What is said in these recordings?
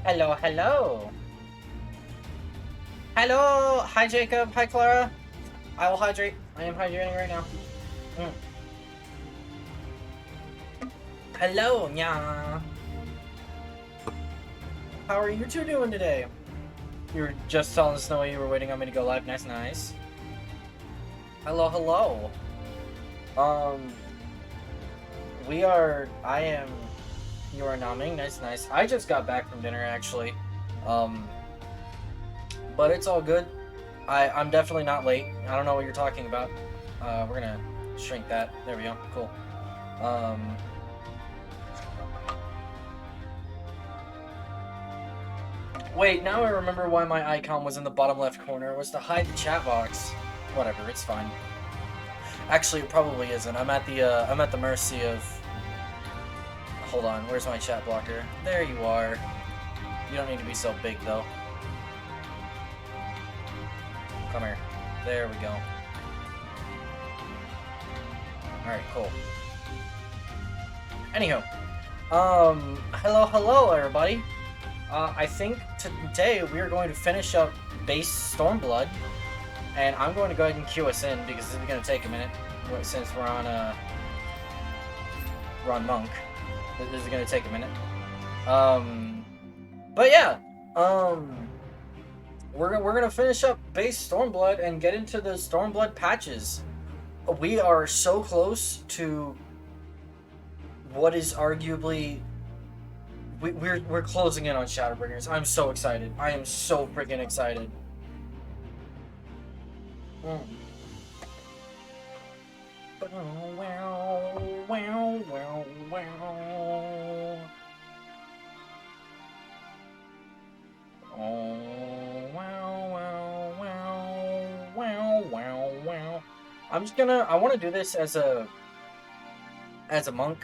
Hello, hello. Hello. Hi, Jacob. Hi, Clara. I will hydrate. I am hydrating right now. Mm. Hello, nya. How are you two doing today? You were just telling Snowy you were waiting on me to go live. Nice, nice. Hello, hello. You are Naming. Nice, nice. I just got back from dinner, actually. But it's all good. I'm definitely not late. I don't know what you're talking about. We're gonna shrink that. There we go. Cool. Wait, now I remember why my icon was in the bottom left corner. It was to hide the chat box. Whatever, it's fine. Actually, it probably isn't. I'm at the mercy of... Hold on, where's my chat blocker? There you are. You don't need to be so big, though. Come here. There we go. Alright, cool. Anywho. Hello, everybody. I think today we are going to finish up base Stormblood, and I'm going to go ahead and queue us in because this is going to take a minute since we're on Monk. This is going to take a minute. But yeah, we're going to finish up base Stormblood and get into the Stormblood patches. We are so close to what is arguably... We're closing in on Shadowbringers. I'm so excited. I am so freaking excited. Mm. I'm just gonna... I want to do this as a monk.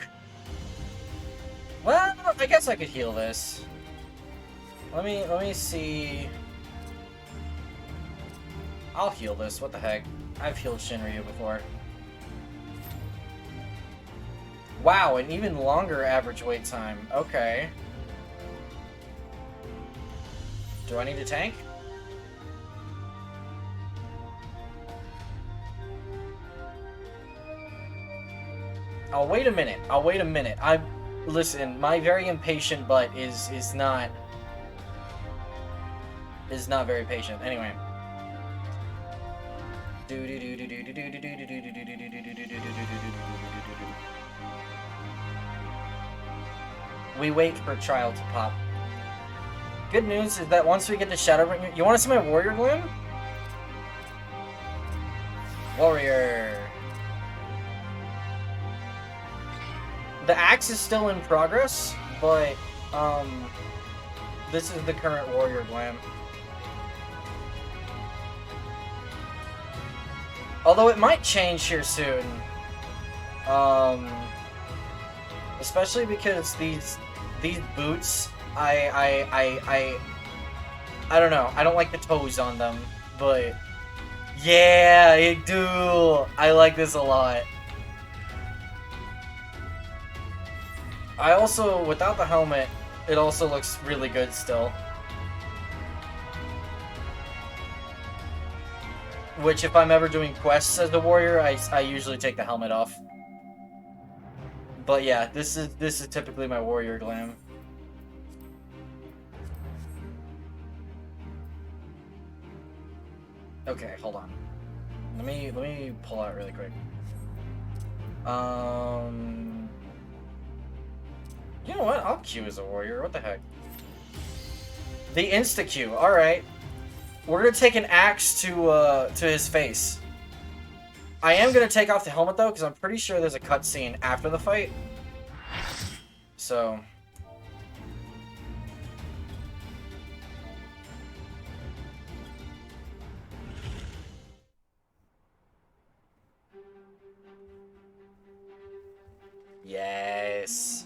Well, I guess I could heal this. Let me see. I'll heal this. What the heck? I've healed Shinryu before. Wow, an even longer average wait time. Okay. Do I need to tank? I'll wait a minute. Listen, my very impatient butt is not very patient. Anyway. We wait for trial to pop. Good news is that once we get the Shadowbringer... You want to see my warrior glim? Warrior. The axe is still in progress, but, this is the current warrior glam. Although it might change here soon. Especially because these boots, I don't know. I don't like the toes on them, but yeah, I do. I like this a lot. I also, without the helmet, it also looks really good still. Which, if I'm ever doing quests as a warrior, I usually take the helmet off. But yeah, this is typically my warrior glam. Okay, hold on. Let me pull out really quick. You know what? I'll queue as a warrior. What the heck? The insta-queue. Alright. We're gonna take an axe to his face. I am gonna take off the helmet, though, because I'm pretty sure there's a cutscene after the fight. So... Yes.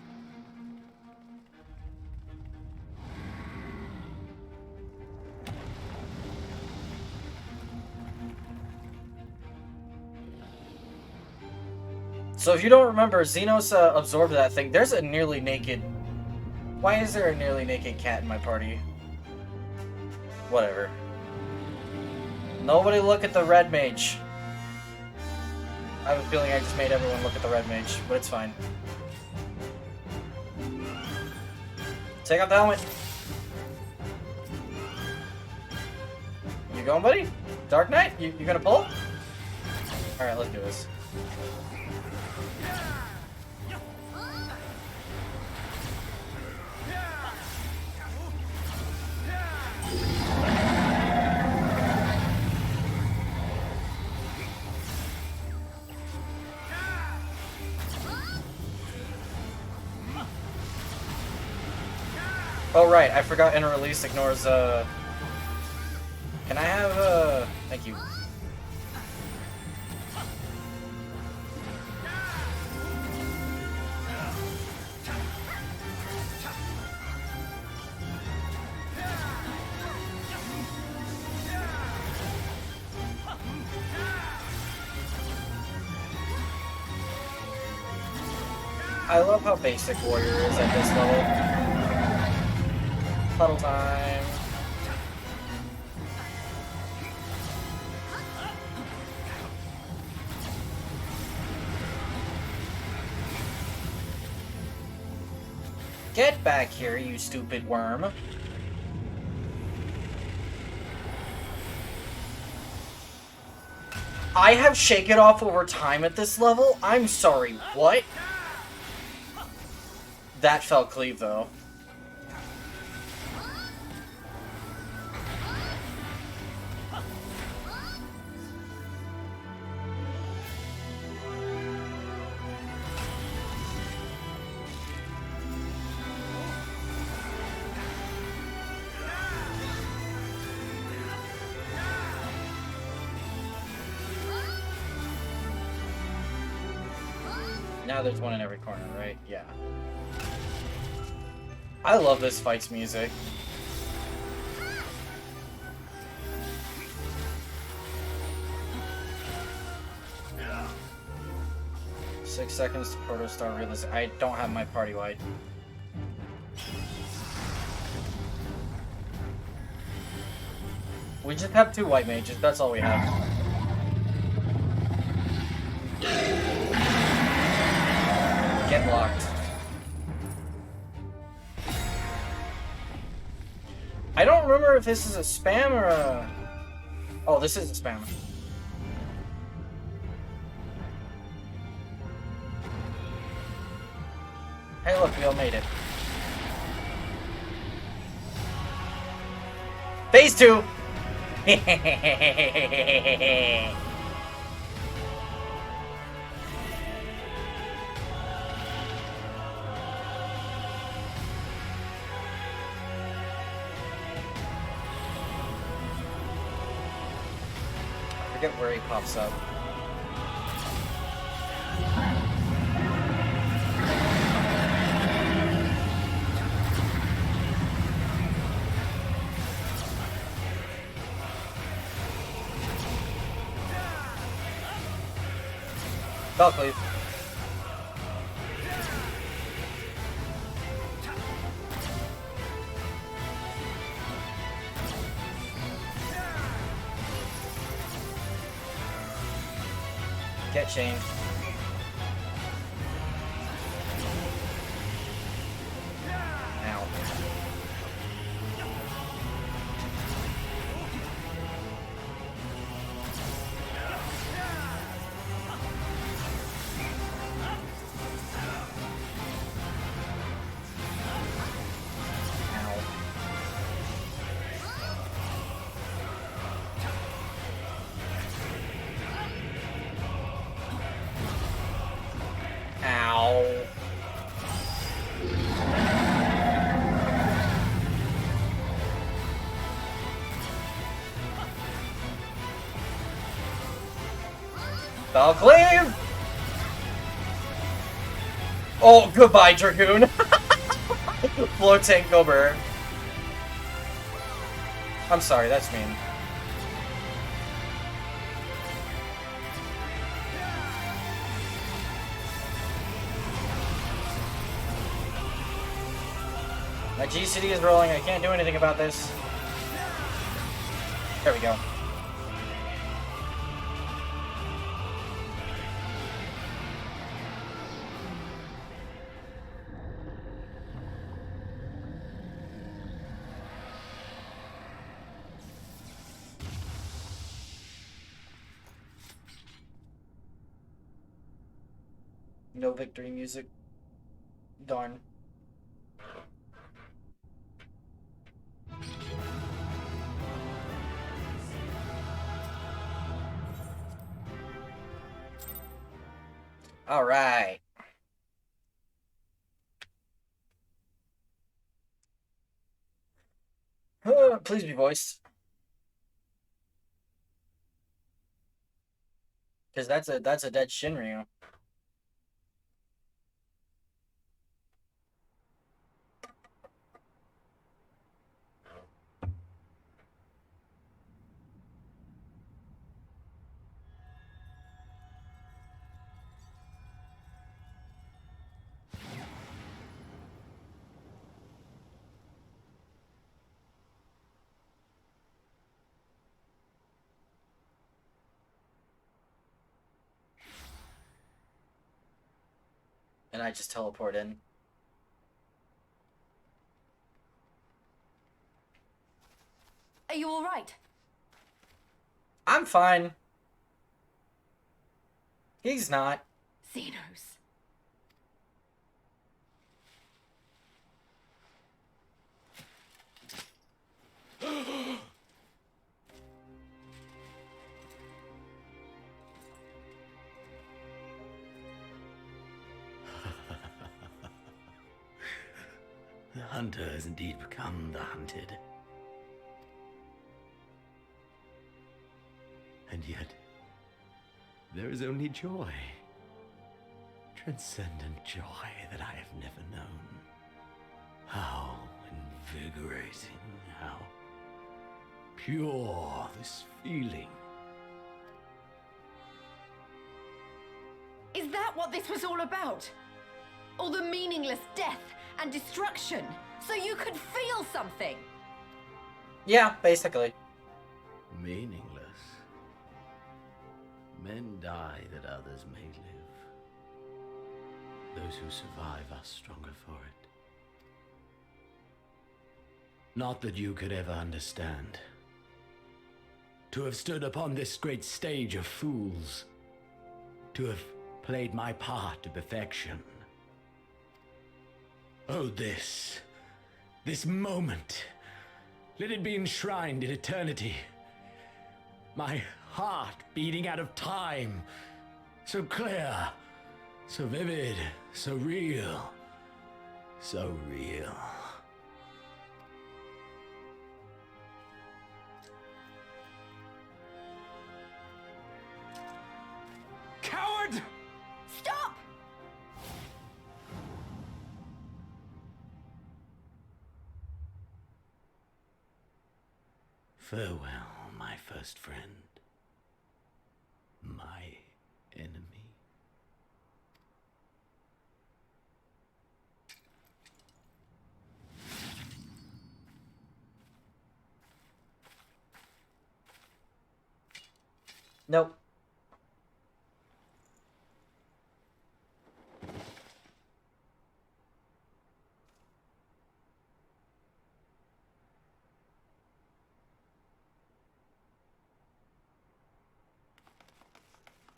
So if you don't remember, Xenos absorbed that thing. There's a nearly naked Why is there a nearly naked cat in my party? Whatever. Nobody look at the red mage. I have a feeling I just made everyone look at the red mage, but it's fine. Take off the helmet. You going, buddy? Dark Knight? You gonna pull? Alright, let's do this. Oh right, I forgot enter release ignores Can I have thank you. I love how basic Warrior is at this level. Puddle time. Get back here, you stupid worm. I have Shake It Off over time at this level? I'm sorry, what? That felt cleave, though. Now there's one in every corner, right? Yeah. I love this fight's music. Yeah. 6 seconds to Protostar realistic. I don't have my party wide. We just have 2 white mages, that's all we have. Get locked. I don't remember if this is a spam or a... Oh, this is a spam. Hey look, we all made it. Phase 2! I forget where he pops up. Valcleave. Get chained. Ow. Valcleave! Oh, goodbye, Dragoon! Floor tank over. I'm sorry, that's mean. My GCD is rolling. I can't do anything about this. There we go. No victory music. Darn. All right. Please be voiced. Because that's a dead Shinryu. And I just teleport in. Are you all right? I'm fine. He's not. Xenos. The hunter has indeed become the hunted. And yet, there is only joy. Transcendent joy that I have never known. How invigorating, how pure this feeling. Is that what this was all about? All the meaningless death and destruction, so you could feel something? Yeah, basically. Meaningless. Men die that others may live. Those who survive are stronger for it. Not that you could ever understand. To have stood upon this great stage of fools. To have played my part to perfection. Oh, this moment, let it be enshrined in eternity. My heart beating out of time, so clear, so vivid, so real, so real. Coward! Stop! Farewell, my first friend. My enemy. Nope.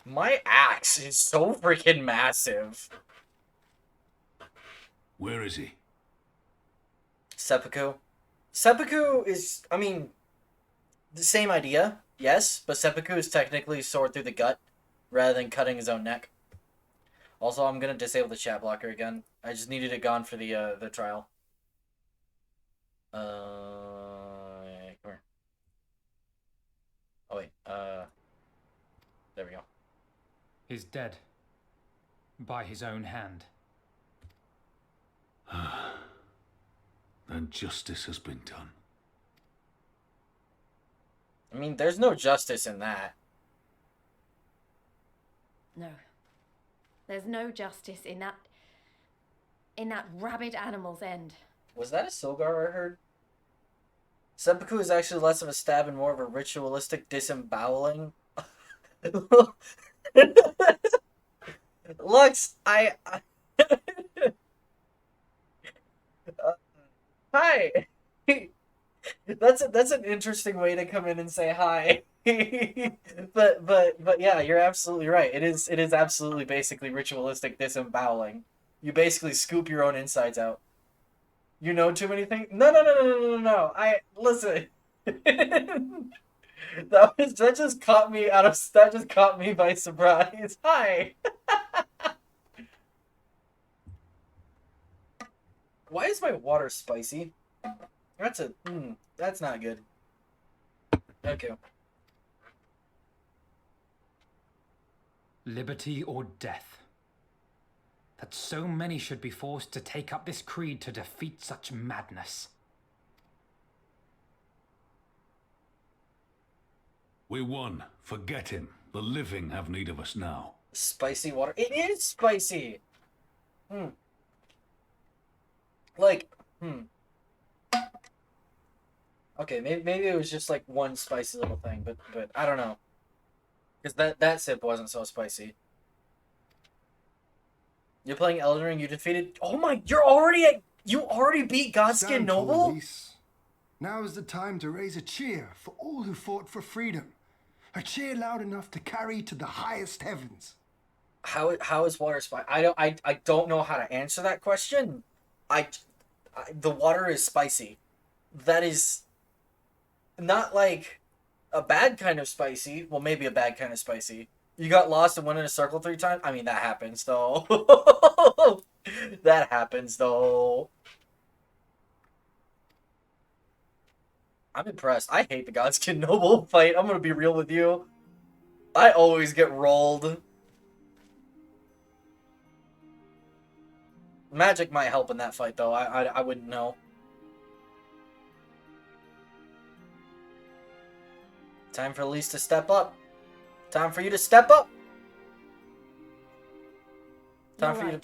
My axe is so freaking massive. Where is he? Seppuku. Seppuku is, I mean, the same idea, yes, but Seppuku is technically sword through the gut rather than cutting his own neck. Also, I'm gonna disable the chat blocker again. I just needed it gone for the trial. Come here. Oh wait, there we go. He's dead. By his own hand. Then justice has been done. I mean, there's no justice in that. No. There's no justice in that rabid animal's end. Was that a Silgar I heard? Seppuku is actually less of a stab and more of a ritualistic disemboweling. Lux, uh, hi. That's an interesting way to come in and say hi. But yeah, you're absolutely right. It is absolutely basically ritualistic disemboweling. You basically scoop your own insides out. You know too many things. No, no, no, no, no, no, no. No. I listen. That just caught me that just caught me by surprise. Hi. Why is my water spicy? That's not good. Okay. Liberty or death. That so many should be forced to take up this creed to defeat such madness. We won. Forget him. The living have need of us now. Spicy water. It is spicy. Like, Okay, maybe it was just like one spicy little thing, but I don't know. Because that sip wasn't so spicy. You're playing Elden Ring, you defeated... Oh my, you already beat Godskin Stand tall, Noble? Elise. Now is the time to raise a cheer for all who fought for freedom. A cheer loud enough to carry to the highest heavens. How is water spicy? I don't know how to answer that question. The water is spicy. That is not like a bad kind of spicy. Well, maybe a bad kind of spicy. You got lost and went in a circle 3 times? I mean, that happens, though. That happens, though. I'm impressed. I hate the Godskin Noble fight. I'm gonna be real with you. I always get rolled. Magic might help in that fight, though. I wouldn't know. Time for Elise to step up. Time for you to step up. Time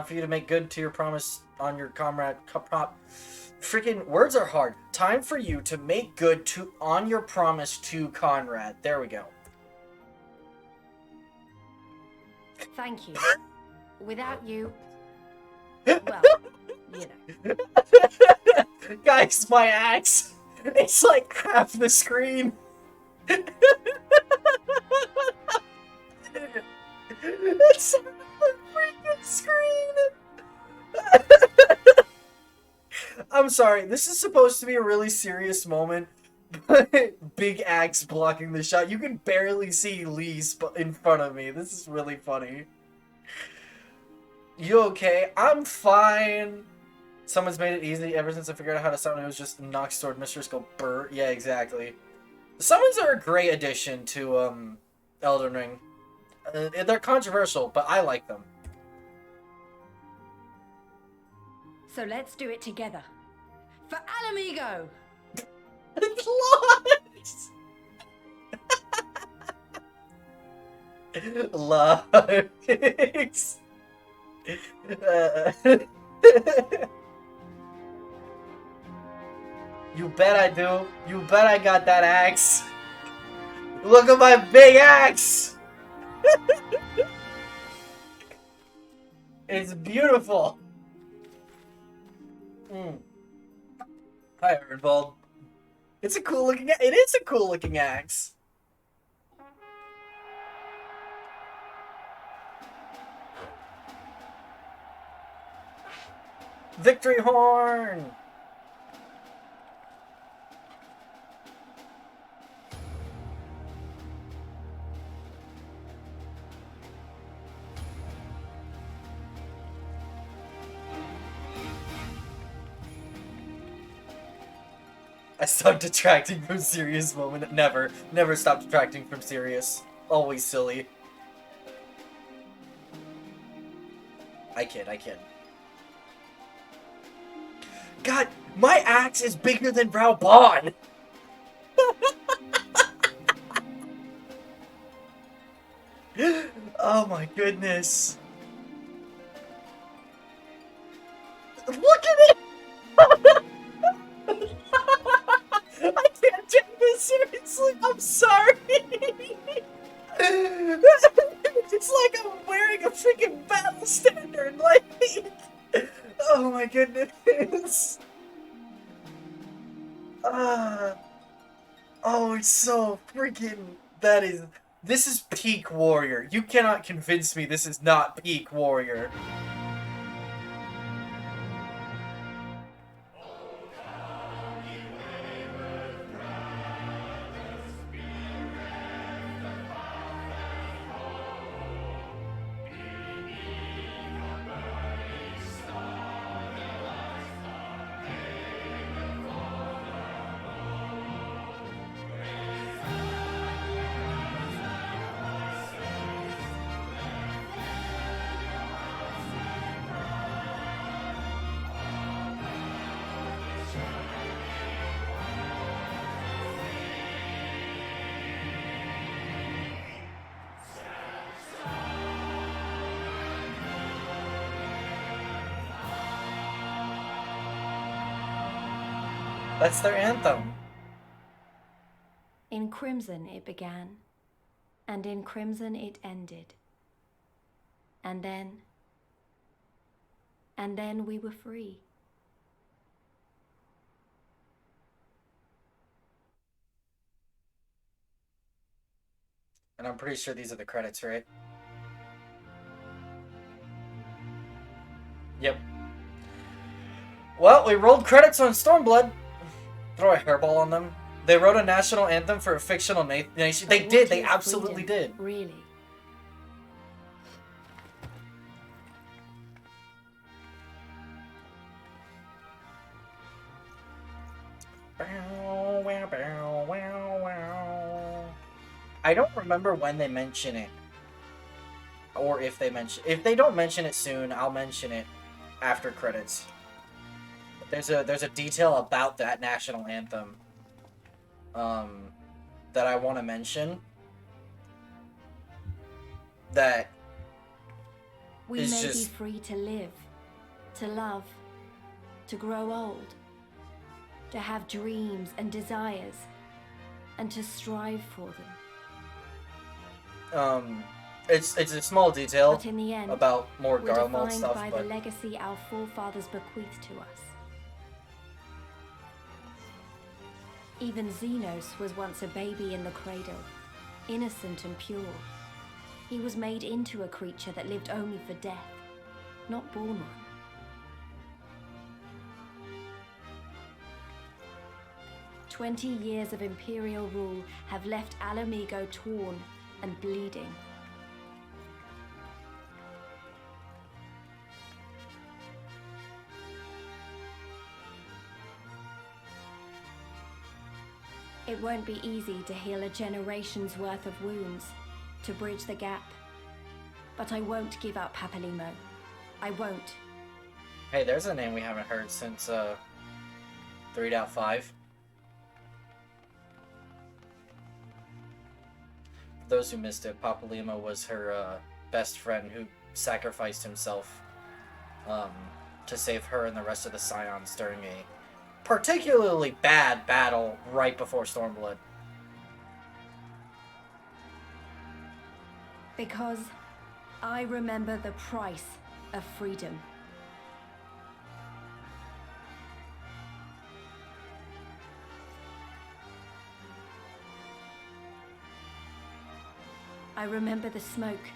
for you to make good to your promise on your comrade. Freaking words are hard. Time for you to make good on your promise to Conrad. There we go. Thank you. Without you, well, you know. Guys, my axe. It's like half the screen. It's half the freaking screen. I'm sorry, this is supposed to be a really serious moment, but big axe blocking the shot. You can barely see Lee in front of me. This is really funny. You okay? I'm fine. Someone's made it easy ever since I figured out how to summon. It was just knock sword mistress go burr. Yeah, exactly. Summons are a great addition to Elden Ring. They're controversial, but I like them. So let's do it together. For Alamigo! Lux! You bet I do. You bet I got that axe. Look at my big axe! It's beautiful. Hi, Ernvald. It is a cool looking axe. Victory horn! I stopped detracting from serious moment. Never stop detracting from serious. Always silly. I kid. God, my axe is bigger than Raubon! Oh my goodness. Look at it! Yes! Oh, it's so freaking... This is peak Warrior. You cannot convince me this is not peak Warrior. That's their anthem. In crimson it began, and in crimson it ended. And then we were free. And I'm pretty sure these are the credits, right? Yep. Well, we rolled credits on Stormblood. Throw a hairball on them. They wrote a national anthem for a fictional nation. They did. They absolutely did. Really? I don't remember when they mention it. Or if they mention... If they don't mention it soon, I'll mention it after credits. There's a detail about that national anthem that I want to mention that we is may just... be free to live, to love, to grow old, to have dreams and desires, and to strive for them. It's a small detail But in the end, about more we're Garlemald defined stuff, by but the legacy our forefathers bequeathed to us. Even Xenos was once a baby in the cradle, innocent and pure. He was made into a creature that lived only for death, not born one. "20 years of Imperial rule have left Ala Mhigo torn and bleeding. It won't be easy to heal a generation's worth of wounds, to bridge the gap. But I won't give up, Papalymo. I won't. hey, there's a name we haven't heard since 3.5. For those who missed it, Papalymo was her best friend who sacrificed himself to save her and the rest of the Scions during a particularly bad battle right before Stormblood. Because I remember the price of freedom. I remember the smoke,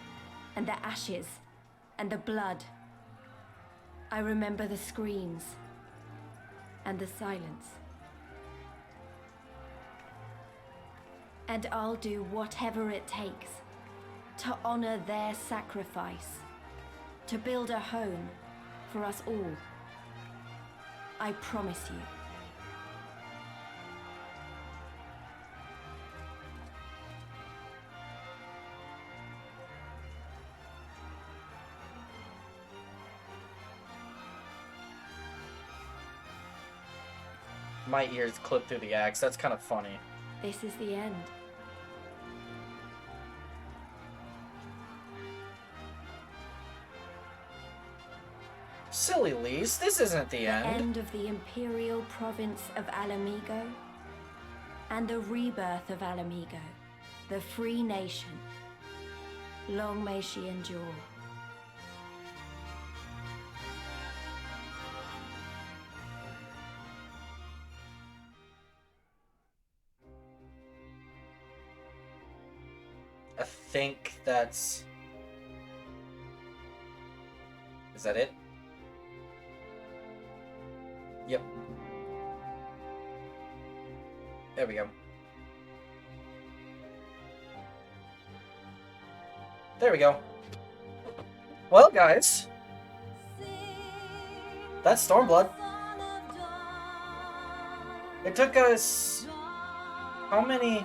and the ashes, and the blood. I remember the screams, and the silence. And I'll do whatever it takes to honor their sacrifice, to build a home for us all. I promise you. My ears clip through the axe. That's kind of funny. This is the end. Silly Lise, this isn't the The end. end of the Imperial province of Ala Mhigo, and the rebirth of Ala Mhigo, the free nation. Long may she endure. I think that's... Is that it? Yep. There we go. There we go. Well, guys, that's Stormblood. It took us... How many...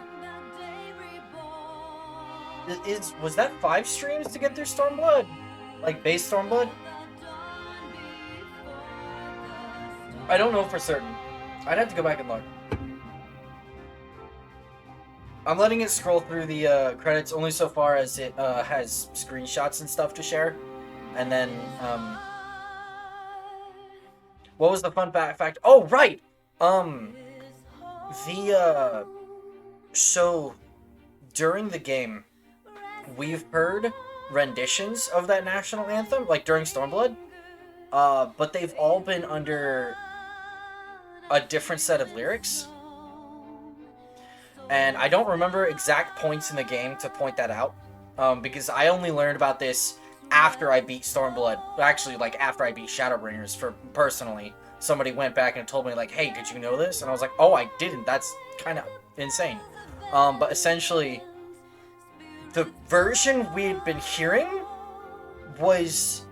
Was that 5 streams to get through Stormblood? Like, base Stormblood? I don't know for certain. I'd have to go back and look. I'm letting it scroll through the credits only so far as it has screenshots and stuff to share. And then, what was the fun fact? Oh, right! So, during the game, we've heard renditions of that national anthem, like during Stormblood, but they've all been under a different set of lyrics. And I don't remember exact points in the game to point that out, because I only learned about this after I beat Stormblood. Actually, like, after I beat Shadowbringers, personally. Somebody went back and told me, like, hey, did you know this? And I was like, oh, I didn't. That's kind of insane. But essentially, the version we had been hearing was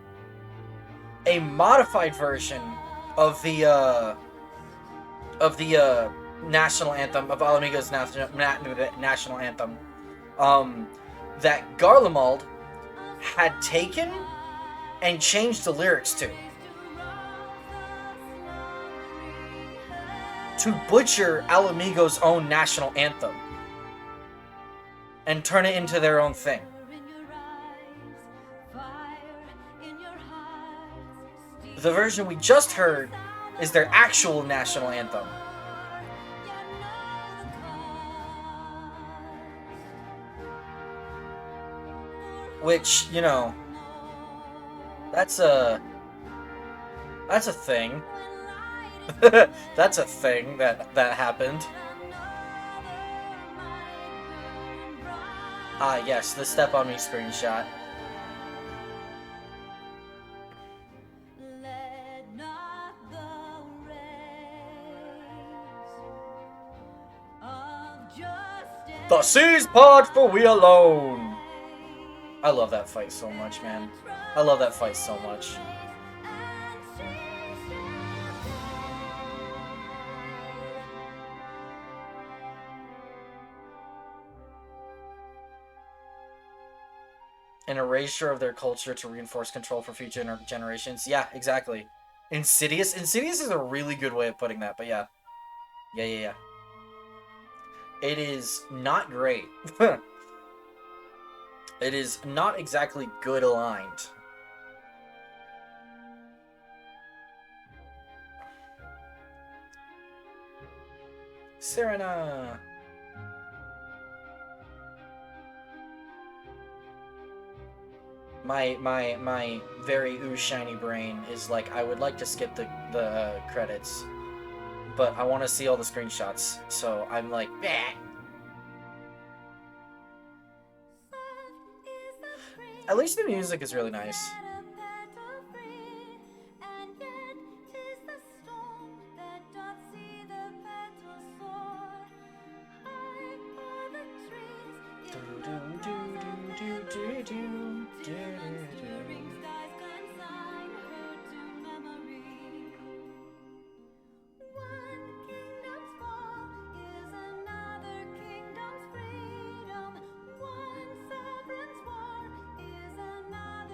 a modified version of the national anthem, of Ala Mhigo's national anthem, that Garlemald had taken and changed the lyrics to butcher Ala Mhigo's own national anthem and turn it into their own thing. The version we just heard is their actual national anthem. Which, you know, that's a thing. That's a thing that happened. Ah, yes, the Step On Me screenshot. The seas part for we alone. I love that fight so much, man. I love that fight so much. An erasure of their culture to reinforce control for future generations. Yeah, exactly. Insidious? Insidious is a really good way of putting that, but yeah. Yeah. It is not great. It is not exactly good aligned. Serena. My very ooh shiny brain is like, I would like to skip the credits, but I want to see all the screenshots. So I'm like, bah. At least the music is really nice.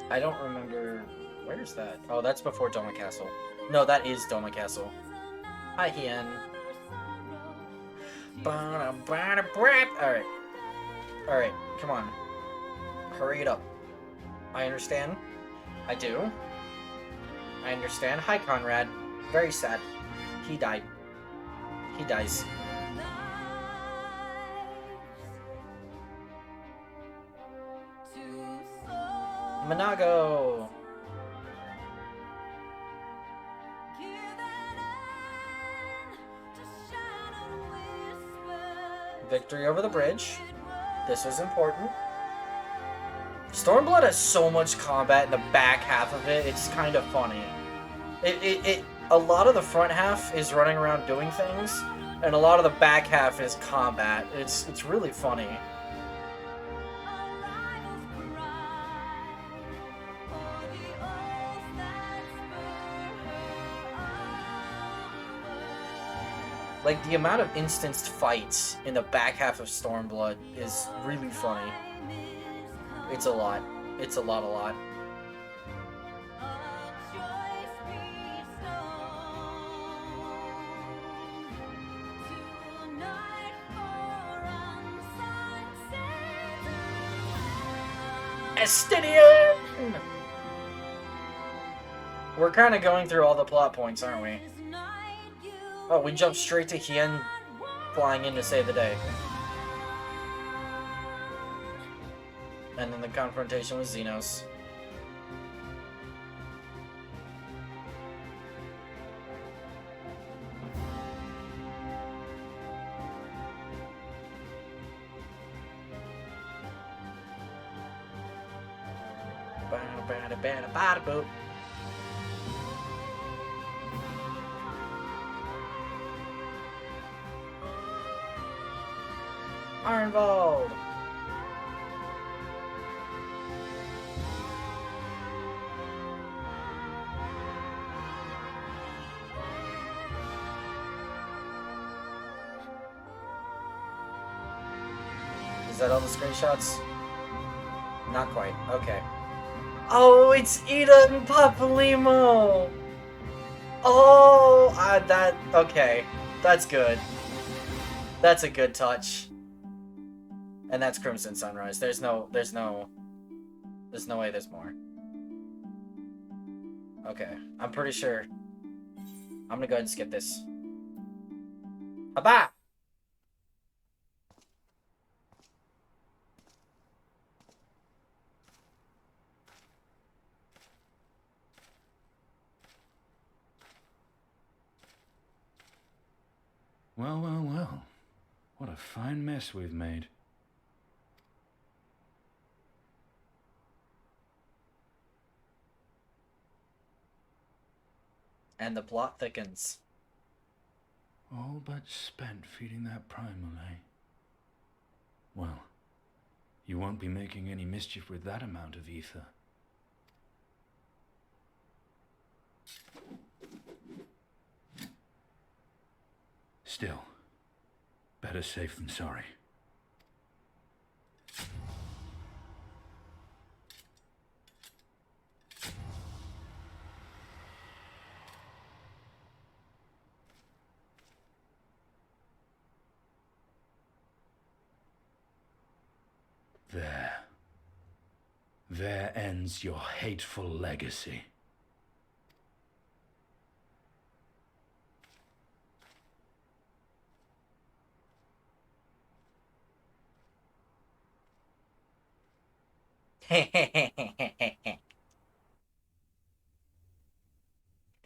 I don't remember. Where's that? Oh, that's before Doma Castle. No, that is Doma Castle. Hi, Hien. Alright. Alright, come on. Hurry it up. I understand. I do. I understand. Hi, Conrad. Very sad. He died. He dies. Manago! Victory over the bridge. This was important. Stormblood has so much combat in the back half of it, it's kind of funny. A lot of the front half is running around doing things, and a lot of the back half is combat. It's really funny. Like, the amount of instanced fights in the back half of Stormblood is really funny. It's a lot. It's a lot. Estinian! We're kind of going through all the plot points, aren't we? Oh, we jumped straight to Hien flying in to save the day. And then the confrontation with Xenos. Ba-da-ba-da-ba-da-ba-da-boo. Ironvold! Is that all the screenshots? Not quite. Okay. Oh, it's Ida and Papalymo! Oh, okay. That's good. That's a good touch. And that's Crimson Sunrise. There's no way there's more. Okay, I'm pretty sure. I'm gonna go ahead and skip this. Haba! Well. What a fine mess we've made. And the plot thickens. All but spent feeding that primal, eh? Well, you won't be making any mischief with that amount of ether. Still, better safe than sorry. There ends your hateful legacy.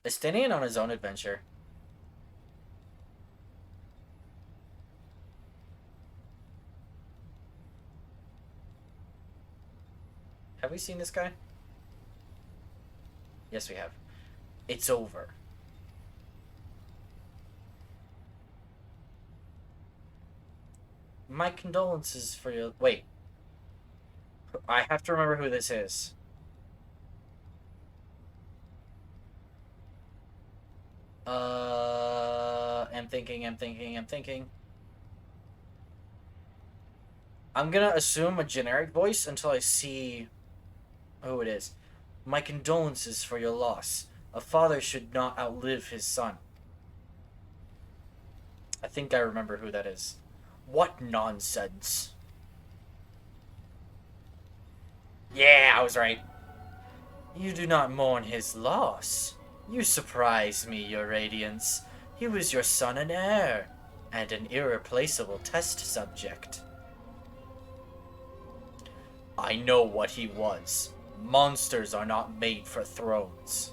Estinian on his own adventure. Have we seen this guy? Yes, we have. It's over. My condolences for your... Wait. I have to remember who this is. I'm thinking. I'm gonna assume a generic voice until I see who it is. My condolences for your loss. A father should not outlive his son. I think I remember who that is. What nonsense. Yeah, I was right. You do not mourn his loss. You surprise me, your radiance. He was your son and heir, and an irreplaceable test subject. I know what he was. Monsters are not made for thrones.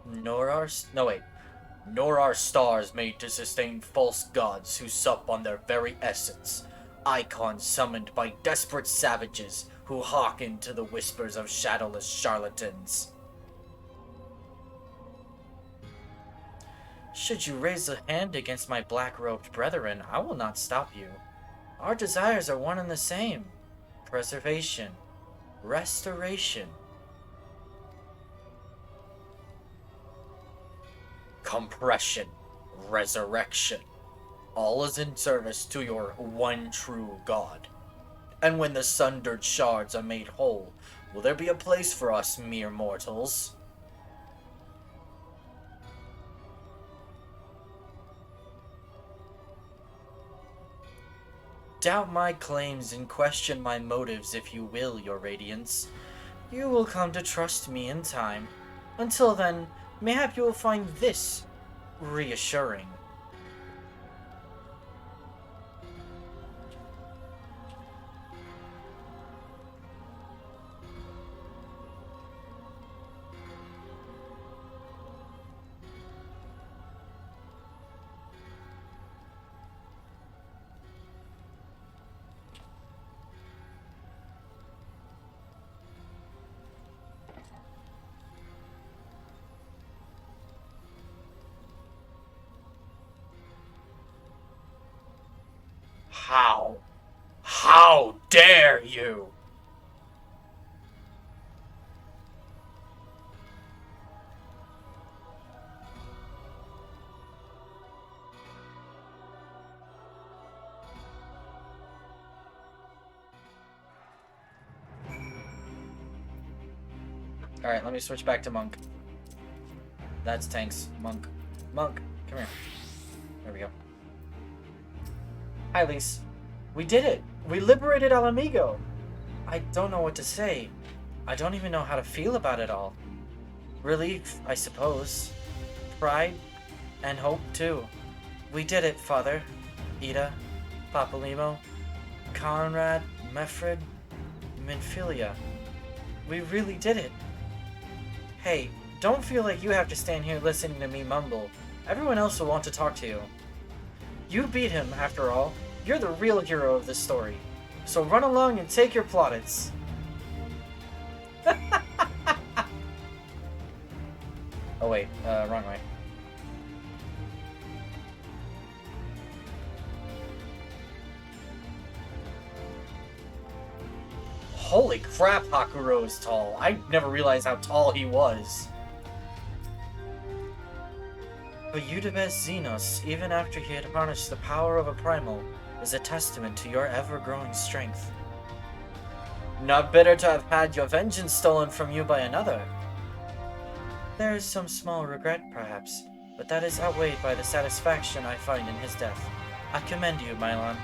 Nor are... No, wait. Nor are stars made to sustain false gods who sup on their very essence, icons summoned by desperate savages who hearken to the whispers of shadowless charlatans. Should you raise a hand against my black-robed brethren, I will not stop you. Our desires are one and the same. Preservation. Restoration. Compression. Resurrection. All is in service to your one true God. And when the sundered shards are made whole, will there be a place for us mere mortals? Doubt my claims and question my motives if you will, your radiance. You will come to trust me in time. Until then, mayhap you will find this reassuring. How? How dare you? Alright, let me switch back to Monk. That's Tanks. Monk. Monk, come here. There we go. Hi, Lise. We did it! We liberated Alamigo! I don't know what to say. I don't even know how to feel about it all. Relief, I suppose. Pride. And hope, too. We did it, Father. Ida. Papalimo. Conrad. Mefred. Minfilia. We really did it. Hey, don't feel like you have to stand here listening to me mumble. Everyone else will want to talk to you. You beat him, after all. You're the real hero of this story. So run along and take your plaudits. Oh wait, wrong way. Holy crap, Hakuro is tall. I never realized how tall he was. But Eudemus Xenos, even after he had harnessed the power of a primal, is a testament to your ever-growing strength. Not bitter to have had your vengeance stolen from you by another. There is some small regret, perhaps, but that is outweighed by the satisfaction I find in his death. I commend you, Mylon.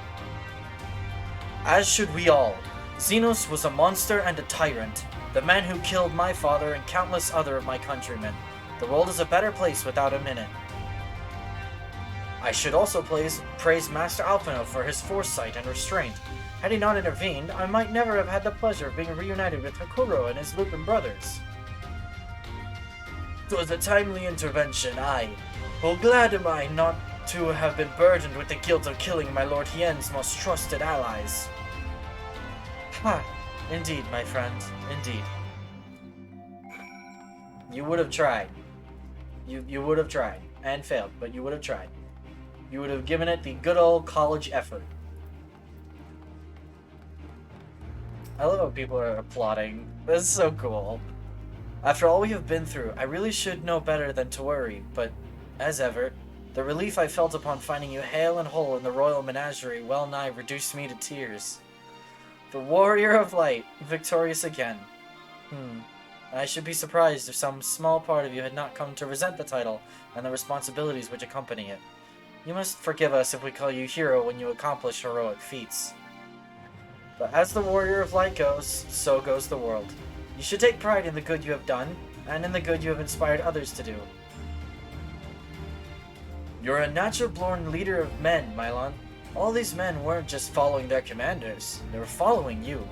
As should we all. Xenos was a monster and a tyrant, the man who killed my father and countless other of my countrymen. The world is a better place without him in it. I should also praise Master Alpino for his foresight and restraint. Had he not intervened, I might never have had the pleasure of being reunited with Hakuro and his Lupin brothers. 'Twas a timely intervention, aye. Well, glad am I not to have been burdened with the guilt of killing my Lord Hien's most trusted allies. Ha! Indeed, my friend, indeed. You would have tried. You would have tried. And failed, but you would have tried. You would have given it the good old college effort. I love how people are applauding. This is so cool. After all we have been through, I really should know better than to worry, but, as ever, the relief I felt upon finding you hale and whole in the royal menagerie well nigh reduced me to tears. The Warrior of Light, victorious again. I should be surprised if some small part of you had not come to resent the title and the responsibilities which accompany it. You must forgive us if we call you hero when you accomplish heroic feats. But as the Warrior of Light goes, so goes the world. You should take pride in the good you have done, and in the good you have inspired others to do. You're a natural-born leader of men, Mylon. All these men weren't just following their commanders, they were following you.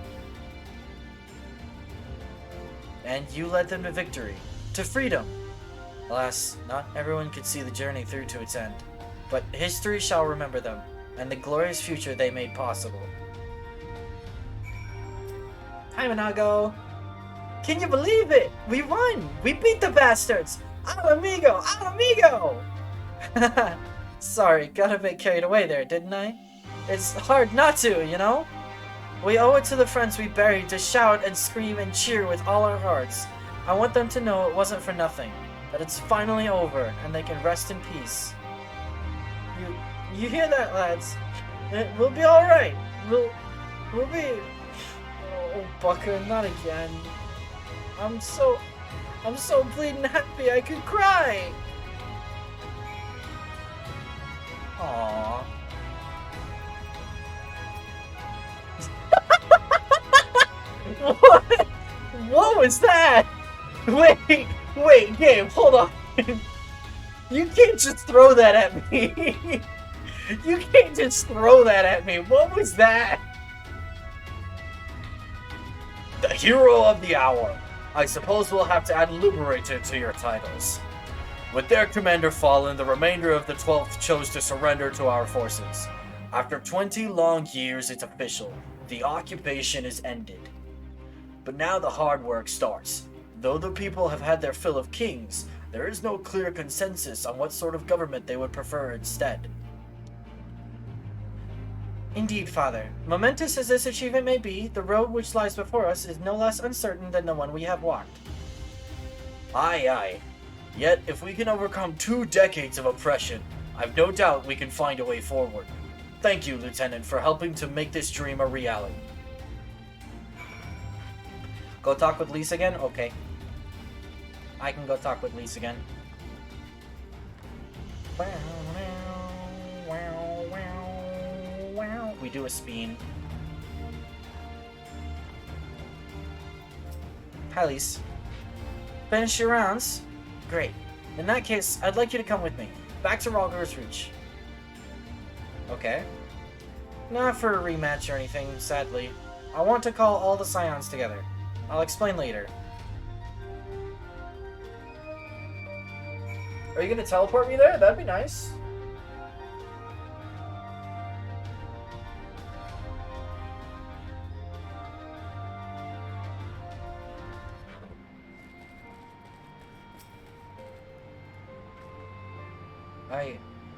And you led them to victory, to freedom. Alas, not everyone could see the journey through to its end, but history shall remember them, and the glorious future they made possible. Hi, Monago! Can you believe it? We won! We beat the bastards! Al amigo! Al amigo! Sorry, got a bit carried away there, didn't I? It's hard not to, you know? We owe it to the friends we buried to shout and scream and cheer with all our hearts. I want them to know it wasn't for nothing, that it's finally over, and they can rest in peace. You hear that, lads? We'll be alright. We'll be... Oh, Bucker, not again. I'm so bleeding happy I could cry! Aww. What was that? Wait, Gabe, hold on. You can't just throw that at me. You can't just throw that at me. What was that? The hero of the hour. I suppose we'll have to add Liberator to your titles. With their commander fallen, the remainder of the 12th chose to surrender to our forces. After 20 long years, it's official. The occupation is ended. But now the hard work starts. Though the people have had their fill of kings, there is no clear consensus on what sort of government they would prefer instead. Indeed, Father. Momentous as this achievement may be, the road which lies before us is no less uncertain than the one we have walked. Aye, aye. Yet, if we can overcome 2 decades of oppression, I've no doubt we can find a way forward. Thank you, Lieutenant, for helping to make this dream a reality. Go talk with Lise again? Okay. I can go talk with Lise again. We do a spin. Hi, Lise. Finish your rounds? Great. In that case, I'd like you to come with me. Back to Rhalgr's Reach. Okay. Not for a rematch or anything, sadly. I want to call all the Scions together. I'll explain later. Are you gonna teleport me there? That'd be nice.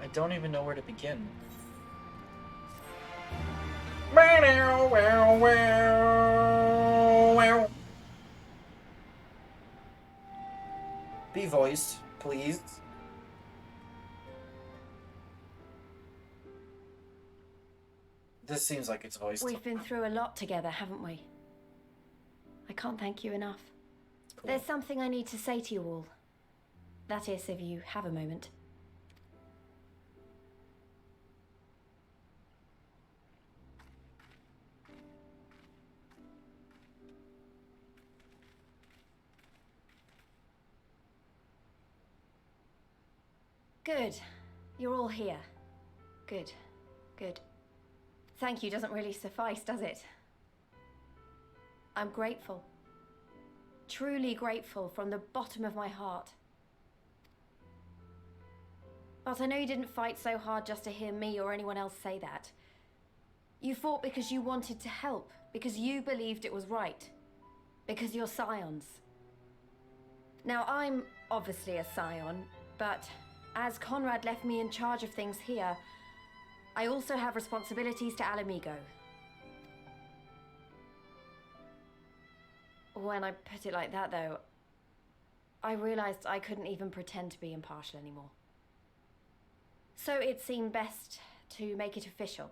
I don't even know where to begin. Be voiced, please. This seems like it's voiced. We've been through a lot together, haven't we? I can't thank you enough. Cool. There's something I need to say to you all. That is, if you have a moment. Good. You're all here. Good. Good. Thank you doesn't really suffice, does it? I'm grateful. Truly grateful from the bottom of my heart. But I know you didn't fight so hard just to hear me or anyone else say that. You fought because you wanted to help, because you believed it was right, because you're Scions. Now, I'm obviously a Scion, but as Conrad left me in charge of things here, I also have responsibilities to Al Amigo. When I put it like that, though, I realized I couldn't even pretend to be impartial anymore. So it seemed best to make it official.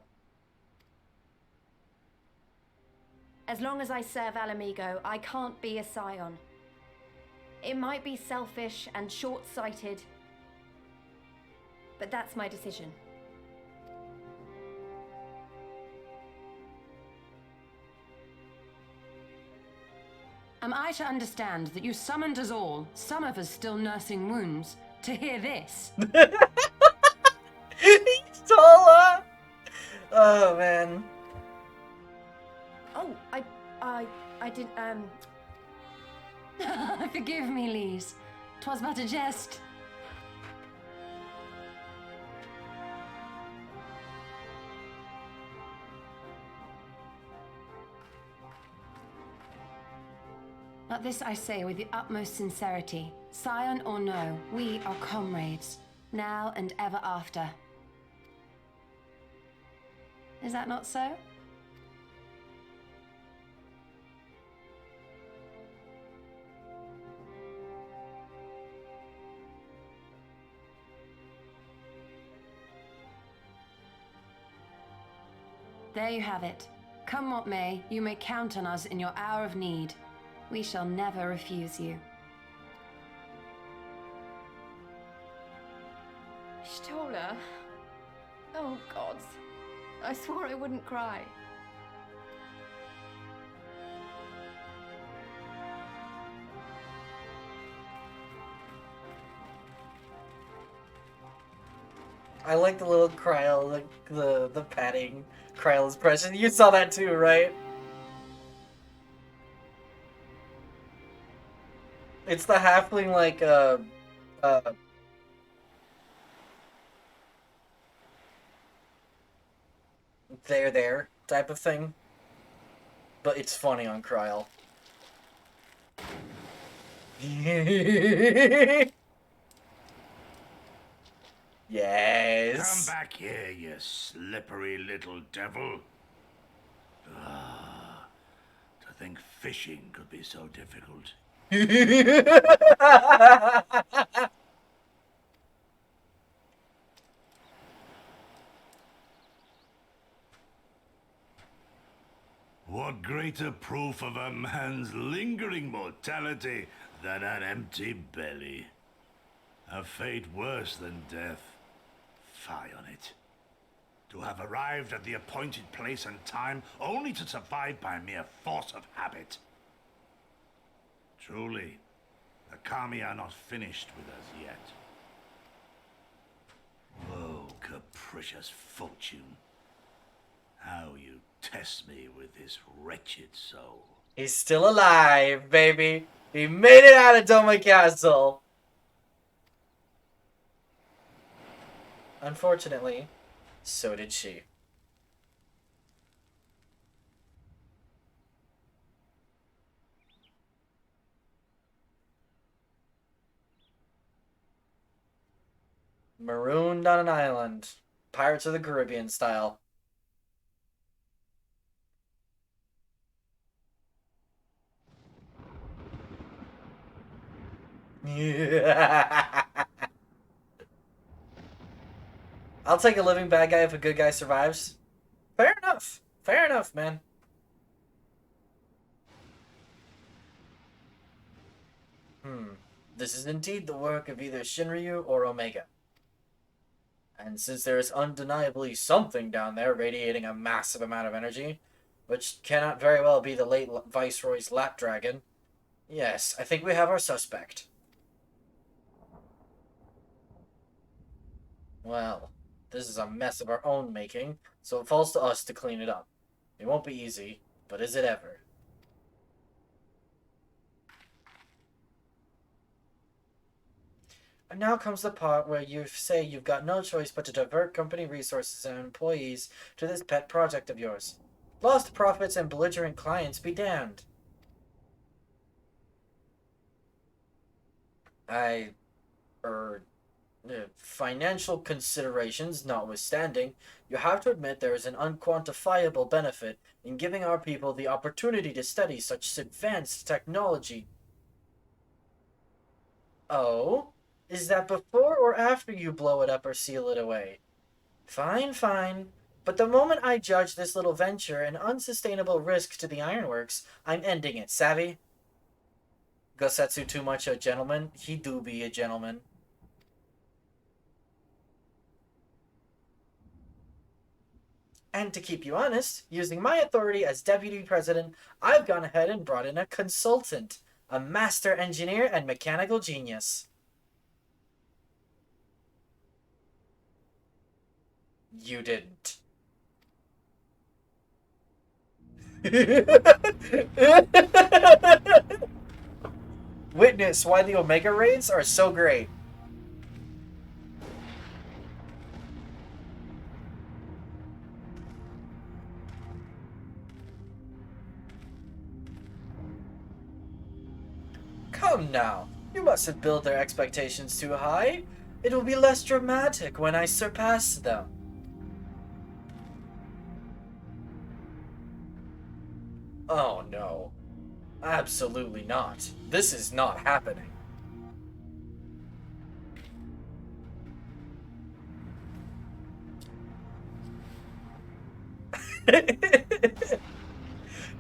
As long as I serve Al Amigo, I can't be a Scion. It might be selfish and short-sighted, but that's my decision. Am I to understand that you summoned us all, some of us still nursing wounds, to hear this? He's taller! Oh, man. Oh, I didn't, Forgive me, Lise. 'Twas but a jest. But this I say with the utmost sincerity. Scion or no, we are comrades, now and ever after. Is that not so? There you have it. Come what may, you may count on us in your hour of need. We shall never refuse you. Stola. Oh, gods. I swore I wouldn't cry. I like the little Kryl, the patting Kryl's impression. You saw that too, right? It's the halfling like there type of thing. But it's funny on Kryl. Yes. Come back here, you slippery little devil. Ah, to think fishing could be so difficult. What greater proof of a man's lingering mortality than an empty belly? A fate worse than death. Fie on it. To have arrived at the appointed place and time only to survive by mere force of habit. Truly, the Kami are not finished with us yet. Oh, capricious fortune. How you test me with this wretched soul. He's still alive, baby. He made it out of Doma Castle. Unfortunately, so did she. Marooned on an island. Pirates of the Caribbean style. I'll take a living bad guy if a good guy survives. Fair enough. Fair enough, man. This is indeed the work of either Shinryu or Omega. And since there is undeniably something down there radiating a massive amount of energy, which cannot very well be the late Viceroy's lap dragon, yes, I think we have our suspect. Well, this is a mess of our own making, so it falls to us to clean it up. It won't be easy, but is it ever? And now comes the part where you say you've got no choice but to divert company resources and employees to this pet project of yours. Lost profits and belligerent clients be damned. Financial considerations notwithstanding, you have to admit there is an unquantifiable benefit in giving our people the opportunity to study such advanced technology. Oh? Is that before or after you blow it up or seal it away? Fine, fine. But the moment I judge this little venture an unsustainable risk to the ironworks, I'm ending it, savvy? Gosetsu too much a gentleman? He do be a gentleman. And to keep you honest, using my authority as deputy president, I've gone ahead and brought in a consultant, a master engineer and mechanical genius. You didn't. Witness why the Omega raids are so great. Come now, you mustn't build their expectations too high. It will be less dramatic when I surpass them. Oh no. Absolutely not. This is not happening.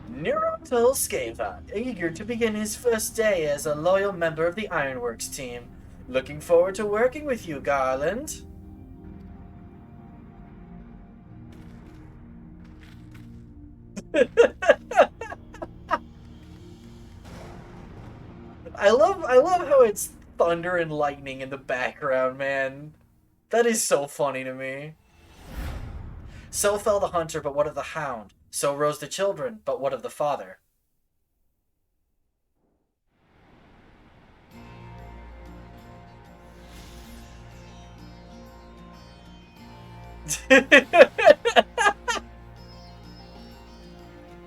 Nero tells Scava, eager to begin his first day as a loyal member of the Ironworks team. Looking forward to working with you, Garland. I love how it's thunder and lightning in the background, man. That is so funny to me. So fell the hunter, but what of the hound? So rose the children, but what of the father?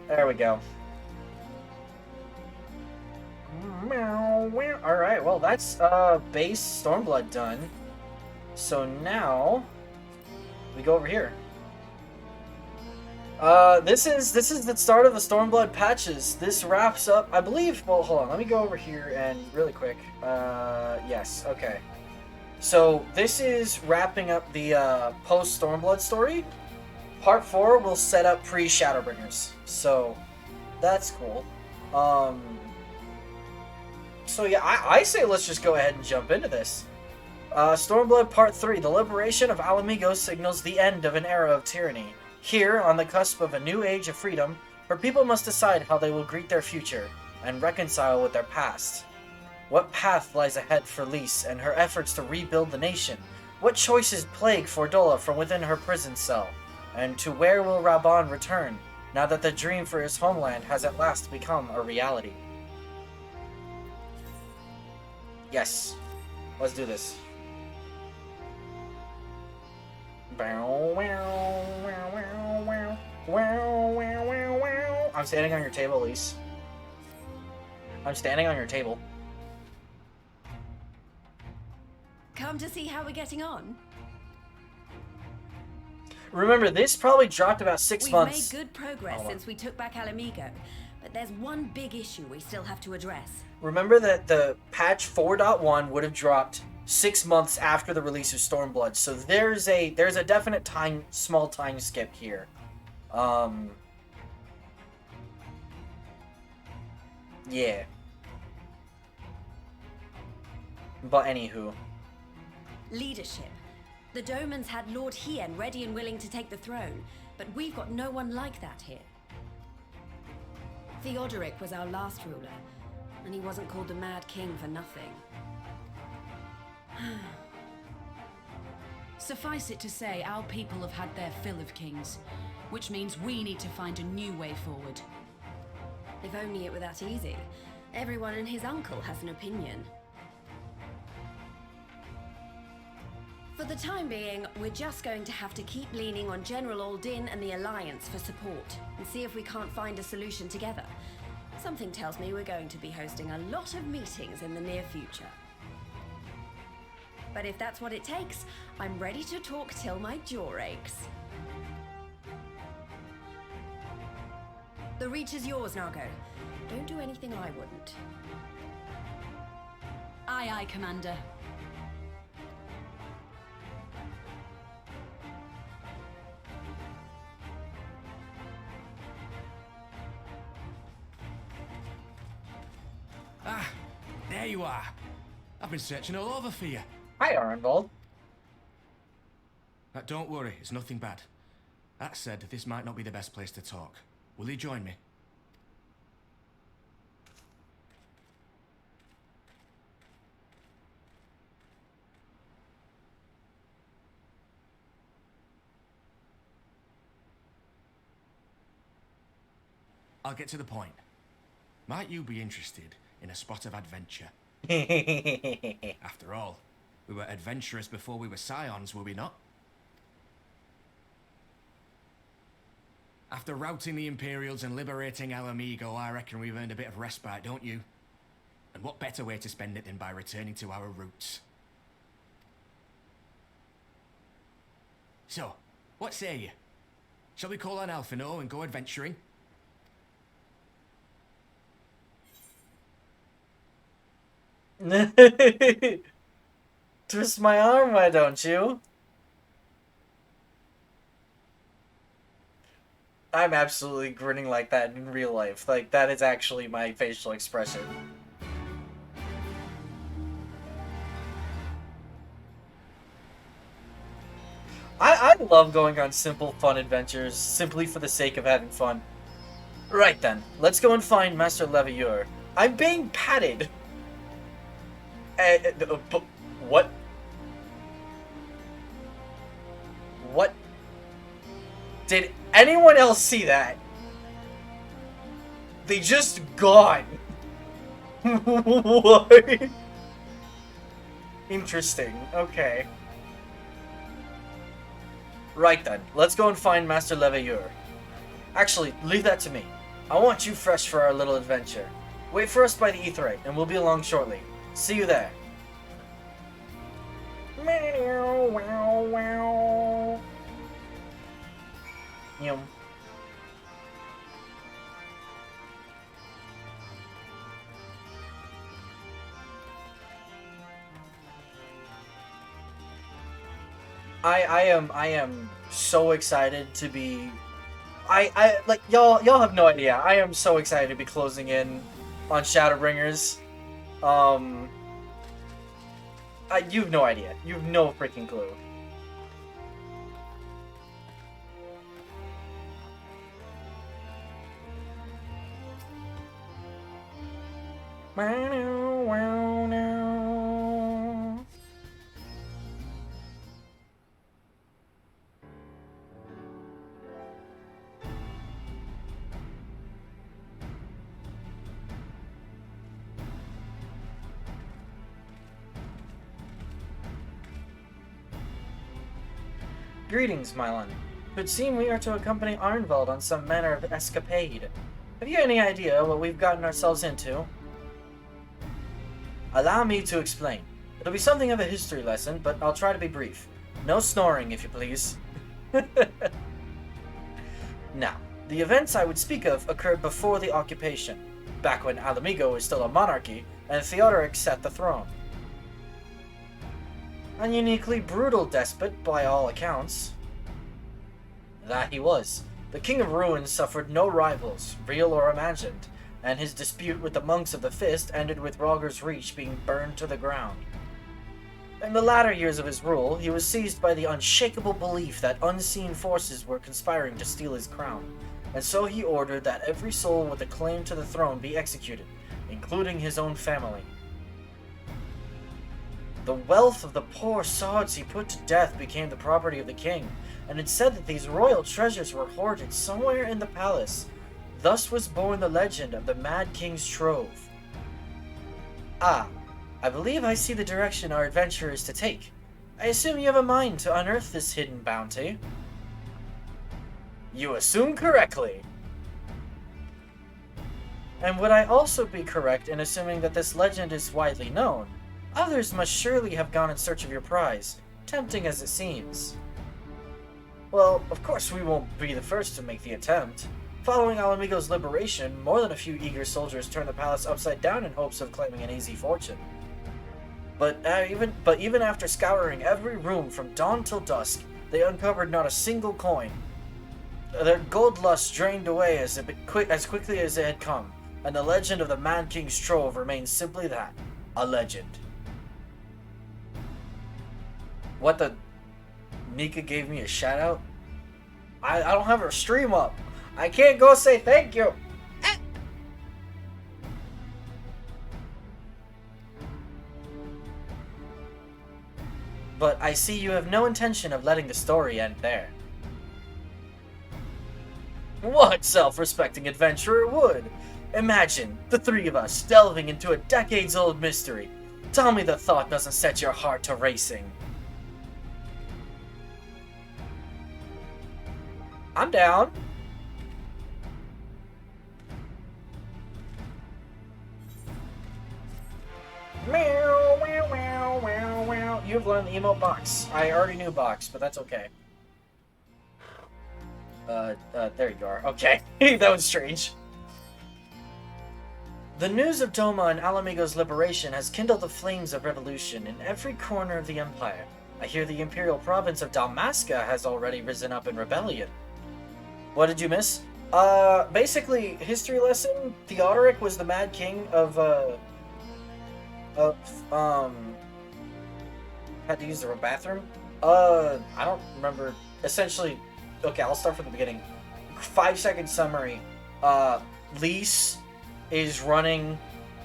There we go. Alright, well that's base Stormblood done. So now we go over here. This is the start of the Stormblood patches. This wraps up, I believe. Well, hold on. Let me go over here and really quick. Yes. Okay. So this is wrapping up the post Stormblood story. Part 4 will set up pre Shadowbringers. So that's cool. So yeah, I say let's just go ahead and jump into this. Stormblood Part 3: The liberation of Alamigo signals the end of an era of tyranny. Here, on the cusp of a new age of freedom, her people must decide how they will greet their future and reconcile with their past. What path lies ahead for Lys and her efforts to rebuild the nation? What choices plague Fordola from within her prison cell? And to where will Raban return, now that the dream for his homeland has at last become a reality? Yes, let's do this. I'm standing on your table, Lys. I'm standing on your table. Come to see how we're getting on? Remember, this probably dropped about 6 months. We've made good progress since we took back Alamigo, but there's one big issue we still have to address. Remember that the patch 4.1 would have dropped 6 months after the release of Stormblood, so there's a definite small time skip here. Yeah. But anywho. Leadership. The Domans had Lord Hien ready and willing to take the throne, but we've got no one like that here. Theodoric was our last ruler, and he wasn't called the Mad King for nothing. Suffice it to say, our people have had their fill of kings, which means we need to find a new way forward. If only it were that easy. Everyone and his uncle has an opinion. For the time being, we're just going to have to keep leaning on General Aldin and the Alliance for support, and see if we can't find a solution together. Something tells me we're going to be hosting a lot of meetings in the near future. But if that's what it takes, I'm ready to talk till my jaw aches. The Reach is yours, Nargo. Don't do anything I wouldn't. Aye, aye, Commander. Ah, there you are. I've been searching all over for you. Hi, Arnvold. Don't worry, it's nothing bad. That said, this might not be the best place to talk. Will you join me? I'll get to the point. Might you be interested in a spot of adventure? After all, we were adventurous before we were scions, were we not? After routing the Imperials and liberating Alamigo, I reckon we've earned a bit of respite, don't you? And what better way to spend it than by returning to our roots? So, what say you? Shall we call on Alphino and go adventuring? Twist my arm, why don't you? I'm absolutely grinning like that in real life. Like, that is actually my facial expression. I love going on simple, fun adventures, simply for the sake of having fun. Right then, let's go and find Master Leveilleur. I'm being patted! What? What? Did anyone else see that? They just gone. What? Interesting. Okay. Right then, let's go and find Master Leveilleur. Actually, leave that to me. I want you fresh for our little adventure. Wait for us by the Aetheryte, and we'll be along shortly. See you there. Yum. I am so excited to be like y'all have no idea. I am so excited to be closing in on Shadowbringers. You have no idea. You have no freaking clue. Greetings, Mylon. It would seem we are to accompany Arnvald on some manner of escapade. Have you any idea what we've gotten ourselves into? Allow me to explain. It'll be something of a history lesson, but I'll try to be brief. No snoring, if you please. Now, the events I would speak of occurred before the occupation, back when Alamigo was still a monarchy, and Theodoric sat the throne. A uniquely brutal despot, by all accounts. That he was. The King of Ruins suffered no rivals, real or imagined, and his dispute with the monks of the Fist ended with Roger's Reach being burned to the ground. In the latter years of his rule, he was seized by the unshakable belief that unseen forces were conspiring to steal his crown, and so he ordered that every soul with a claim to the throne be executed, including his own family. The wealth of the poor sods he put to death became the property of the king, and it's said that these royal treasures were hoarded somewhere in the palace. Thus was born the legend of the Mad King's Trove. Ah, I believe I see the direction our adventure is to take. I assume you have a mind to unearth this hidden bounty. You assume correctly. And would I also be correct in assuming that this legend is widely known? Others must surely have gone in search of your prize, tempting as it seems. Well, of course we won't be the first to make the attempt. Following Alamigo's liberation, more than a few eager soldiers turned the palace upside down in hopes of claiming an easy fortune. But even after scouring every room from dawn till dusk, they uncovered not a single coin. Their gold lust drained away as quickly as it had come, and the legend of the Mad King's Trove remains simply that, a legend. What the... Nika gave me a shout out? I don't have her stream up. I can't go say thank you. But I see you have no intention of letting the story end there. What self-respecting adventurer would? Imagine the three of us delving into a decades-old mystery. Tell me the thought doesn't set your heart to racing. I'm down. people are in the emote box. I already knew box, but that's okay. There you are. Okay. That was strange. The news of Doma and Alamigo's liberation has kindled the flames of revolution in every corner of the Empire. I hear the Imperial province of Dalmasca has already risen up in rebellion. What did you miss? Basically, history lesson, Theodoric was the Mad King of, had to use the bathroom? I don't remember. Essentially, okay, I'll start from the beginning. 5-second summary. Lys is running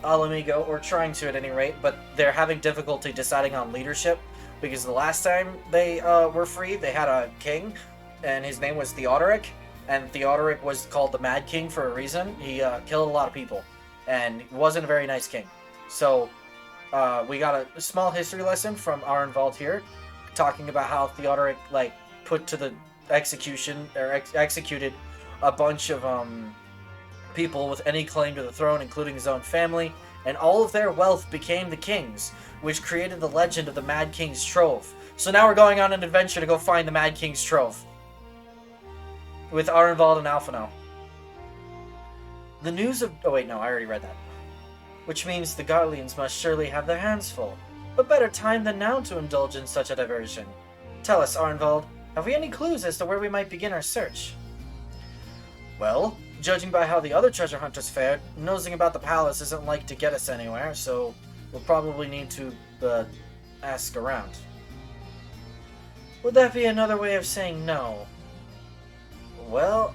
Alamigo, or trying to at any rate, but they're having difficulty deciding on leadership, because the last time they were free, they had a king, and his name was Theodoric, and Theodoric was called the Mad King for a reason. He killed a lot of people, and wasn't a very nice king. So, we got a small history lesson from our involved here, talking about how Theodoric, like, put to the execution, or executed a bunch of, people with any claim to the throne, including his own family, and all of their wealth became the king's, which created the legend of the Mad King's Trove. So now we're going on an adventure to go find the Mad King's Trove. With Arenvald and Alphino. The news of... Oh wait, no, I already read that. Which means the Garleans must surely have their hands full. What better time than now to indulge in such a diversion? Tell us, Arenvald, have we any clues as to where we might begin our search? Well, judging by how the other treasure hunters fared, nosing about the palace isn't like to get us anywhere, so we'll probably need to, ask around. Would that be another way of saying no? Well,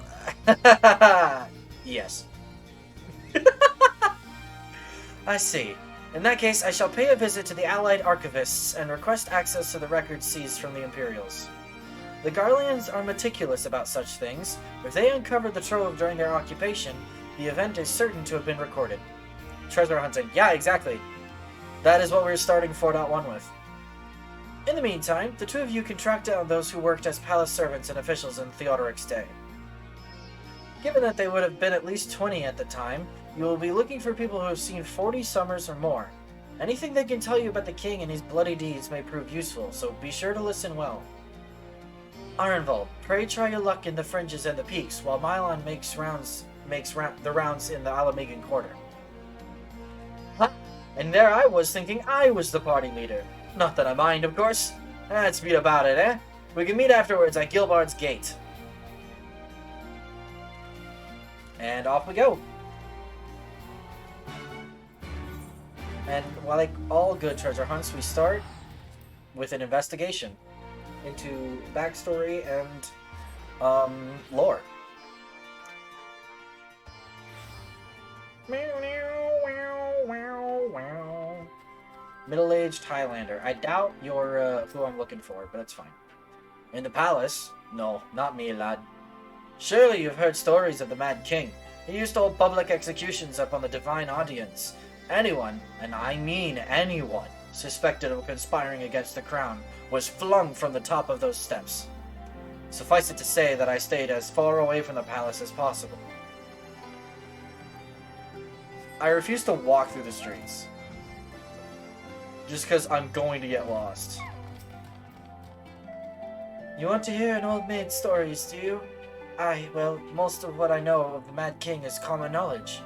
yes. I see. In that case, I shall pay a visit to the Allied Archivists and request access to the records seized from the Imperials. The Garleans are meticulous about such things. If they uncovered the trove during their occupation, the event is certain to have been recorded. Treasure hunting. Yeah, exactly. That is what we're starting 4.1 with. In the meantime, the two of you can track down those who worked as palace servants and officials in Theodoric's day. Given that they would have been at least 20 at the time, you will be looking for people who have seen 40 summers or more. Anything they can tell you about the king and his bloody deeds may prove useful, so be sure to listen well. Arenvald, pray try your luck in the fringes and the peaks, while Mylon makes the rounds in the Alamigan quarter. Huh? And there I was thinking I was the party leader. Not that I mind, of course. Let's beat about it, eh? We can meet afterwards at Gilbard's Gate. And off we go. And like all good treasure hunts, we start with an investigation into backstory and lore. Middle-aged Highlander. I doubt you're who I'm looking for, but that's fine. In the palace? No, not me, lad. Surely you've heard stories of the Mad King. He used to hold public executions up on the Divine Audience. Anyone, and I mean anyone, suspected of conspiring against the crown was flung from the top of those steps. Suffice it to say that I stayed as far away from the palace as possible. I refuse to walk through the streets. Just because I'm going to get lost. You want to hear an old maid's stories, do you? Well, most of what I know of the Mad King is common knowledge.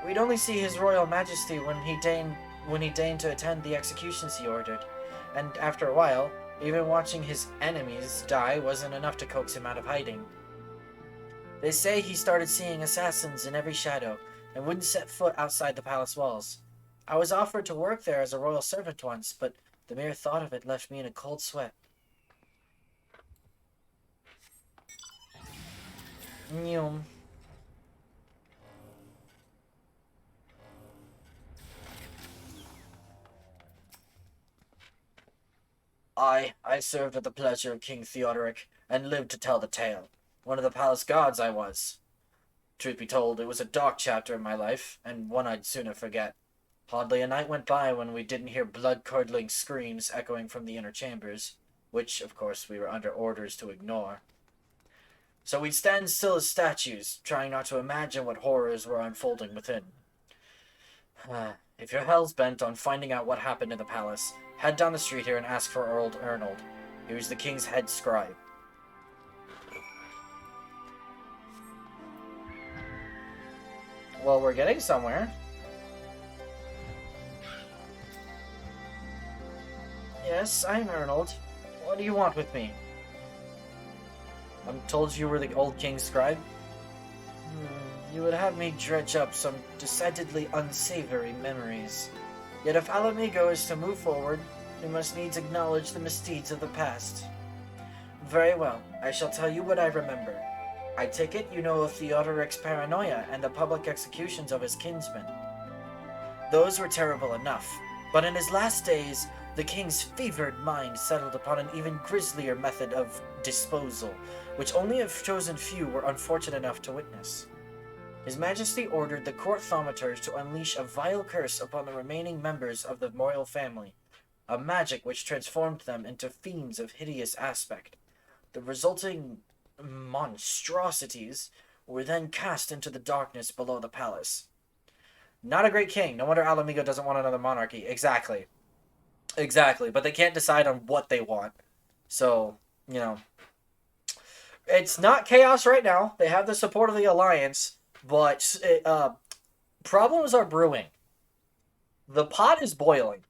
We'd only see his royal majesty when he deigned to attend the executions he ordered, and after a while, even watching his enemies die wasn't enough to coax him out of hiding. They say he started seeing assassins in every shadow, and wouldn't set foot outside the palace walls. I was offered to work there as a royal servant once, but the mere thought of it left me in a cold sweat. Nyum. I served at the pleasure of King Theodoric, and lived to tell the tale. One of the palace guards I was. Truth be told, it was a dark chapter in my life, and one I'd sooner forget. Hardly a night went by when we didn't hear blood-curdling screams echoing from the inner chambers, which, of course, we were under orders to ignore. So we'd stand still as statues, trying not to imagine what horrors were unfolding within. If you're hell's-bent on finding out what happened in the palace, head down the street here and ask for Earl Arnold. He was the king's head scribe. Well, we're getting somewhere. Yes, I'm Arnold. What do you want with me? I'm told you were the old king's scribe. You would have me dredge up some decidedly unsavory memories. Yet if Alamigo is to move forward, we must needs acknowledge the misdeeds of the past. Very well, I shall tell you what I remember. I take it you know of Theodoric's paranoia and the public executions of his kinsmen. Those were terrible enough, but in his last days, the king's fevered mind settled upon an even grislier method of disposal, which only a chosen few were unfortunate enough to witness. His Majesty ordered the court thaumaturs to unleash a vile curse upon the remaining members of the royal family, a magic which transformed them into fiends of hideous aspect. The resulting monstrosities were then cast into the darkness below the palace. Not a great king. No wonder Alamigo doesn't want another monarchy. Exactly. Exactly. But they can't decide on what they want. So, you know. It's not chaos right now. They have the support of the Alliance. But problems are brewing. The pot is boiling.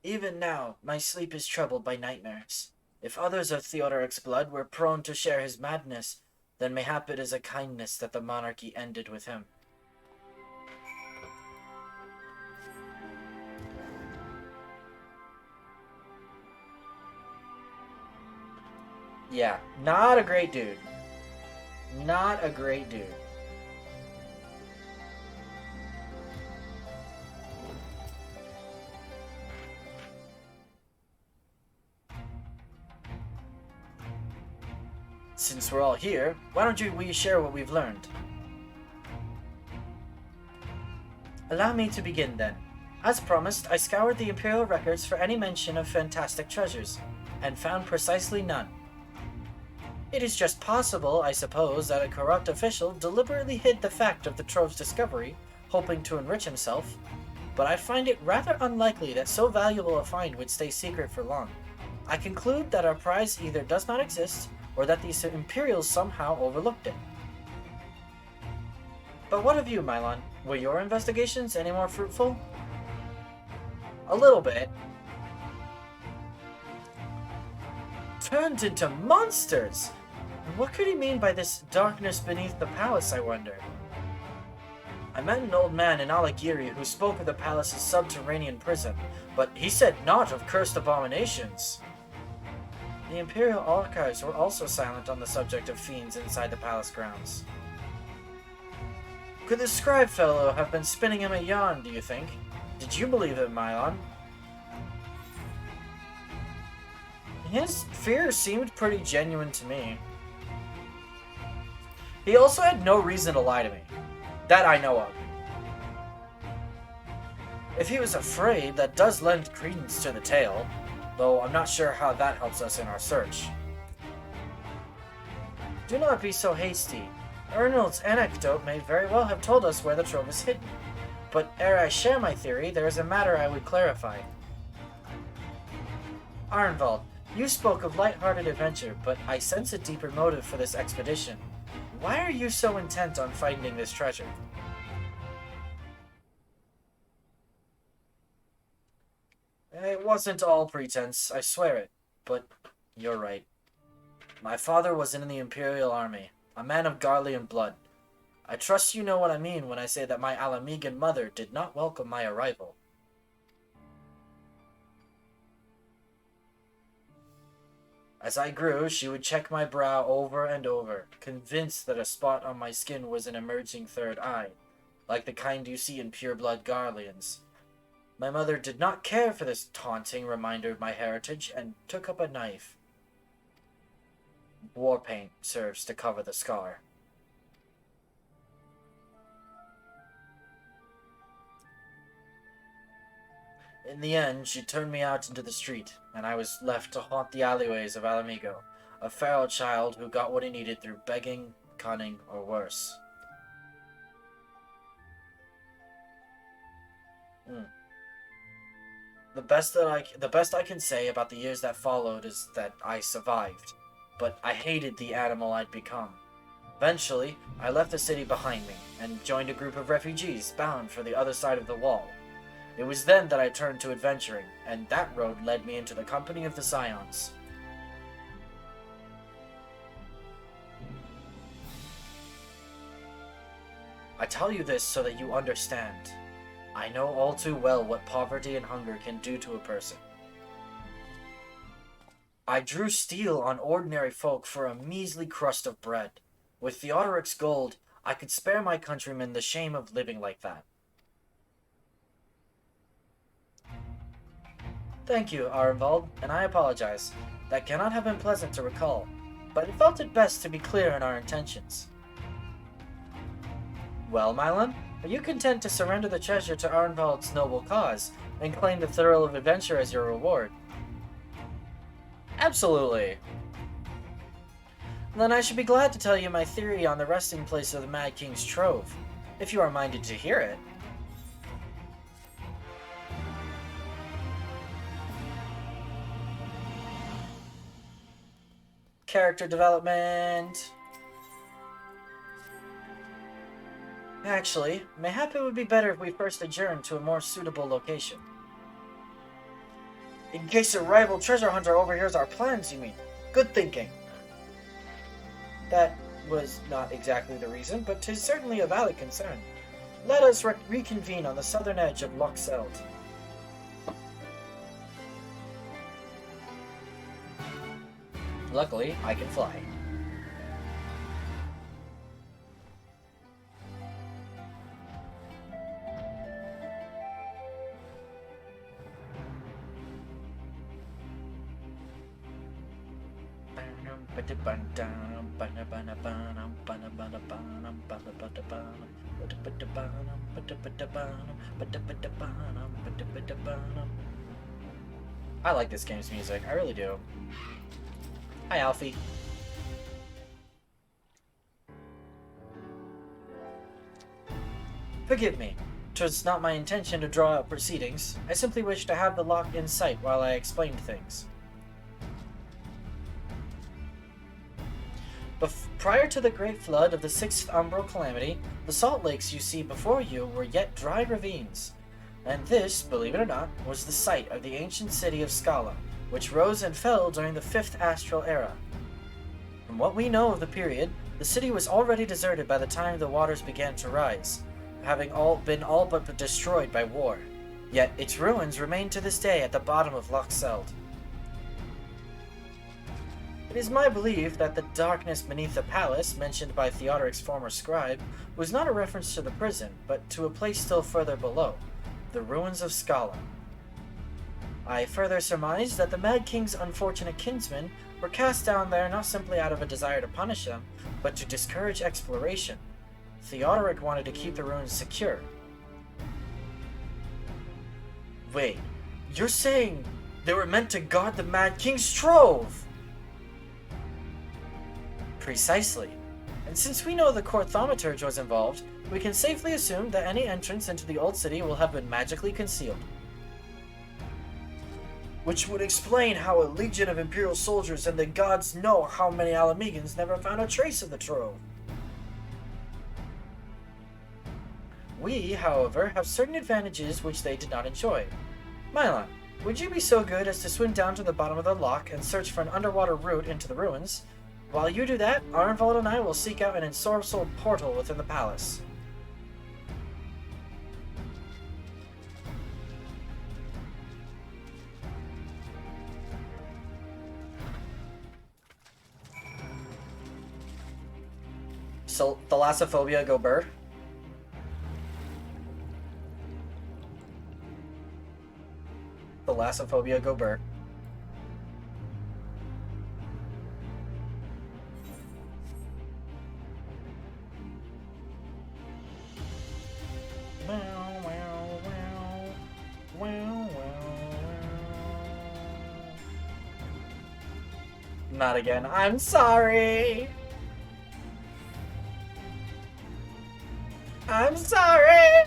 Even now, my sleep is troubled by nightmares. If others of Theodoric's blood were prone to share his madness, then mayhap it is a kindness that the monarchy ended with him. Yeah, not a great dude. Not a great dude. Since we're all here, why don't we share what we've learned? Allow me to begin then. As promised, I scoured the Imperial records for any mention of fantastic treasures, and found precisely none. It is just possible, I suppose, that a corrupt official deliberately hid the fact of the trove's discovery, hoping to enrich himself, but I find it rather unlikely that so valuable a find would stay secret for long. I conclude that our prize either does not exist, or that the Imperials somehow overlooked it. But what of you, Mylon? Were your investigations any more fruitful? A little bit. Turned into monsters! What could he mean by this darkness beneath the palace, I wonder? I met an old man in Aligiri who spoke of the palace's subterranean prison, but he said naught of cursed abominations. The Imperial archives were also silent on the subject of fiends inside the palace grounds. Could the scribe fellow have been spinning him a yarn, do you think? Did you believe him, Mylon? His fear seemed pretty genuine to me. He also had no reason to lie to me. That I know of. If he was afraid, that does lend credence to the tale, though I'm not sure how that helps us in our search. Do not be so hasty. Arnold's anecdote may very well have told us where the trove is hidden, but ere I share my theory, there is a matter I would clarify. Arnvald, you spoke of light-hearted adventure, but I sense a deeper motive for this expedition. Why are you so intent on finding this treasure? It wasn't all pretense, I swear it, but you're right. My father was in the Imperial Army, a man of Garlean blood. I trust you know what I mean when I say that my Alamigan mother did not welcome my arrival. As I grew, she would check my brow over and over, convinced that a spot on my skin was an emerging third eye, like the kind you see in pure-blood Garleans. My mother did not care for this taunting reminder of my heritage and took up a knife. War paint serves to cover the scar. In the end, she turned me out into the street, and I was left to haunt the alleyways of Alamigo, a feral child who got what he needed through begging, cunning, or worse. The best I can say about the years that followed is that I survived, but I hated the animal I'd become. Eventually, I left the city behind me and joined a group of refugees bound for the other side of the wall. It was then that I turned to adventuring, and that road led me into the company of the Scions. I tell you this so that you understand. I know all too well what poverty and hunger can do to a person. I drew steel on ordinary folk for a measly crust of bread. With Theodoric's gold, I could spare my countrymen the shame of living like that. Thank you, Arenvald, and I apologize. That cannot have been pleasant to recall, but it felt it best to be clear in our intentions. Well, Milan, are you content to surrender the treasure to Arenvald's noble cause, and claim the thrill of adventure as your reward? Absolutely. Then I should be glad to tell you my theory on the resting place of the Mad King's Trove, if you are minded to hear it. Character development. Actually, mayhap it would be better if we first adjourn to a more suitable location. In case a rival treasure hunter overhears our plans, you mean? Good thinking. That was not exactly the reason, but 'tis certainly a valid concern. Let us reconvene on the southern edge of Loch Seld. Luckily, I can fly. I like this game's music, I really do. Hi, Alfie. Forgive me. 'Twas not my intention to draw out proceedings. I simply wished to have the lock in sight while I explained things. Prior to the great flood of the 6th Umbral Calamity, the salt lakes you see before you were yet dry ravines. And this, believe it or not, was the site of the ancient city of Scala, which rose and fell during the 5th Astral Era. From what we know of the period, the city was already deserted by the time the waters began to rise, having been all but destroyed by war. Yet its ruins remain to this day at the bottom of Loch Seld. It is my belief that the darkness beneath the palace, mentioned by Theodoric's former scribe, was not a reference to the prison, but to a place still further below, the ruins of Scala. I further surmise that the Mad King's unfortunate kinsmen were cast down there not simply out of a desire to punish them, but to discourage exploration. Theodoric wanted to keep the ruins secure. Wait, you're saying they were meant to guard the Mad King's Trove? Precisely. And since we know the court thaumaturge was involved, we can safely assume that any entrance into the old city will have been magically concealed. Which would explain how a legion of Imperial soldiers and the gods know how many Alamegans never found a trace of the trove. We, however, have certain advantages which they did not enjoy. Milan, would you be so good as to swim down to the bottom of the loch and search for an underwater route into the ruins? While you do that, Arenvald and I will seek out an ensorcelled portal within the palace. So, Thalassophobia go burr? Thalassophobia go burr. Not again. I'm sorry. I'm sorry!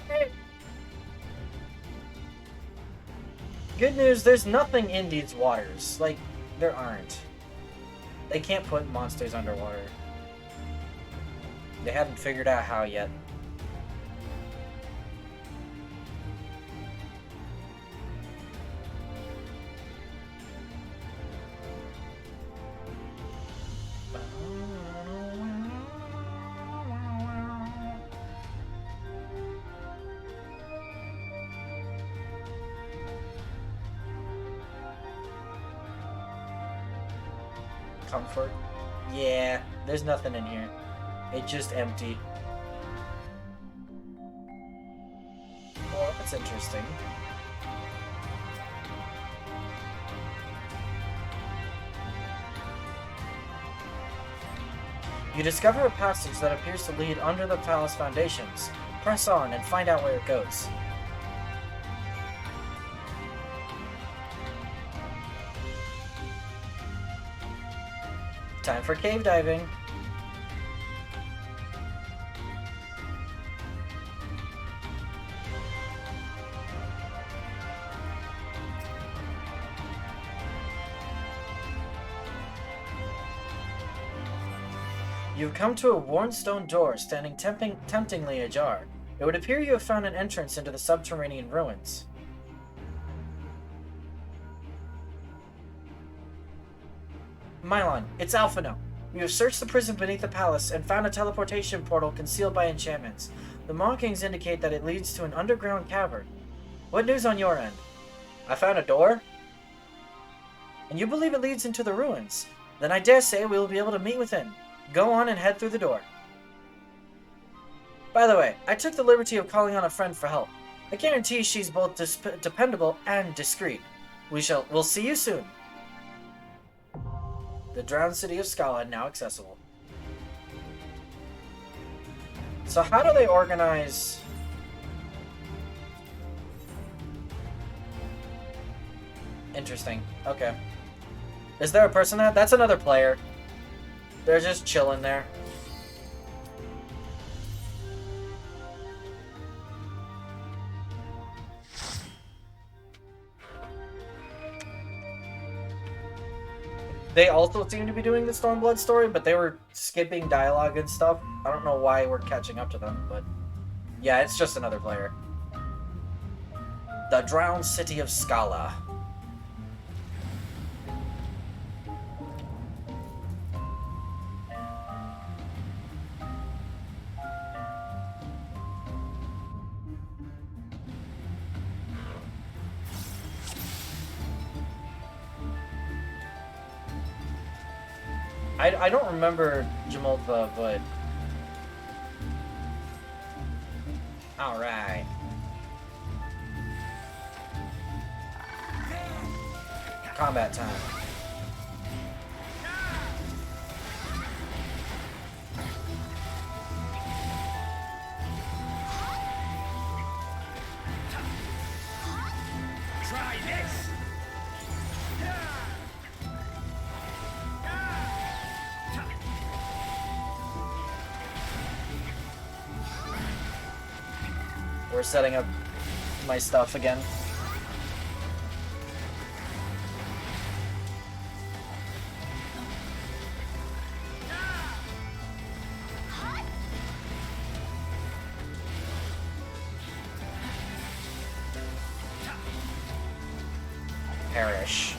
Good news, there's nothing in these waters. Like, there aren't. They can't put monsters underwater. They haven't figured out how yet. Comfort? Yeah, there's nothing in here. It's just empty. Well, that's interesting. You discover a passage that appears to lead under the palace foundations. Press on and find out where it goes. Time for cave diving. You've come to a worn stone door standing temptingly ajar. It would appear you have found an entrance into the subterranean ruins. Mylon, it's Alphino. You have searched the prison beneath the palace and found a teleportation portal concealed by enchantments. The markings indicate that it leads to an underground cavern. What news on your end? I found a door? And you believe it leads into the ruins? Then I dare say we will be able to meet within. Go on and head through the door. By the way, I took the liberty of calling on a friend for help. I guarantee she's both dependable and discreet. We'll see you soon. The drowned city of Scala now accessible. So how do they organize... Interesting. Okay. Is there a person there? That's another player. They're just chilling there. They also seem to be doing the Stormblood story, but they were skipping dialogue and stuff. I don't know why we're catching up to them, but... yeah, it's just another player. The drowned city of Scala. I don't remember Jamoltha, but... alright. Combat time. Try this! We're setting up my stuff again. Perish.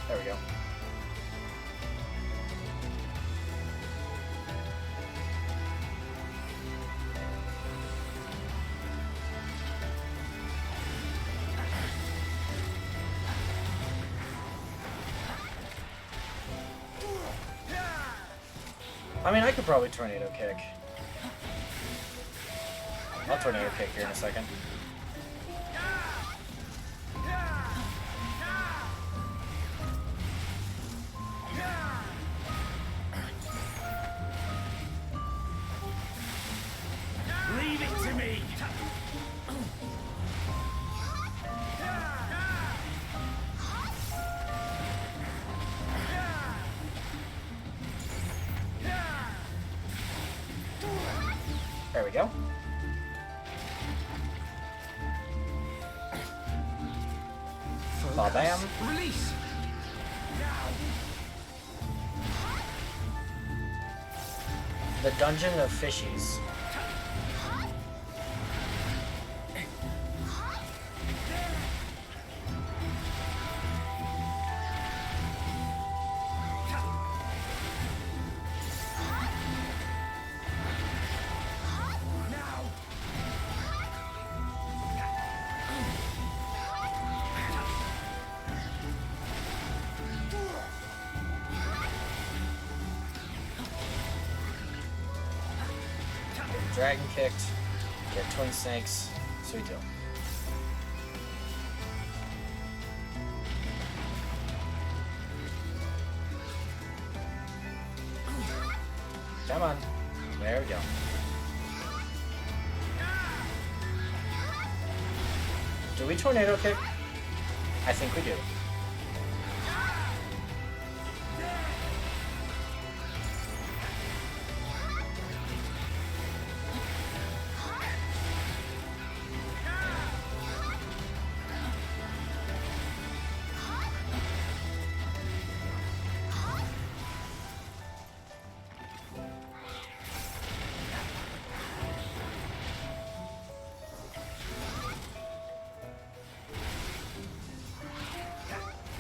There we go. I mean, I could probably tornado kick. I'll tornado kick here in a second. Leave it to me! There we go. Bam. Release! The Dungeon of Fishies. Dragon kicked. Get twin snakes. Sweet deal. Come on. There we go. Do we tornado kick? I think we do.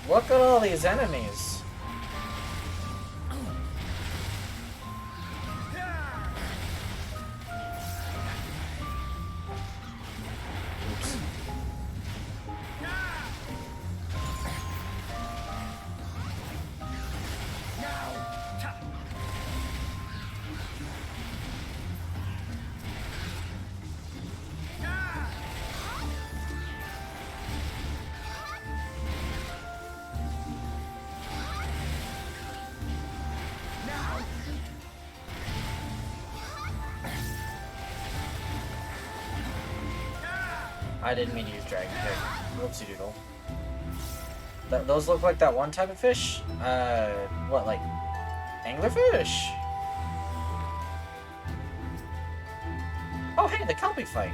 Look at all these enemies. Oops. I didn't mean to use Dragon Kick. Whoopsie doodle. Those look like that one type of fish? What, like anglerfish? Oh, hey, the Kelpie fight.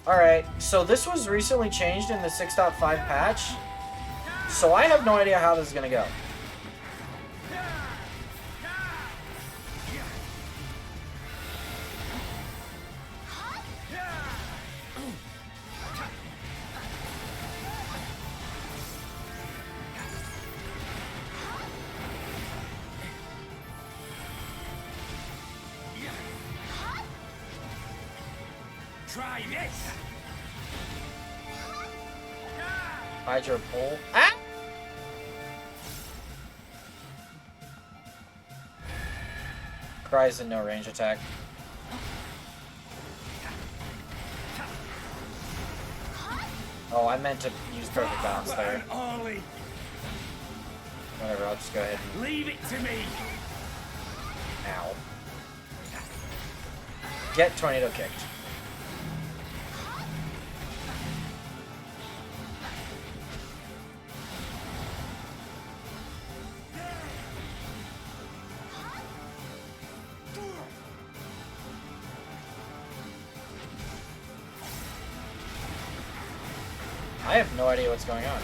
Alright, so this was recently changed in the 6.5 patch. So I have no idea how this is gonna go. Try this! Hydro pole. Ah! Cries and no range attack. Oh, I meant to use perfect balance there. Whatever, I'll just go ahead and... Leave it to me! Ow. Get tornado kicked. I have no idea what's going on.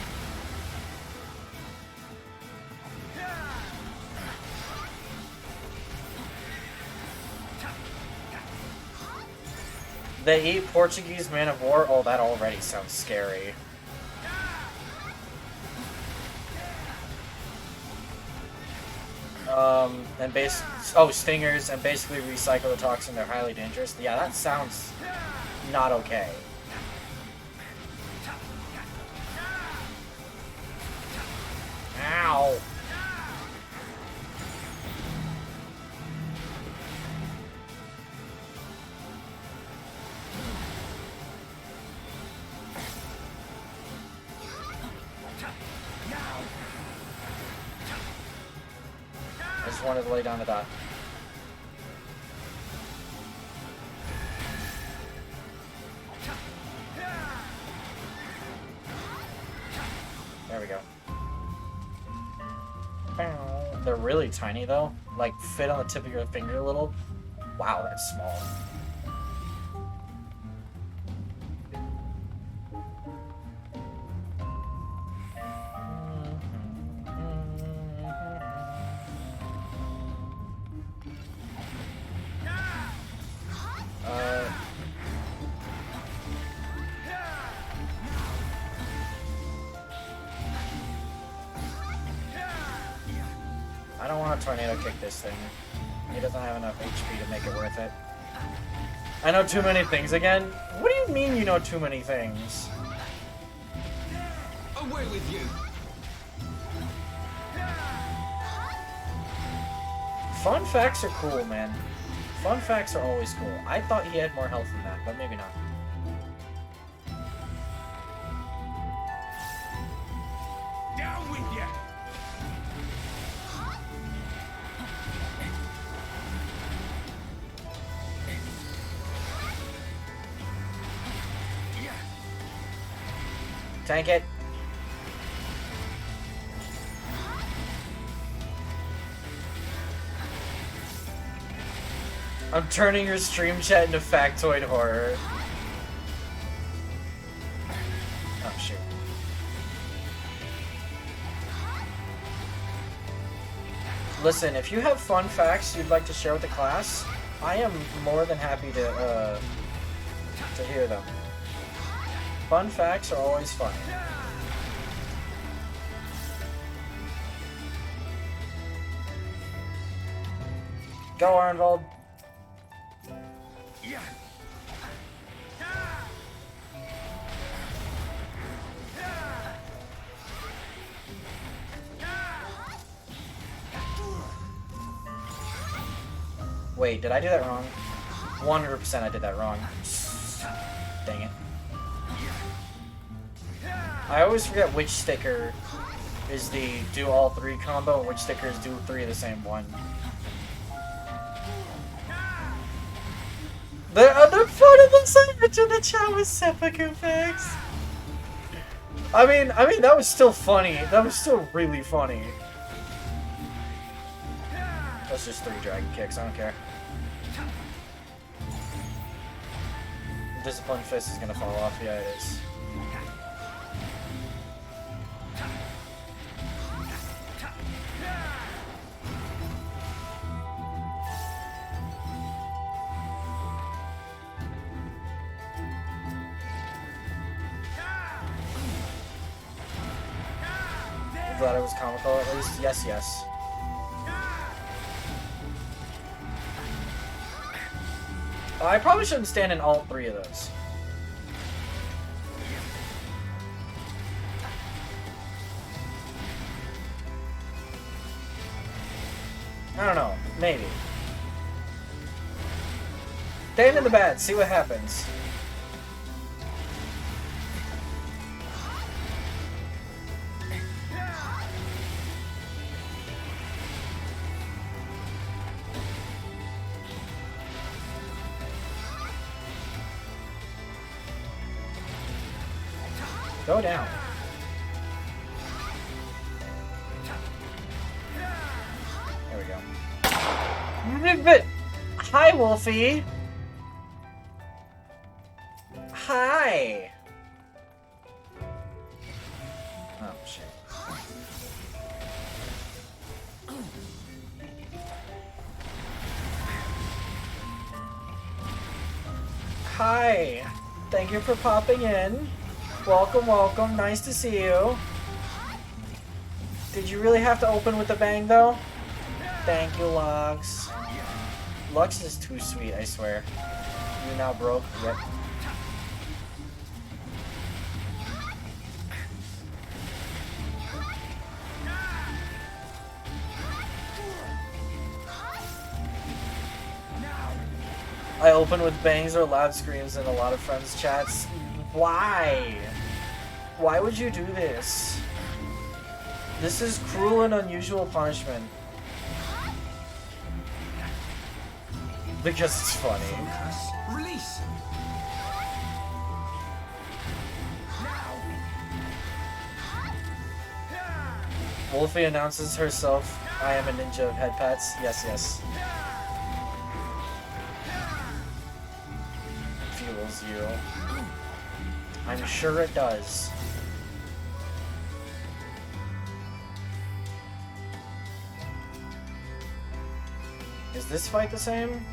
They eat Portuguese man of war? Oh, that already sounds scary. And stingers, and basically recycle the toxin. They're highly dangerous. Yeah, that sounds not okay. Ow. I just wanted to lay down the dot. There we go. They're really tiny though, like fit on the tip of your finger a little. Wow, that's small. I don't want to tornado kick this thing. He doesn't have enough HP to make it worth it. I know too many things again? What do you mean you know too many things? Away with you! Fun facts are cool, man. Fun facts are always cool. I thought he had more health than that, but maybe not. Down with you! Tank it. I'm turning your stream chat into factoid horror. Oh, shoot. Listen, if you have fun facts you'd like to share with the class, I am more than happy to hear them. Fun facts are always fun. Go, Arnvold. Wait, did I do that wrong? 100% I did that wrong. Dang it. I always forget which sticker is the do all three combo and which stickers do three of the same one. The other part of the sandwich in the chat was seppuku facts. I mean, that was still funny. That was still really funny. That's just 3 dragon kicks, I don't care. Disciplined fist is gonna fall off, yeah it is. I'm glad it was comical at least. Yes, yes. I probably shouldn't stand in all 3 of those. I don't know. Maybe. Stand in the bad. See what happens. Go down. There we go. Hi, Wolfie. Hi. Oh, shit. Hi. Thank you for popping in. Welcome, welcome. Nice to see you. Did you really have to open with a bang, though? Thank you, Lux. Lux is too sweet, I swear. You now broke? Yep. I open with bangs or loud screams in a lot of friends' chats. Why? Why would you do this? This is cruel and unusual punishment. Because it's funny. Release. Wolfie announces herself, I am a ninja of head pats. Yes, yes. heals you. I'm sure it does. Is this fight the same?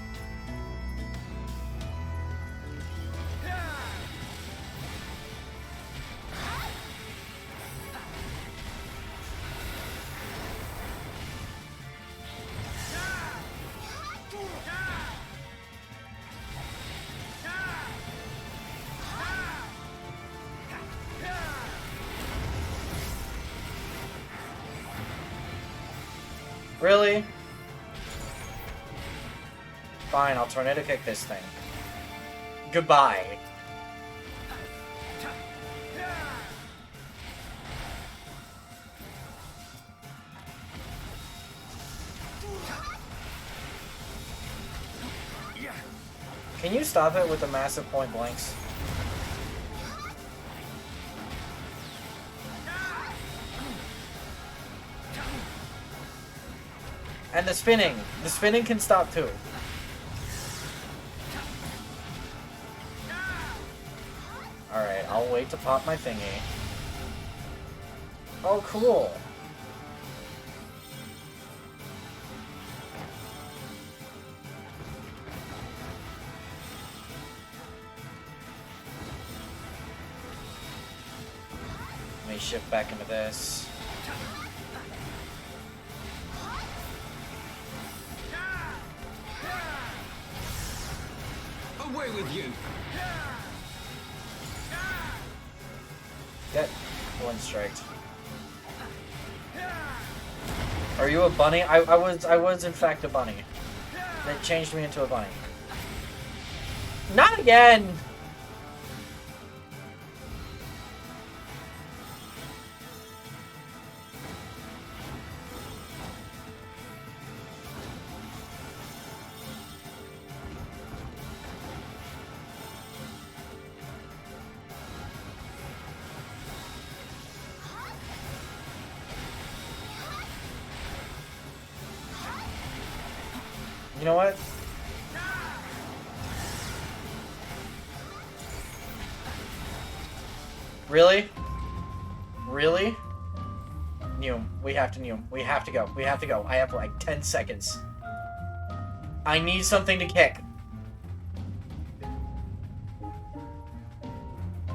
Really? Fine, I'll tornado kick this thing. Goodbye. Can you stop it with the massive point blanks? And the spinning! The spinning can stop too. Alright, I'll wait to pop my thingy. Oh, cool! Let me shift back into this. Away with you! Get one striked. Are you a bunny? I was in fact a bunny. They changed me into a bunny. Not again! You know what? Really? Really? Neum. We have to Neum. We have to go. We have to go. I have like 10 seconds. I need something to kick.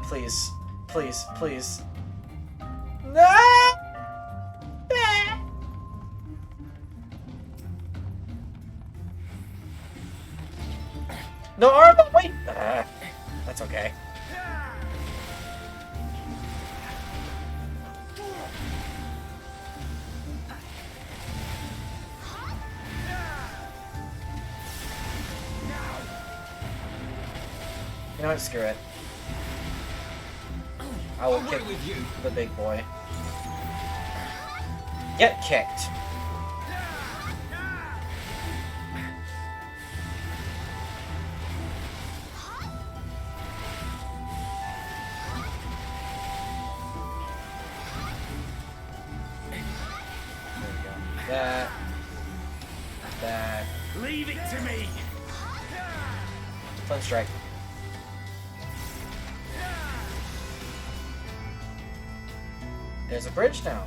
Please. Please. Please. No! No, Arma, wait! That's okay. You know what? Screw it. I will kick the big boy. Get kicked. That. Leave it to me! Flint strike. There's a bridge now.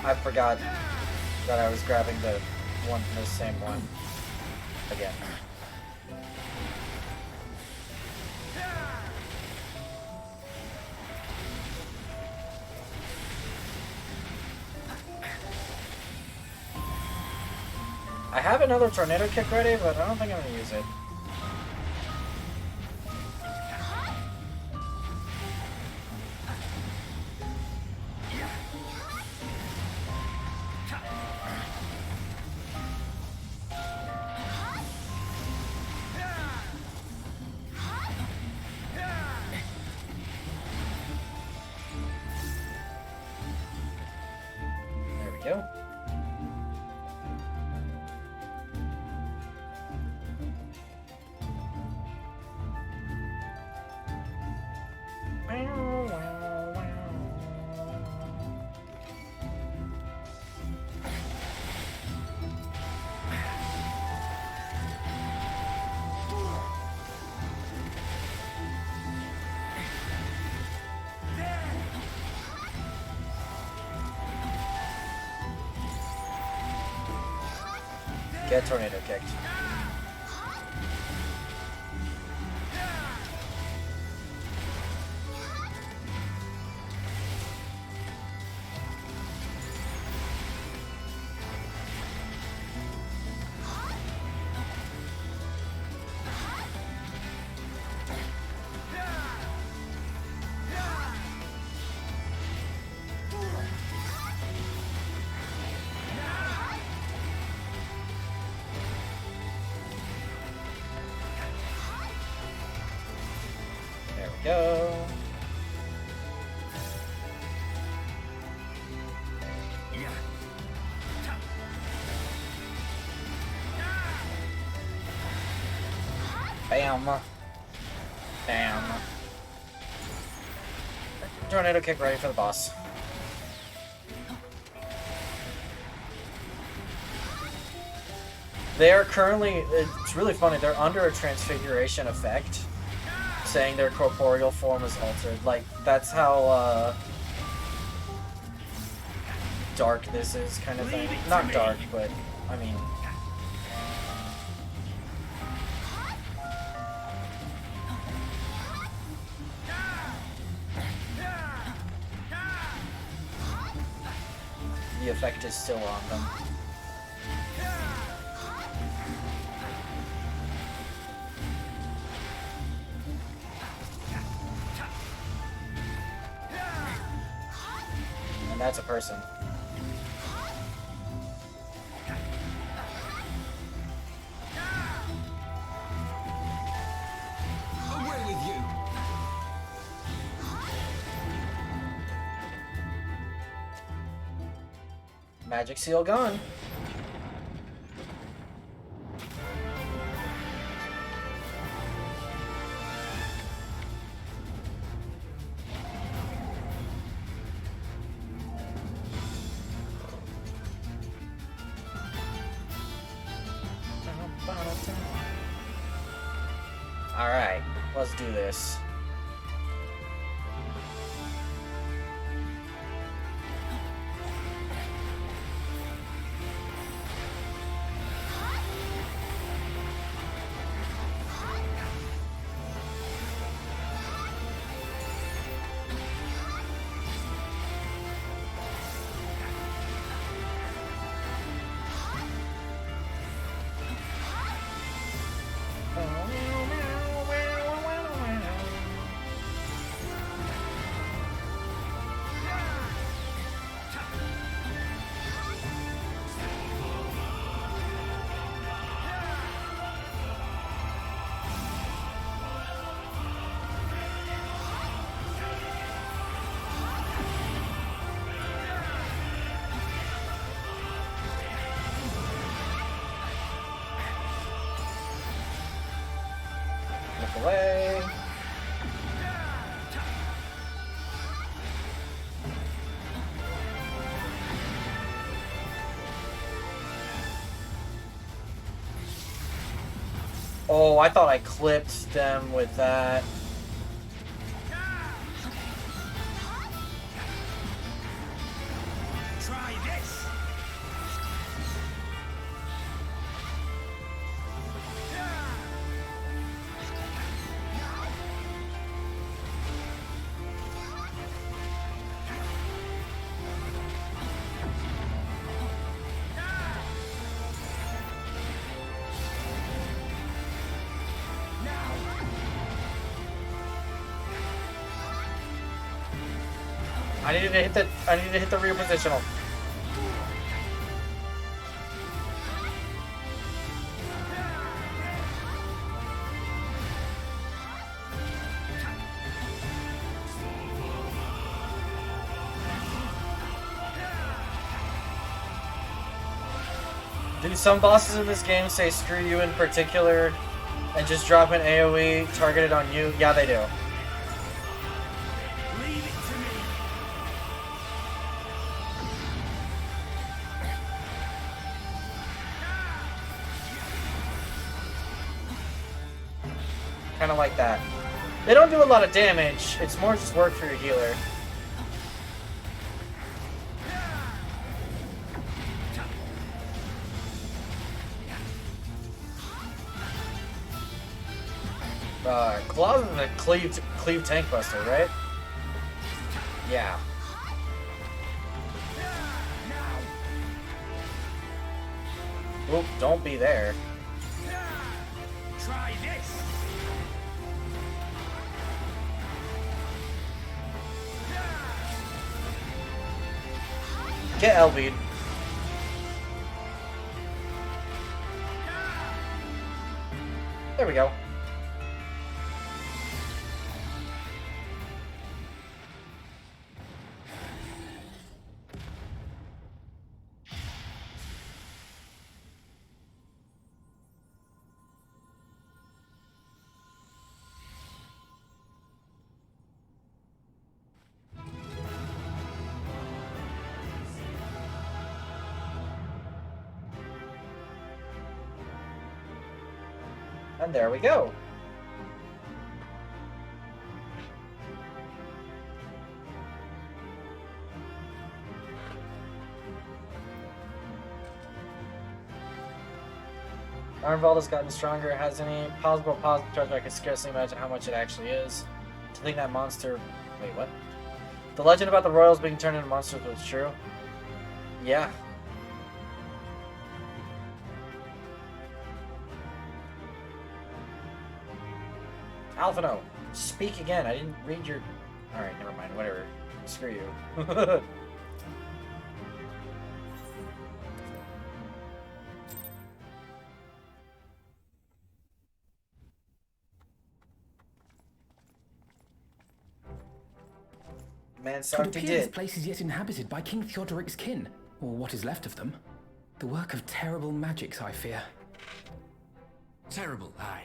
I forgot that I was grabbing the same one again. I have another tornado kick ready, but I don't think I'm gonna use it. Get tornado kicked. Go. Bam. Bam. Tornado kick ready for the boss. They are currently, it's really funny, they're under a transfiguration effect, saying their corporeal form is altered. Like, that's how, dark this is, kind of thing. Not dark, but, I mean... the effect is still on them. And that's a person. Away with you! Magic seal gone. Alright, let's do this. Away. Oh, I thought I clipped them with that. Try this! I needed to hit the repositional. Do some bosses in this game say screw you in particular and just drop an AoE targeted on you? Yeah, they do. Kind of like that. They don't do a lot of damage. It's more just work for your healer. Claws is a cleave tank buster, right? Yeah. Oop, don't be there. Try this. Get LB'd. There we go. And there we go. Arnvald has gotten stronger. Has any possible positive charge? I can scarcely imagine how much it actually is. To think that monster... Wait, what? The legend about the royals being turned into monsters was true? Yeah. Alphino, speak again. I didn't read your... Alright, never mind. Whatever. Screw you. Man, It sucked would he appear this did. place is yet inhabited by King Theodoric's kin, or what is left of them. The work of terrible magics, I fear. Terrible, aye.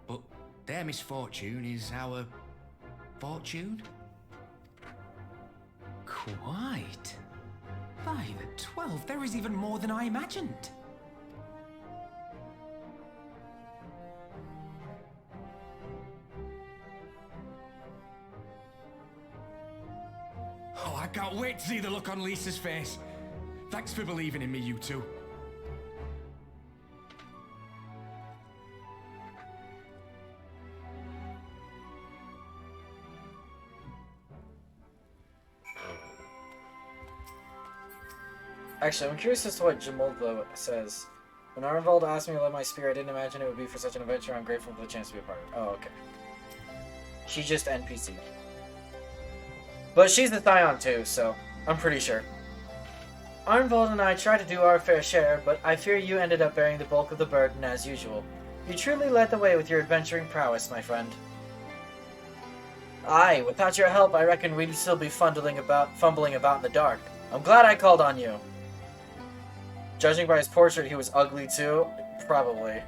But their misfortune is our fortune? Quite. By the 12, there is even more than I imagined. Oh, I can't wait to see the look on Lisa's face. Thanks for believing in me, you two. Actually, I'm curious as to what Jamoldo says. When Arnvald asked me to let my spear, I didn't imagine it would be for such an adventure. I'm grateful for the chance to be a part of it. Oh, okay. She's just NPC. But she's the Scion too, so I'm pretty sure. Arnvald and I tried to do our fair share, but I fear you ended up bearing the bulk of the burden as usual. You truly led the way with your adventuring prowess, my friend. Aye, without your help, I reckon we'd still be fumbling about in the dark. I'm glad I called on you. Judging by his portrait, he was ugly too? Probably.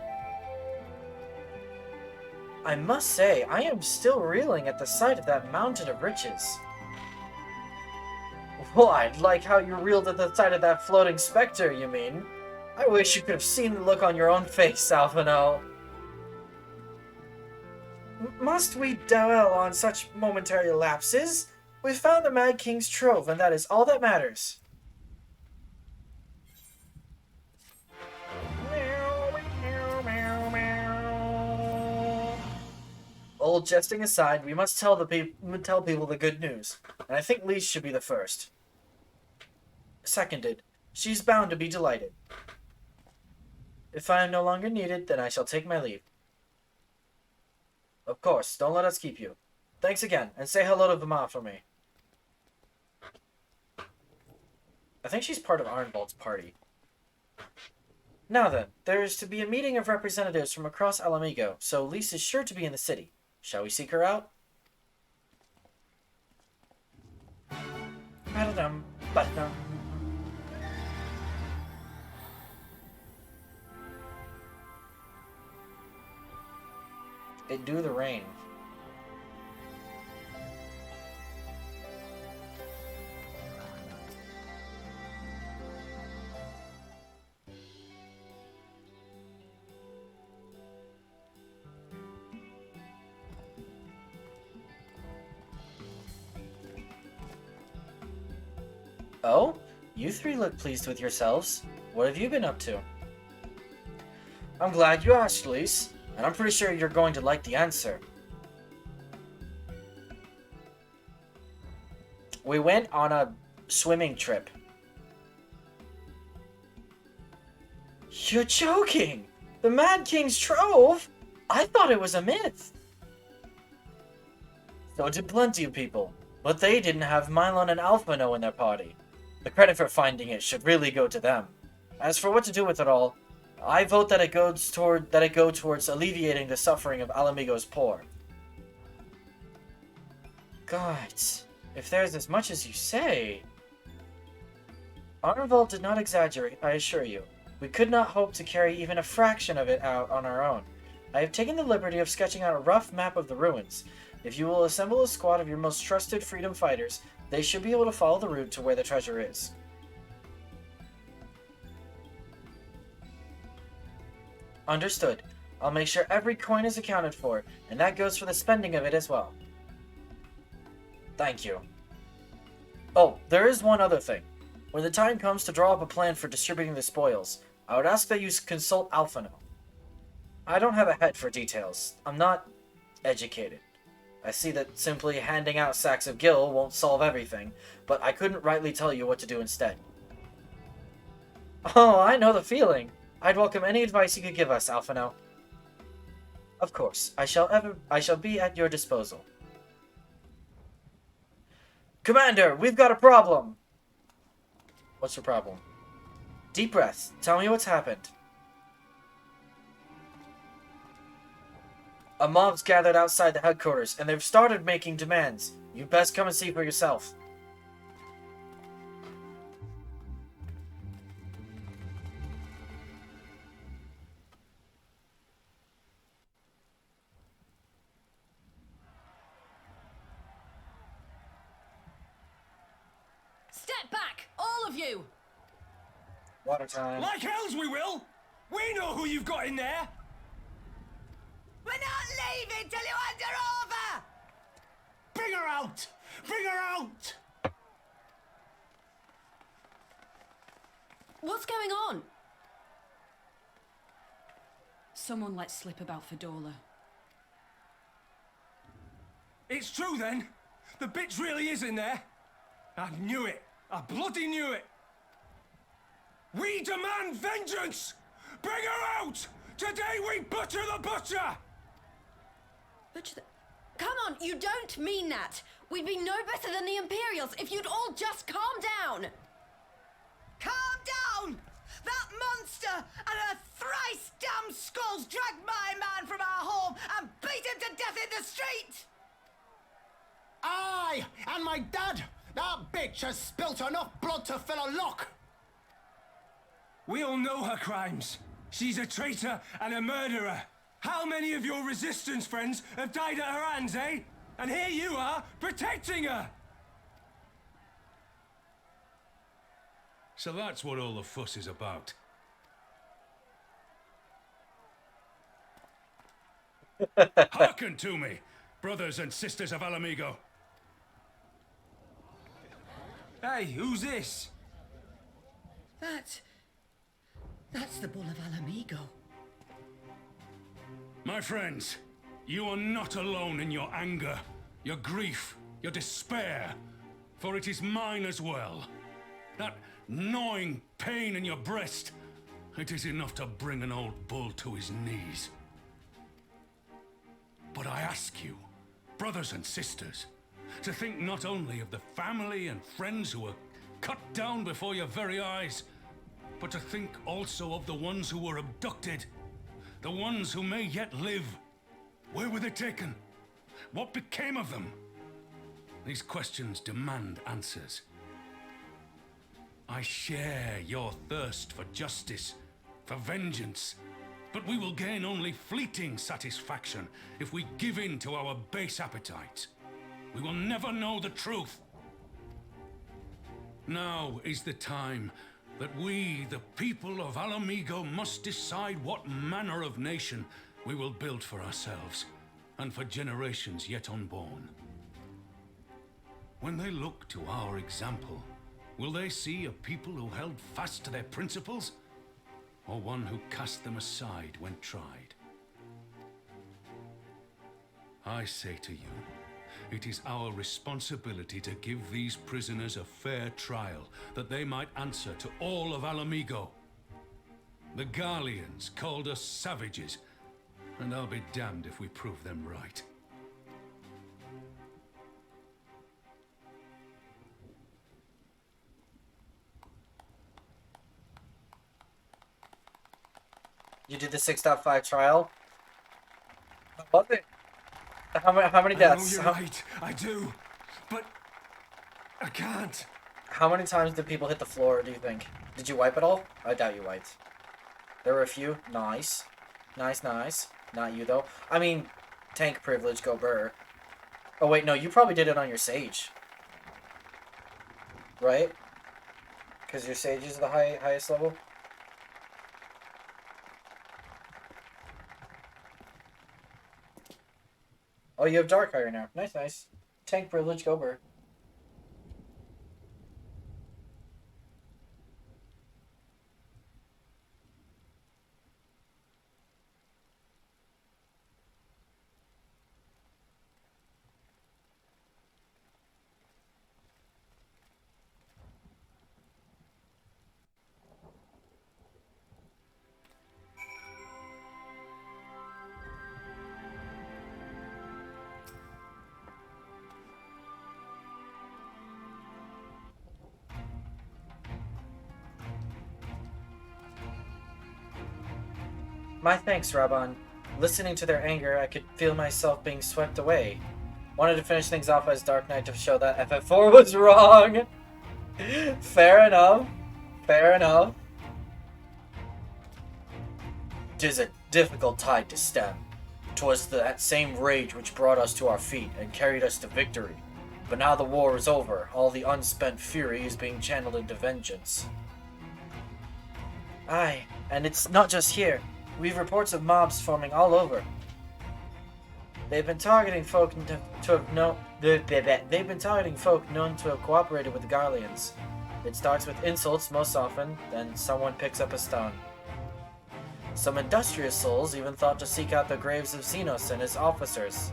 I must say, I am still reeling at the sight of that mountain of riches. Why, like how you reeled at the sight of that floating specter, you mean? I wish you could have seen the look on your own face, Alphino. Must we dwell on such momentary lapses? We've found the Mad King's trove, and that is all that matters. Old jesting aside, we must tell people the good news, and I think Lise should be the first. Seconded. She's bound to be delighted. If I am no longer needed, then I shall take my leave. Of course, don't let us keep you. Thanks again, and say hello to Vama for me. I think she's part of Arnvald's party. Now then, there is to be a meeting of representatives from across Alamigo, so Lise is sure to be in the city. Shall we seek her out? Ba-da-dum, ba-da-dum. It do the rain. Oh? You three look pleased with yourselves. What have you been up to? I'm glad you asked, Lise, and I'm pretty sure you're going to like the answer. We went on a swimming trip. You're joking! The Mad King's Trove? I thought it was a myth. So did plenty of people, but they didn't have Mylon and Alphino in their party. The credit for finding it should really go to them. As for what to do with it all, I vote that it go towards alleviating the suffering of Alamigo's poor. Gods, if there's as much as you say... Arnvold did not exaggerate, I assure you. We could not hope to carry even a fraction of it out on our own. I have taken the liberty of sketching out a rough map of the ruins. If you will assemble a squad of your most trusted freedom fighters, they should be able to follow the route to where the treasure is. Understood. I'll make sure every coin is accounted for, and that goes for the spending of it as well. Thank you. Oh, there is one other thing. When the time comes to draw up a plan for distributing the spoils, I would ask that you consult Alphino. I don't have a head for details. I'm not educated. I see that simply handing out sacks of gil won't solve everything, but I couldn't rightly tell you what to do instead. Oh, I know the feeling. I'd welcome any advice you could give us, Alphino. Of course, I shall be at your disposal. Commander, we've got a problem! What's your problem? Deep breaths. Tell me what's happened. A mob's gathered outside the headquarters, and they've started making demands. You best come and see for yourself. Step back, all of you! Water time. Like hells we will! We know who you've got in there! We're not leaving till you hand her over! Bring her out! Bring her out! What's going on? Someone let slip about Fedorla. It's true then! The bitch really is in there! I knew it! I bloody knew it! We demand vengeance! Bring her out! Today we butcher the butcher! Come on, you don't mean that! We'd be no better than the Imperials if you'd all just calm down! Calm down! That monster and her thrice damned skulls dragged my man from our home and beat him to death in the street! Aye, and my dad! That bitch has spilt enough blood to fill a lock! We all know her crimes. She's a traitor and a murderer. How many of your resistance friends have died at her hands, eh? And here you are, protecting her! So that's what all the fuss is about. Hearken to me, brothers and sisters of Alamigo. Hey, who's this? That's the Bull of Alamigo. My friends, you are not alone in your anger, your grief, your despair, for it is mine as well. That gnawing pain in your breast, it is enough to bring an old bull to his knees. But I ask you, brothers and sisters, to think not only of the family and friends who were cut down before your very eyes, but to think also of the ones who were abducted, the ones who may yet live. Where were they taken? What became of them? These questions demand answers. I share your thirst for justice, for vengeance, but we will gain only fleeting satisfaction if we give in to our base appetites. We will never know the truth. Now is the time that we, the people of Alamigo, must decide what manner of nation we will build for ourselves and for generations yet unborn. When they look to our example, Will they see a people who held fast to their principles, or one who cast them aside when tried? I say to you, it is our responsibility to give these prisoners a fair trial, that they might answer to all of Alamigo. The Garleans called us savages, and I'll be damned if we prove them right. You did the 6.5 trial? How was it? How many deaths? I know you're right, I do. But I can't. How many times did people hit the floor, do you think? Did you wipe it all? I doubt you wiped. There were a few. Nice. Nice, nice. Not you, though. I mean, tank privilege, go burr. Oh, wait, no, you probably did it on your Sage. Right? Because your Sage is the highest level? Oh, you have Dark Iron now. Nice, nice. Tank privilege, go burr. My thanks, Raban. Listening to their anger, I could feel myself being swept away. Wanted to finish things off as Dark Knight to show that FF4 was wrong. Fair enough. Fair enough. 'Tis a difficult tide to stem. 'Twas that same rage which brought us to our feet and carried us to victory. But now the war is over, all the unspent fury is being channeled into vengeance. Aye, and it's not just here. We've reports of mobs forming all over. They've been targeting folk They've been targeting folk known to have cooperated with the Garleans. It starts with insults most often, then someone picks up a stone. Some industrious souls even thought to seek out the graves of Xenos and his officers.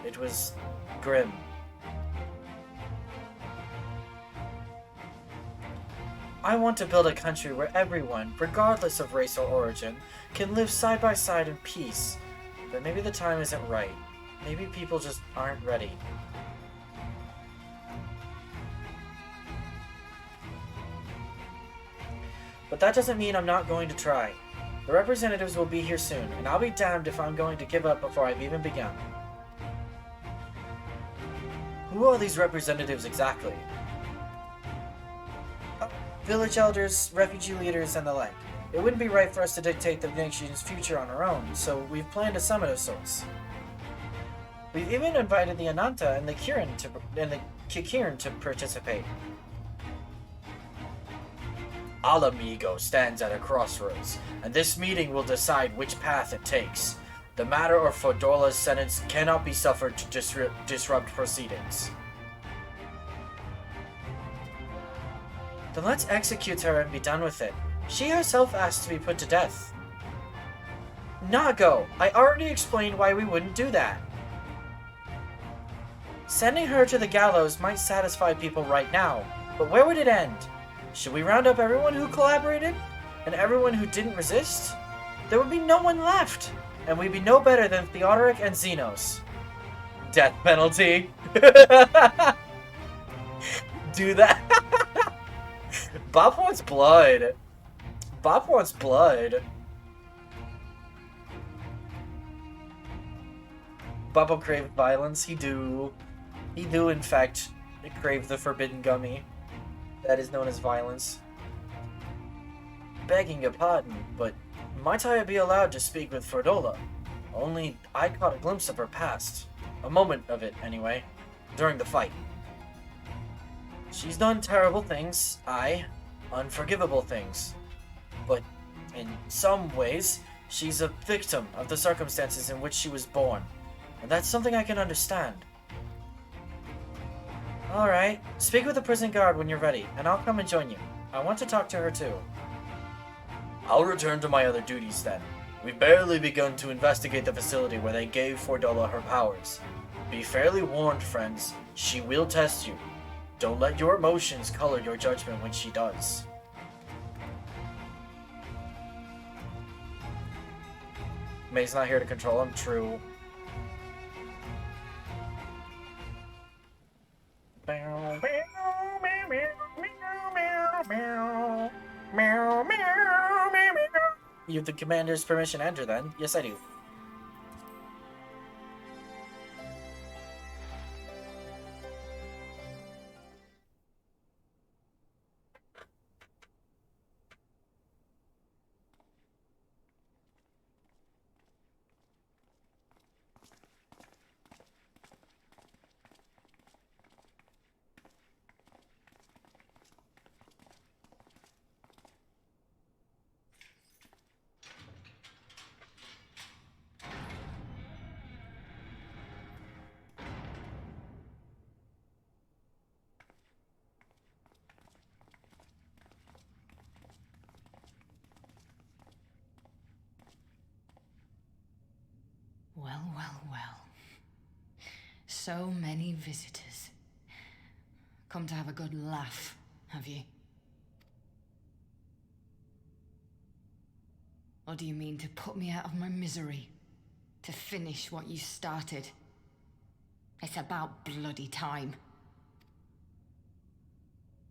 It was grim. I want to build a country where everyone, regardless of race or origin, can live side by side in peace. But maybe the time isn't right. Maybe people just aren't ready. But that doesn't mean I'm not going to try. The representatives will be here soon, and I'll be damned if I'm going to give up before I've even begun. Who are these representatives exactly? Village elders, refugee leaders, and the like. It wouldn't be right for us to dictate the nation's future on our own, so we've planned a summit of sorts. We've even invited the Ananta and the Kikiran to participate. Alamigo stands at a crossroads, and this meeting will decide which path it takes. The matter of Fodola's sentence cannot be suffered to disrupt proceedings. Then let's execute her and be done with it. She herself asked to be put to death. Nago, I already explained why we wouldn't do that. Sending her to the gallows might satisfy people right now, but where would it end? Should we round up everyone who collaborated? And everyone who didn't resist? There would be no one left, and we'd be no better than Theodoric and Xenos. Death penalty. Do that. Bob wants blood. Bob wants blood. Bob will crave violence. He do in fact crave the forbidden gummy. That is known as violence. Begging your pardon, but might I be allowed to speak with Fordola? Only I caught a glimpse of her past. A moment of it, anyway. During the fight. She's done terrible things, aye. Unforgivable things. But in some ways, she's a victim of the circumstances in which she was born. And that's something I can understand. Alright, speak with the prison guard when you're ready, and I'll come and join you. I want to talk to her too. I'll return to my other duties then. We've barely begun to investigate the facility where they gave Fordola her powers. Be fairly warned, friends. She will test you. Don't let your emotions color your judgment when she does. May's not here to control him, true. You have the commander's permission to enter then? Yes, I do. Well, well, well. So many visitors. Come to have a good laugh, have you? Or do you mean to put me out of my misery? To finish what you started? It's about bloody time.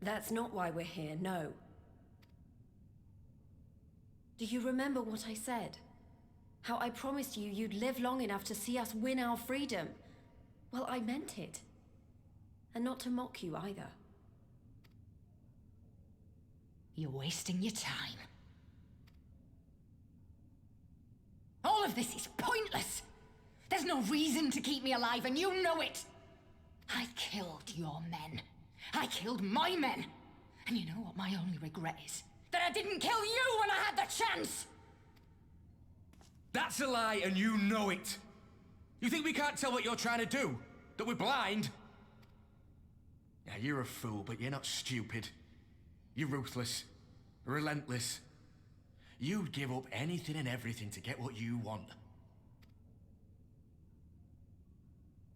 That's not why we're here, no. Do you remember what I said? How I promised you you'd live long enough to see us win our freedom? Well, I meant it. And not to mock you either. You're wasting your time. All of this is pointless! There's no reason to keep me alive, and you know it! I killed your men. I killed my men. And you know what my only regret is? That I didn't kill you when I had the chance! That's a lie, and you know it. You think we can't tell what you're trying to do? That we're blind? Yeah, you're a fool, but you're not stupid. You're ruthless, relentless. You'd give up anything and everything to get what you want.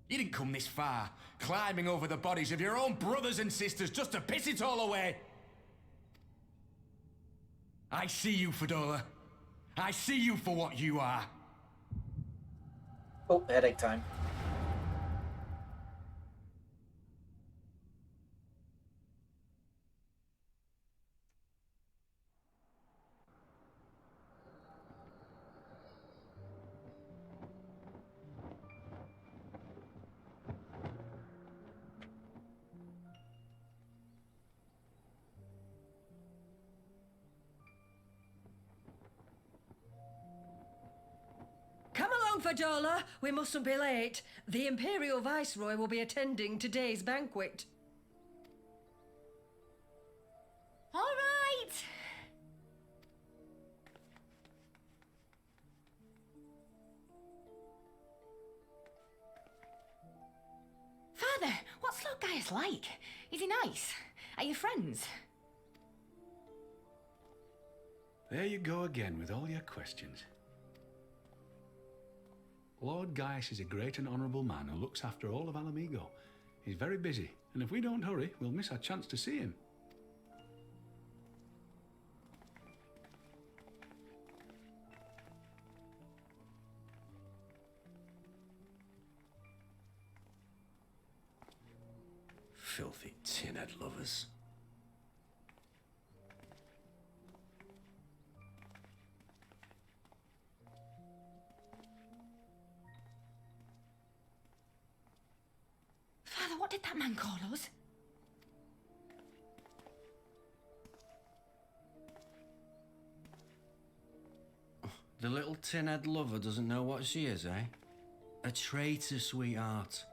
You didn't come this far, climbing over the bodies of your own brothers and sisters just to piss it all away. I see you, Fordola. I see you for what you are. Oh, headache time. Come along, Fordola. We mustn't be late. The Imperial Viceroy will be attending today's banquet. All right! Father, what's Lord Gaius like? Is he nice? Are you friends? There you go again with all your questions. Lord Gaius is a great and honourable man who looks after all of Alamigo. He's very busy, and if we don't hurry, we'll miss our chance to see him. Filthy tin-head lovers. Father, what did that man call us? The little tin-head lover doesn't know what she is, eh? A traitor, sweetheart.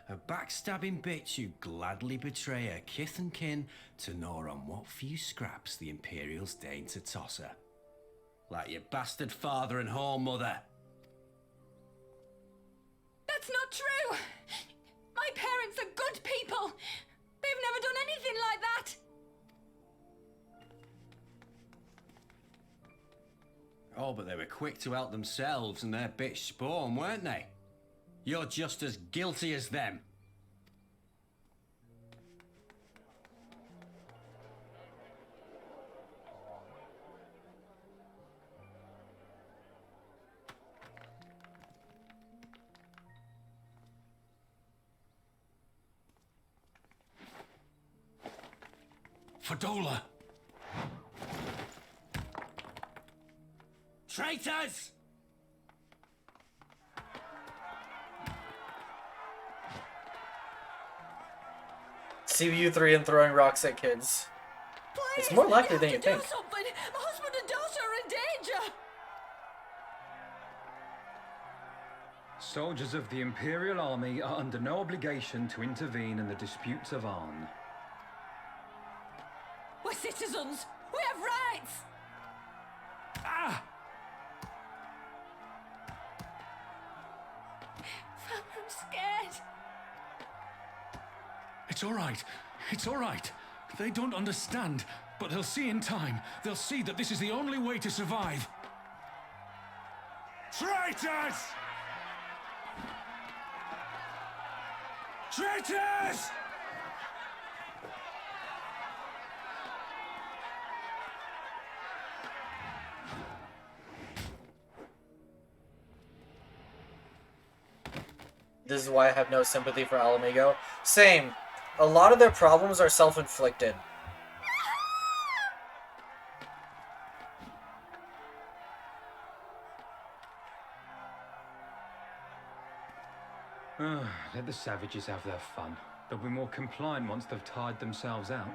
A backstabbing bitch who'd gladly betray her kith and kin to gnaw on what few scraps the Imperials deign to toss her. Like your bastard father and whore mother. That's not true! My parents are good people! never done anything like that! Oh, but they were quick to help themselves and their bitch spawn, weren't they? You're just as guilty as them. Fadola! Traitors! CBU3 and throwing rocks at kids. Please, It's more likely than you do think. something! My husband and daughter are in danger! Soldiers of the Imperial Army are under no obligation to intervene in the disputes of Arn. We're citizens! We have rights! Ah! I'm scared. It's all right. It's all right. They don't understand, but they'll see in time. They'll see that this is the only way to survive. Traitors! Traitors! This is why I have no sympathy for Alamigo. Same. A lot of their problems are self-inflicted. Let the savages have their fun. They'll be more compliant once they've tired themselves out.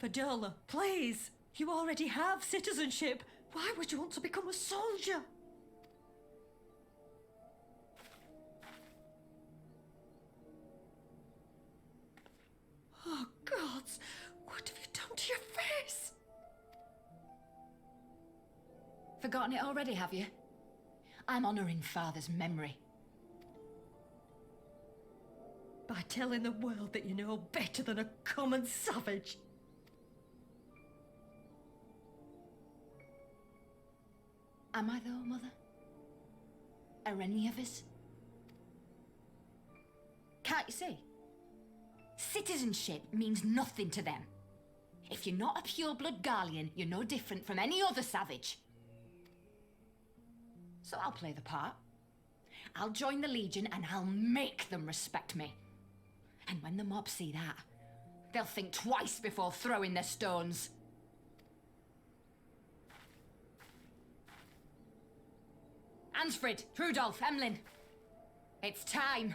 Fadola, please! You already have citizenship. Why would you want to become a soldier? Oh, gods! What have you done to your face? Forgotten it already, have you? I'm honouring Father's memory. By telling the world that you know better than a common savage. Am I though, Mother? Are any of us? Can't you see? Citizenship means nothing to them. If you're not a pure-blood Garlean, you're no different from any other savage. So I'll play the part. I'll join the Legion and I'll make them respect me. And when the mob see that, they'll think twice before throwing their stones. Ansfrid, Rudolph, Emlyn. It's time.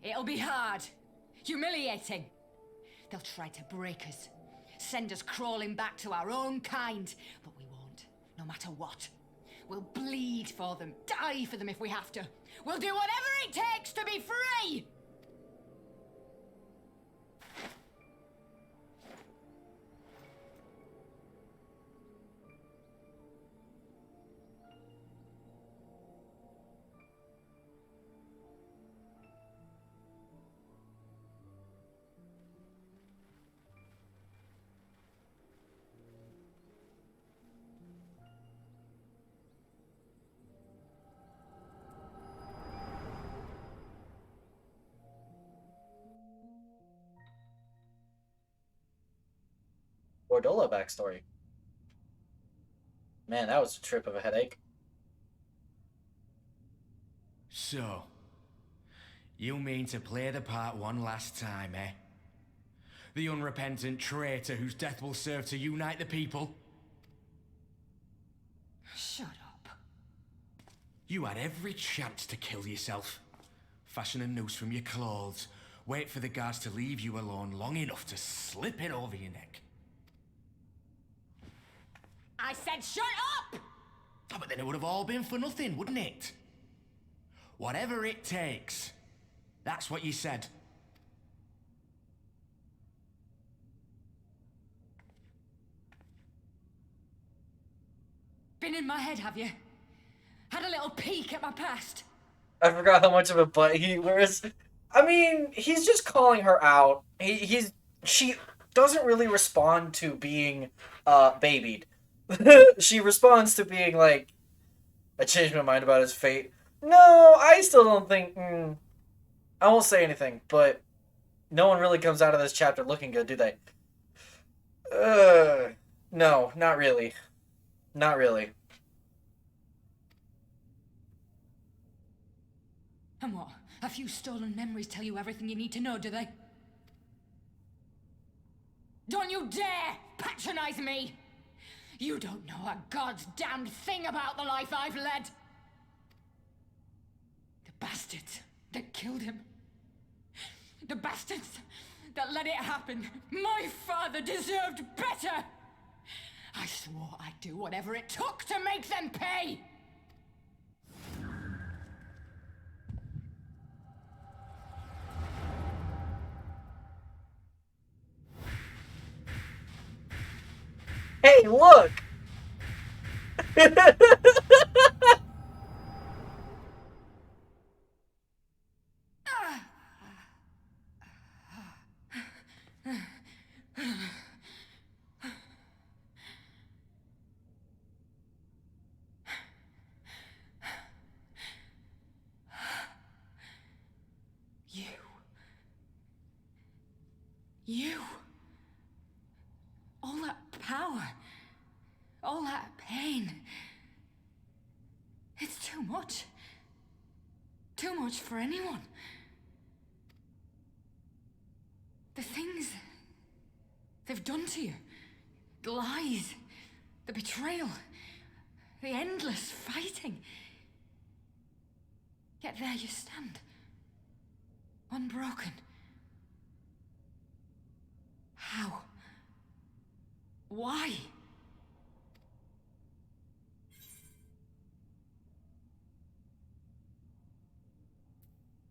It'll be hard. Humiliating. They'll try to break us. Send us crawling back to our own kind. But we won't, no matter what. We'll bleed for them, die for them if we have to. We'll do whatever it takes to be free! Gordola backstory. Man, that was a trip of a headache. So, you mean to play the part one last time, eh? The unrepentant traitor whose death will serve to unite the people? Shut up. You had every chance to kill yourself. Fashion a noose from your clothes, Wait for the guards to leave you alone long enough to slip it over your neck. I said shut up! Oh, but then it would have all been for nothing, wouldn't it? Whatever it takes. That's what you said. Been in my head, have you? Had a little peek at my past? I forgot how much of a butt he wears. I mean, he's just calling her out. She doesn't really respond to being babied. She responds to being like, I changed my mind about his fate. No, I still don't think. I won't say anything, but no one really comes out of this chapter looking good, do they? No, not really. Not really. And what? A few stolen memories tell you everything you need to know, do they? Don't you dare patronize me! You don't know a god's damned thing about the life I've led! The bastards that killed him. The bastards that let it happen. My father deserved better! I swore I'd do whatever it took to make them pay! Hey, look! You. All that power. All that pain. It's too much. Too much for anyone. The things they've done to you. The lies. The betrayal. The endless fighting. Yet there you stand. Unbroken. How? Why?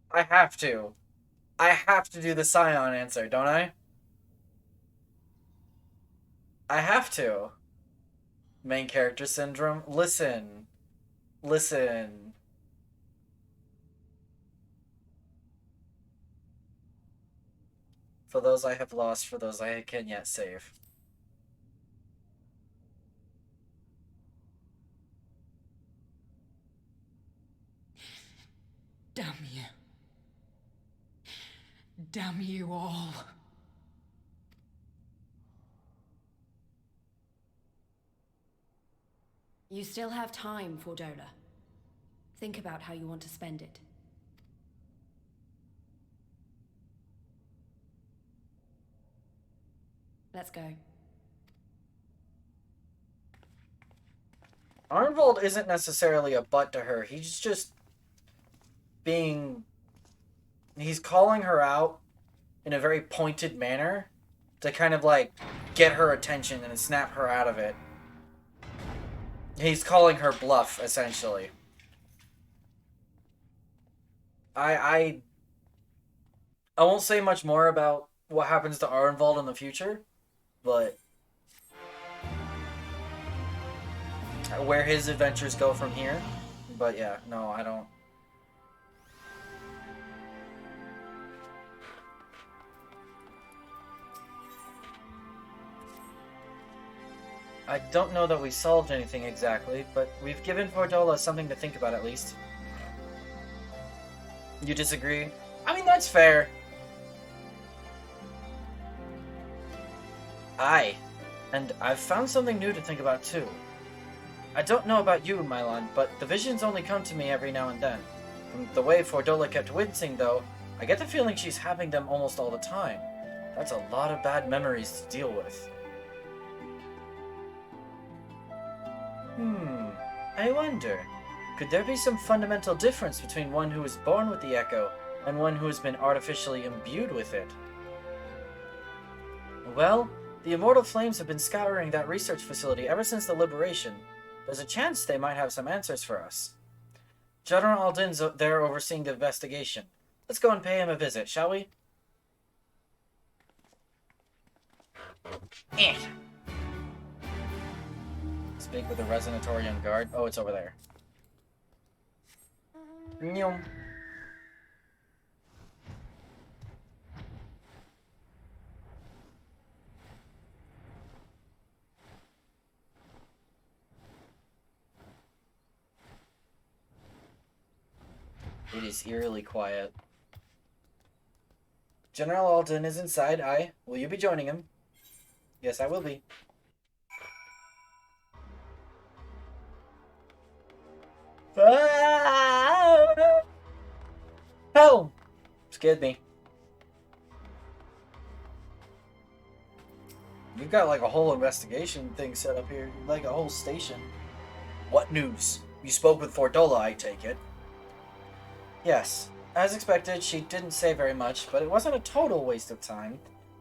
I have to. I have to do the Scion answer, don't I? I have to. Main character syndrome. Listen. Listen. For those I have lost, for those I can yet save. Damn you. Damn you all. You still have time, Fordola. Think about how you want to spend it. Let's go. Arnvold isn't necessarily a butt to her. He's just being... He's calling her out in a very pointed manner to kind of like get her attention and snap her out of it. He's calling her bluff, essentially. I won't say much more about what happens to Arnvold in the future, but where his adventures go from here. But yeah, no, I don't. I don't know that we solved anything exactly, but we've given Fordola something to think about at least. You disagree? I mean, that's fair. Aye, and I've found something new to think about too. I don't know about you, Mylon, but the visions only come to me every now and then. From the way Fordola kept wincing, though, I get the feeling she's having them almost all the time. That's a lot of bad memories to deal with. I wonder, could there be some fundamental difference between one who was born with the Echo and one who has been artificially imbued with it. Well, the immortal flames have been scouring that research facility ever since the liberation. There's a chance they might have some answers for us. General Alden's there overseeing the investigation. Let's go and pay him a visit, shall we? Speak with the Resonatorian guard. Oh, it's over there. Nyum. It is eerily quiet. General Alden is inside. Aye. Will you be joining him? Yes, I will be. Ah! Hell! Scared me. You've got like a whole investigation thing set up here. Like a whole station. What news? You spoke with Fordola, I take it. Yes. As expected, she didn't say very much, but it wasn't a total waste of time.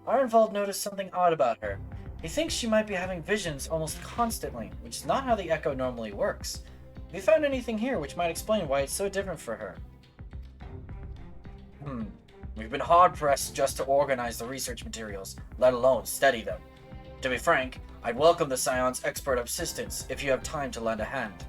Ironvald noticed something odd about her. He thinks she might be having visions almost constantly, which is not how the Echo normally works. Have you found anything here which might explain why it's so different for her? We've been hard-pressed just to organize the research materials, let alone study them. To be frank, I'd welcome the Scion's expert assistance if you have time to lend a hand.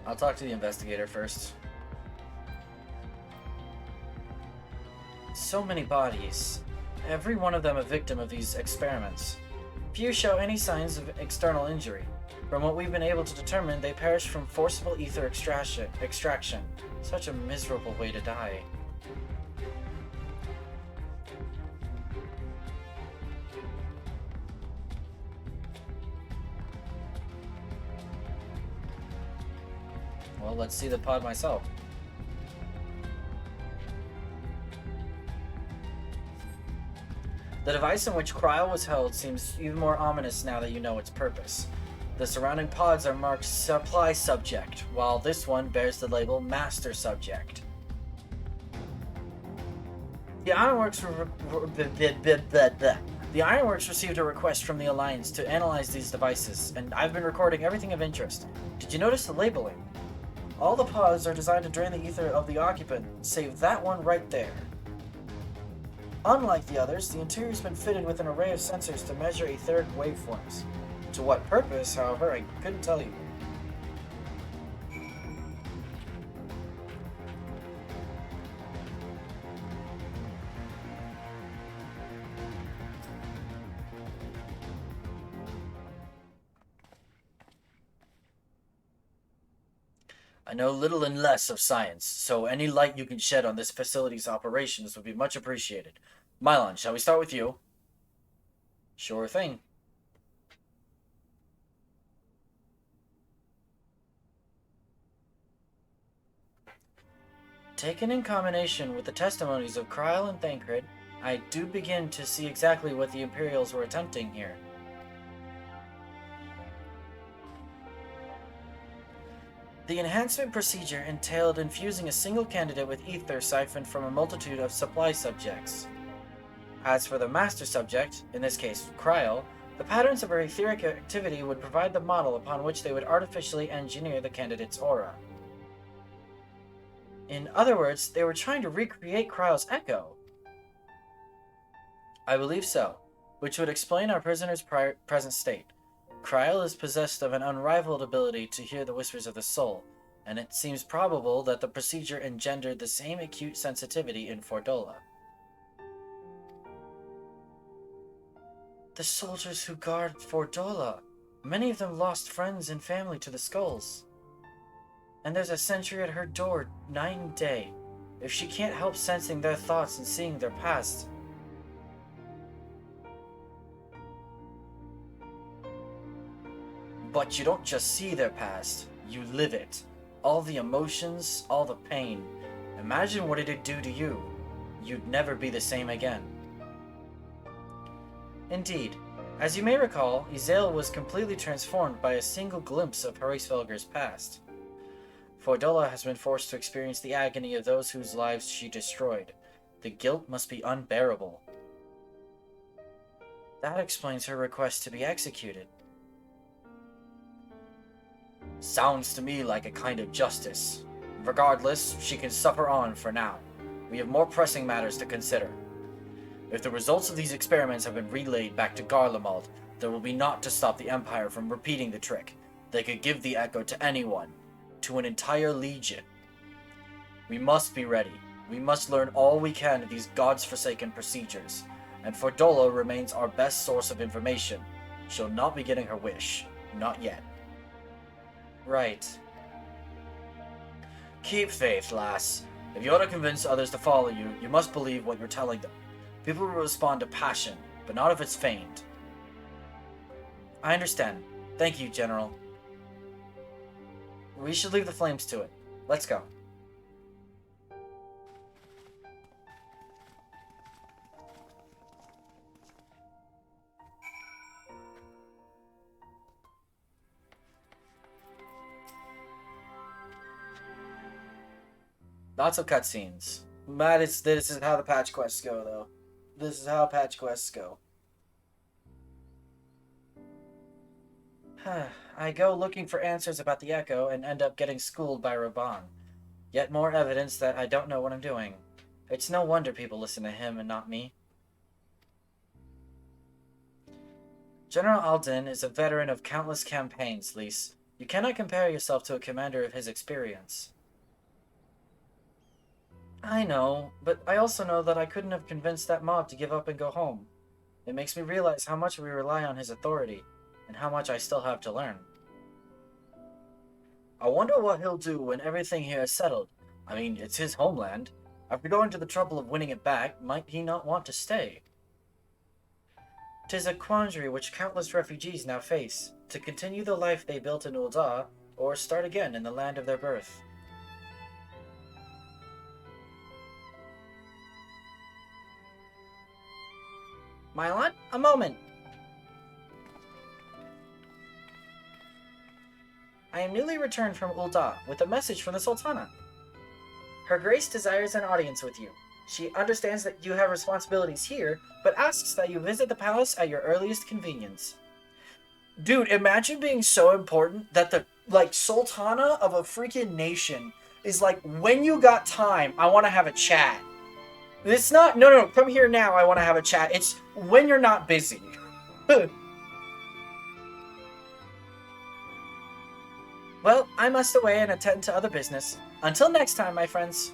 I'll talk to the investigator first. So many bodies. Every one of them a victim of these experiments. Few show any signs of external injury. From what we've been able to determine, they perished from forcible ether extraction. Such a miserable way to die. Well, let's see the pod myself. The device in which Cryo was held seems even more ominous now that you know its purpose. The surrounding pods are marked Supply Subject, while this one bears the label Master Subject. The Ironworks received a request from the Alliance to analyze these devices, and I've been recording everything of interest. Did you notice the labeling? All the pods are designed to drain the ether of the occupant, save that one right there. Unlike the others, the interior's been fitted with an array of sensors to measure etheric waveforms. To what purpose, however, I couldn't tell you. I know little and less of science, so any light you can shed on this facility's operations would be much appreciated. Mylon, shall we start with you? Sure thing. Taken in combination with the testimonies of Kryl and Thancred, I do begin to see exactly what the Imperials were attempting here. The enhancement procedure entailed infusing a single candidate with ether siphoned from a multitude of supply subjects. As for the master subject, in this case Kryl, the patterns of her etheric activity would provide the model upon which they would artificially engineer the candidate's aura. In other words, they were trying to recreate Kryl's echo. I believe so, which would explain our prisoner's present state. Kryl is possessed of an unrivaled ability to hear the whispers of the soul, and it seems probable that the procedure engendered the same acute sensitivity in Fordola. The soldiers who guard Fordola, many of them lost friends and family to the skulls. And there's a sentry at her door night and day. If she can't help sensing their thoughts and seeing their past, but you don't just see their past, you live it. All the emotions, all the pain. Imagine what it'd do to you. You'd never be the same again. Indeed, As you may recall, Izael was completely transformed by a single glimpse of Hraesvelgur's past. Fordola has been forced to experience the agony of those whose lives she destroyed. The guilt must be unbearable. That explains her request to be executed. Sounds to me like a kind of justice. Regardless, she can suffer on for now. We have more pressing matters to consider. If the results of these experiments have been relayed back to Garlemald, there will be naught to stop the Empire from repeating the trick. They could give the Echo to anyone, to an entire legion. We must be ready. We must learn all we can of these gods-forsaken procedures, and Fordola remains our best source of information. She'll not be getting her wish. Not yet. Right. Keep faith, lass. If you want to convince others to follow you, you must believe what you're telling them. People will respond to passion, but not if it's feigned. I understand. Thank you, General. We should leave the flames to it. Let's go. Lots of cutscenes. This is how the patch quests go, though. This is how patch quests go. I go looking for answers about the Echo and end up getting schooled by Raban. Yet more evidence that I don't know what I'm doing. It's no wonder people listen to him and not me. General Alden is a veteran of countless campaigns, Lise. You cannot compare yourself to a commander of his experience. I know, but I also know that I couldn't have convinced that mob to give up and go home. It makes me realize how much we rely on his authority, and how much I still have to learn. I wonder what he'll do when everything here is settled. I mean, it's his homeland. After going to the trouble of winning it back, might he not want to stay? 'Tis a quandary which countless refugees now face, to continue the life they built in Ul'dah, or start again in the land of their birth. Mylon, a moment! I am newly returned from Ul'dah with a message from the Sultana. Her Grace desires an audience with you. She understands that you have responsibilities here, but asks that you visit the palace at your earliest convenience. Dude, imagine being so important that the, Sultana of a freaking nation is like, when you got time, I want to have a chat. It's not, no, come here now, I want to have a chat. It's when you're not busy. Well, I must away and attend to other business. Until next time, my friends.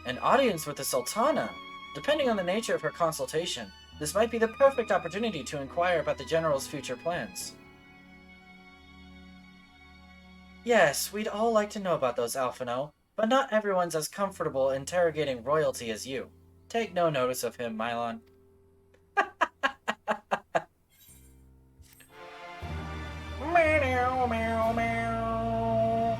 An audience with the Sultana. Depending on the nature of her consultation, this might be the perfect opportunity to inquire about the General's future plans. Yes, we'd all like to know about those, Alphino, but not everyone's as comfortable interrogating royalty as you. Take no notice of him, Mylon. Meow, meow, meow.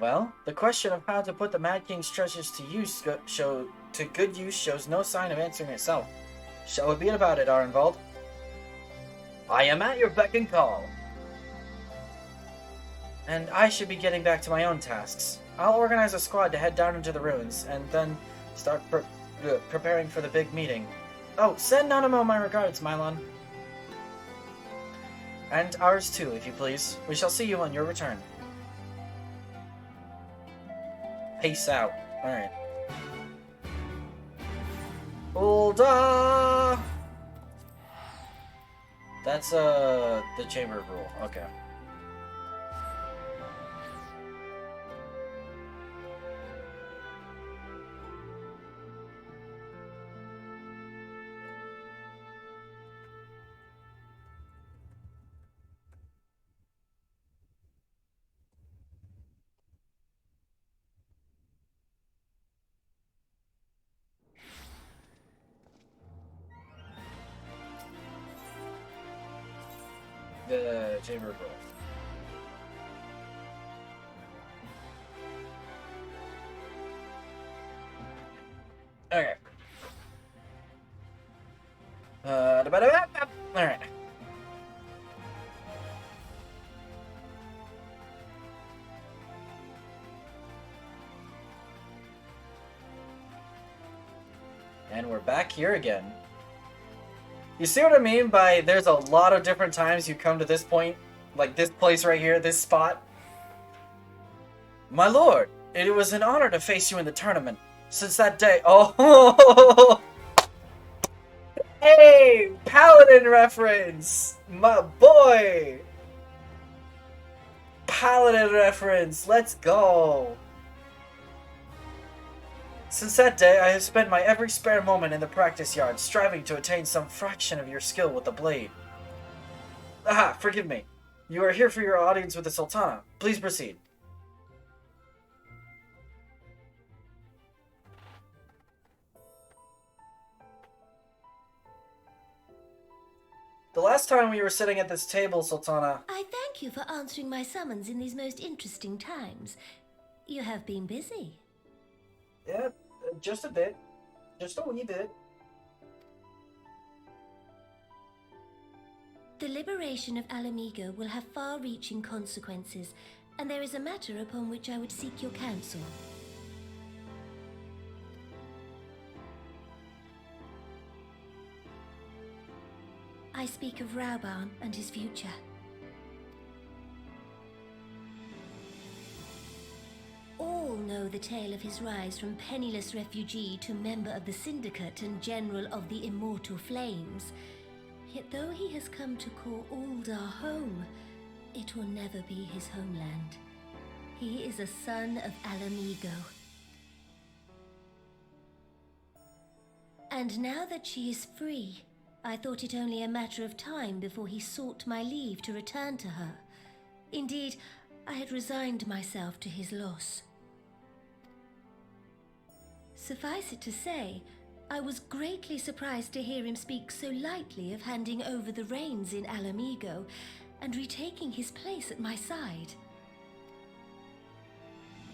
Well, the question of how to put the Mad King's treasures to good use shows no sign of answering itself. Shall we be about it, Arenvald? I am at your beck and call. And I should be getting back to my own tasks. I'll organize a squad to head down into the ruins, and then start preparing for the big meeting. Oh, send Nanamo my regards, Mylon. And ours too, if you please. We shall see you on your return. Peace out. Alright. Ul'dah! That's, the Chamber of Rule. Okay. the Chamber of Growth. Okay. Alright. And we're back here again. You see what I mean by there's a lot of different times you come to this point? Like this place right here, this spot? My lord, it was an honor to face you in the tournament. Since that day... Oh! Hey! Paladin reference! My boy! Paladin reference! Let's go! Since that day, I have spent my every spare moment in the practice yard, striving to attain some fraction of your skill with the blade. Aha, forgive me. You are here for your audience with the Sultana. Please proceed. The last time we were sitting at this table, Sultana... I thank you for answering my summons in these most interesting times. You have been busy. Yeah, just a bit. Just a wee bit. The liberation of Alamigo will have far-reaching consequences, and there is a matter upon which I would seek your counsel. I speak of Rauban and his future. All know the tale of his rise from penniless refugee to member of the Syndicate and General of the Immortal Flames. Yet though he has come to call Uldar home, it will never be his homeland. He is a son of Alamigo. And now that she is free, I thought it only a matter of time before he sought my leave to return to her. Indeed, I had resigned myself to his loss. Suffice it to say, I was greatly surprised to hear him speak so lightly of handing over the reins in Alamigo and retaking his place at my side.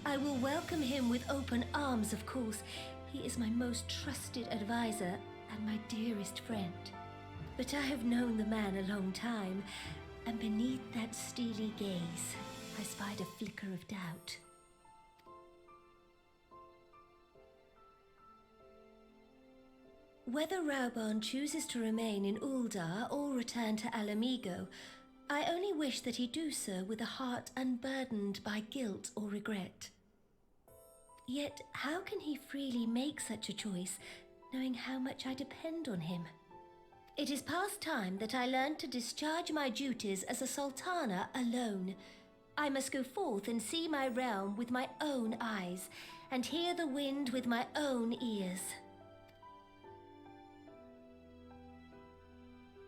I will welcome him with open arms, of course. He is my most trusted advisor and my dearest friend. But I have known the man a long time, and beneath that steely gaze, I spied a flicker of doubt. Whether Rauban chooses to remain in Uldar or return to Alamigo, I only wish that he do so with a heart unburdened by guilt or regret. Yet, how can he freely make such a choice, knowing how much I depend on him? It is past time that I learned to discharge my duties as a sultana alone. I must go forth and see my realm with my own eyes, and hear the wind with my own ears.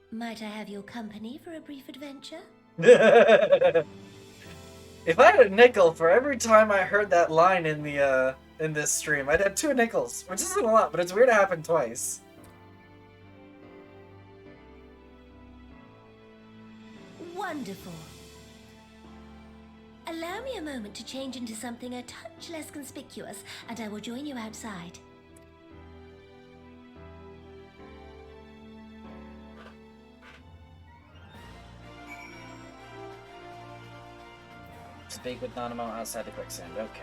Might I have your company for a brief adventure? If I had a nickel for every time I heard that line in the in this stream, I'd have 2 nickels, which isn't a lot, but it's weird to happen twice. Wonderful. Allow me a moment to change into something a touch less conspicuous, and I will join you outside. Speak with Nanamo outside the quicksand. Okay.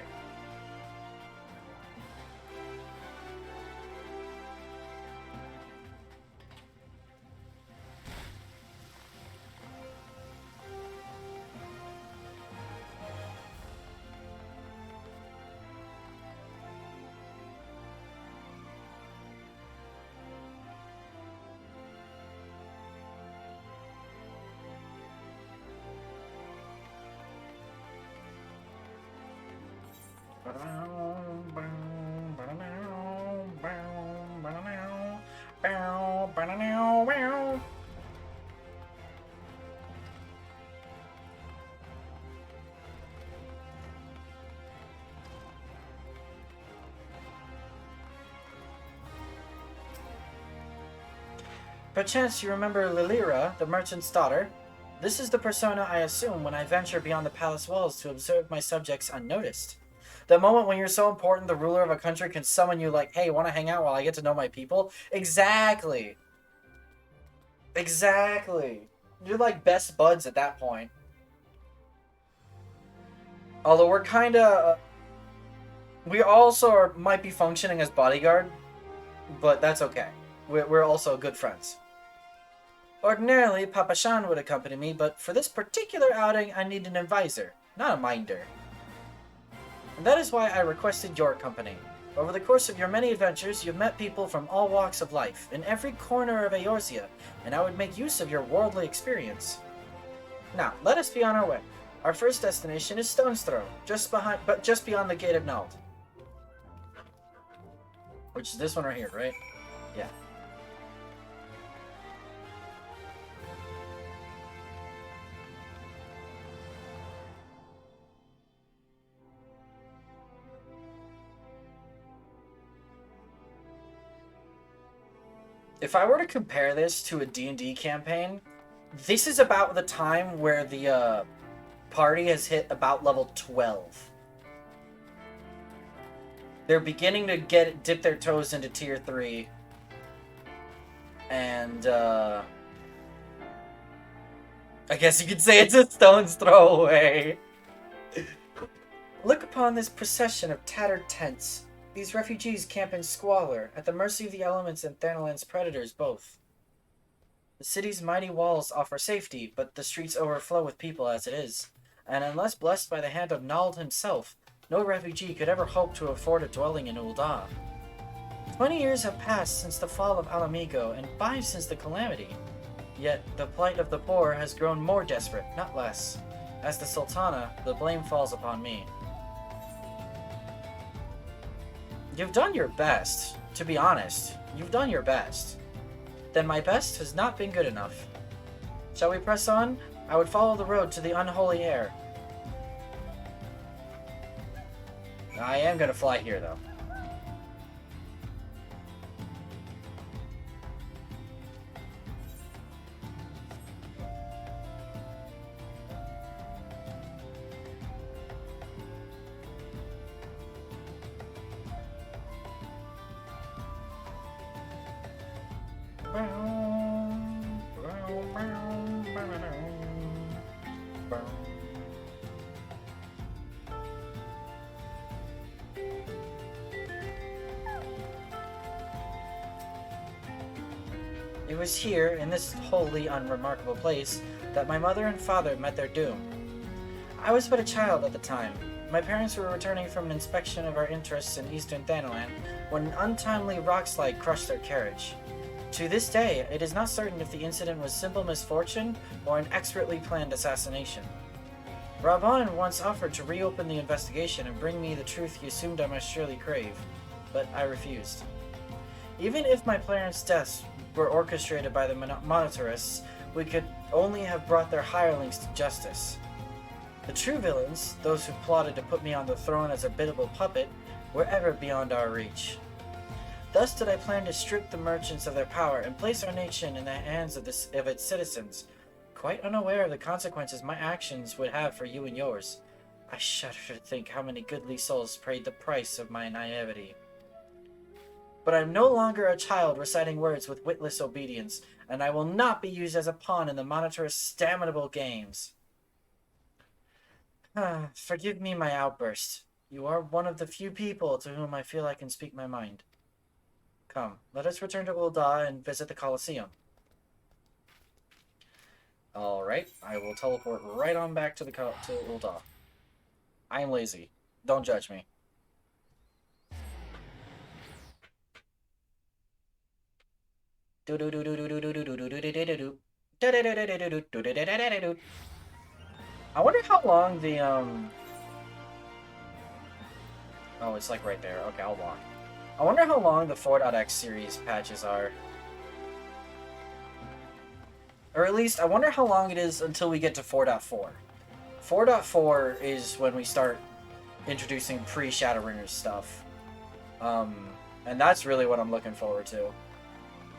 Perchance you remember Lilira, the merchant's daughter? This is the persona I assume when I venture beyond the palace walls to observe my subjects unnoticed. The moment when you're so important, the ruler of a country can summon you like, hey, want to hang out while I get to know my people? Exactly. Exactly. You're like best buds at that point. Although we're kind of... we also might be functioning as bodyguard, but that's okay. We're also good friends. Ordinarily, Papa Shan would accompany me, but for this particular outing, I need an advisor, not a minder. And that is why I requested your company. Over the course of your many adventures, you've met people from all walks of life, in every corner of Eorzea, and I would make use of your worldly experience. Now, let us be on our way. Our first destination is Stone's Throw, just beyond the Gate of Nald. Which is this one right here, right? Yeah. If I were to compare this to a D&D campaign, this is about the time where the party has hit about level 12. They're beginning to dip their toes into tier 3. And, I guess you could say it's a stone's throw away. Look upon this procession of tattered tents. These refugees camp in squalor, at the mercy of the elements and Thanalan's predators both. The city's mighty walls offer safety, but the streets overflow with people as it is. And unless blessed by the hand of Nald himself, no refugee could ever hope to afford a dwelling in Ul'dah. 20 years have passed since the fall of Alamigo, and 5 since the calamity. Yet, the plight of the poor has grown more desperate, not less. As the Sultana, the blame falls upon me. You've done your best. To be honest, you've done your best. Then my best has not been good enough. Shall we press on? I would follow the road to the unholy air. I am gonna fly here, though. It was here, in this wholly unremarkable place, that my mother and father met their doom. I was but a child at the time. My parents were returning from an inspection of our interests in eastern Thanalan when an untimely rockslide crushed their carriage. To this day, it is not certain if the incident was simple misfortune or an expertly planned assassination. Raban once offered to reopen the investigation and bring me the truth he assumed I must surely crave, but I refused. Even if my parents' deaths were orchestrated by the monetarists, we could only have brought their hirelings to justice. The true villains, those who plotted to put me on the throne as a biddable puppet, were ever beyond our reach. Thus did I plan to strip the merchants of their power and place our nation in the hands of its citizens, quite unaware of the consequences my actions would have for you and yours. I shudder to think how many goodly souls paid the price of my naivety. But I am no longer a child reciting words with witless obedience, and I will not be used as a pawn in the monetarist staminable games. Forgive me my outburst. You are one of the few people to whom I feel I can speak my mind. Come, let us return to Ul'dah and visit the Colosseum. Alright, I will teleport right on back to Ul'dah. I am lazy. Don't judge me. I wonder how long the oh, it's like right there. Okay, I'll walk. I wonder how long the 4.x series patches are. Or at least, I wonder how long it is until we get to 4.4. 4.4 is when we start introducing pre-Shadowringers stuff. And that's really what I'm looking forward to.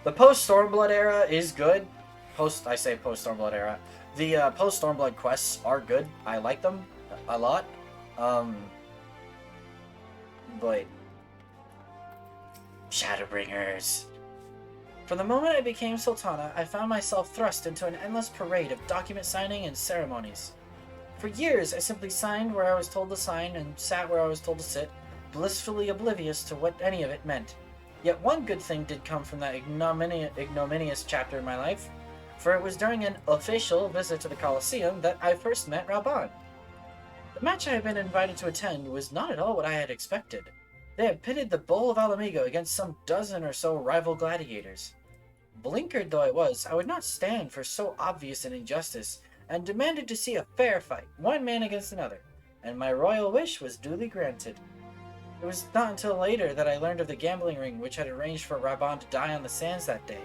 The post-Stormblood era is good. I say post-Stormblood era. The post-Stormblood quests are good. I like them a lot. But Shadowbringers. From the moment I became Sultana, I found myself thrust into an endless parade of document signing and ceremonies. For years, I simply signed where I was told to sign and sat where I was told to sit, blissfully oblivious to what any of it meant. Yet one good thing did come from that ignominious chapter in my life, for it was during an official visit to the Colosseum that I first met Raban. The match I had been invited to attend was not at all what I had expected. They had pitted the Bull of Alamigo against some dozen or so rival gladiators. Blinkered though I was, I would not stand for so obvious an injustice, and demanded to see a fair fight, one man against another, and my royal wish was duly granted. It was not until later that I learned of the gambling ring which had arranged for Raban to die on the sands that day.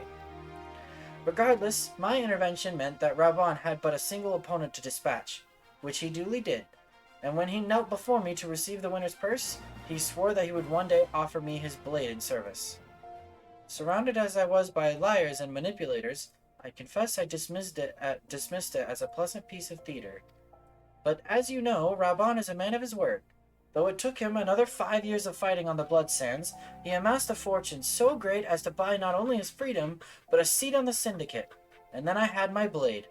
Regardless, my intervention meant that Raban had but a single opponent to dispatch, which he duly did, and when he knelt before me to receive the winner's purse, he swore that he would one day offer me his blade in service. Surrounded as I was by liars and manipulators, I confess I dismissed it as a pleasant piece of theater. But as you know, Raban is a man of his word. Though it took him another 5 years of fighting on the blood sands, he amassed a fortune so great as to buy not only his freedom, but a seat on the syndicate. And then I had my blade.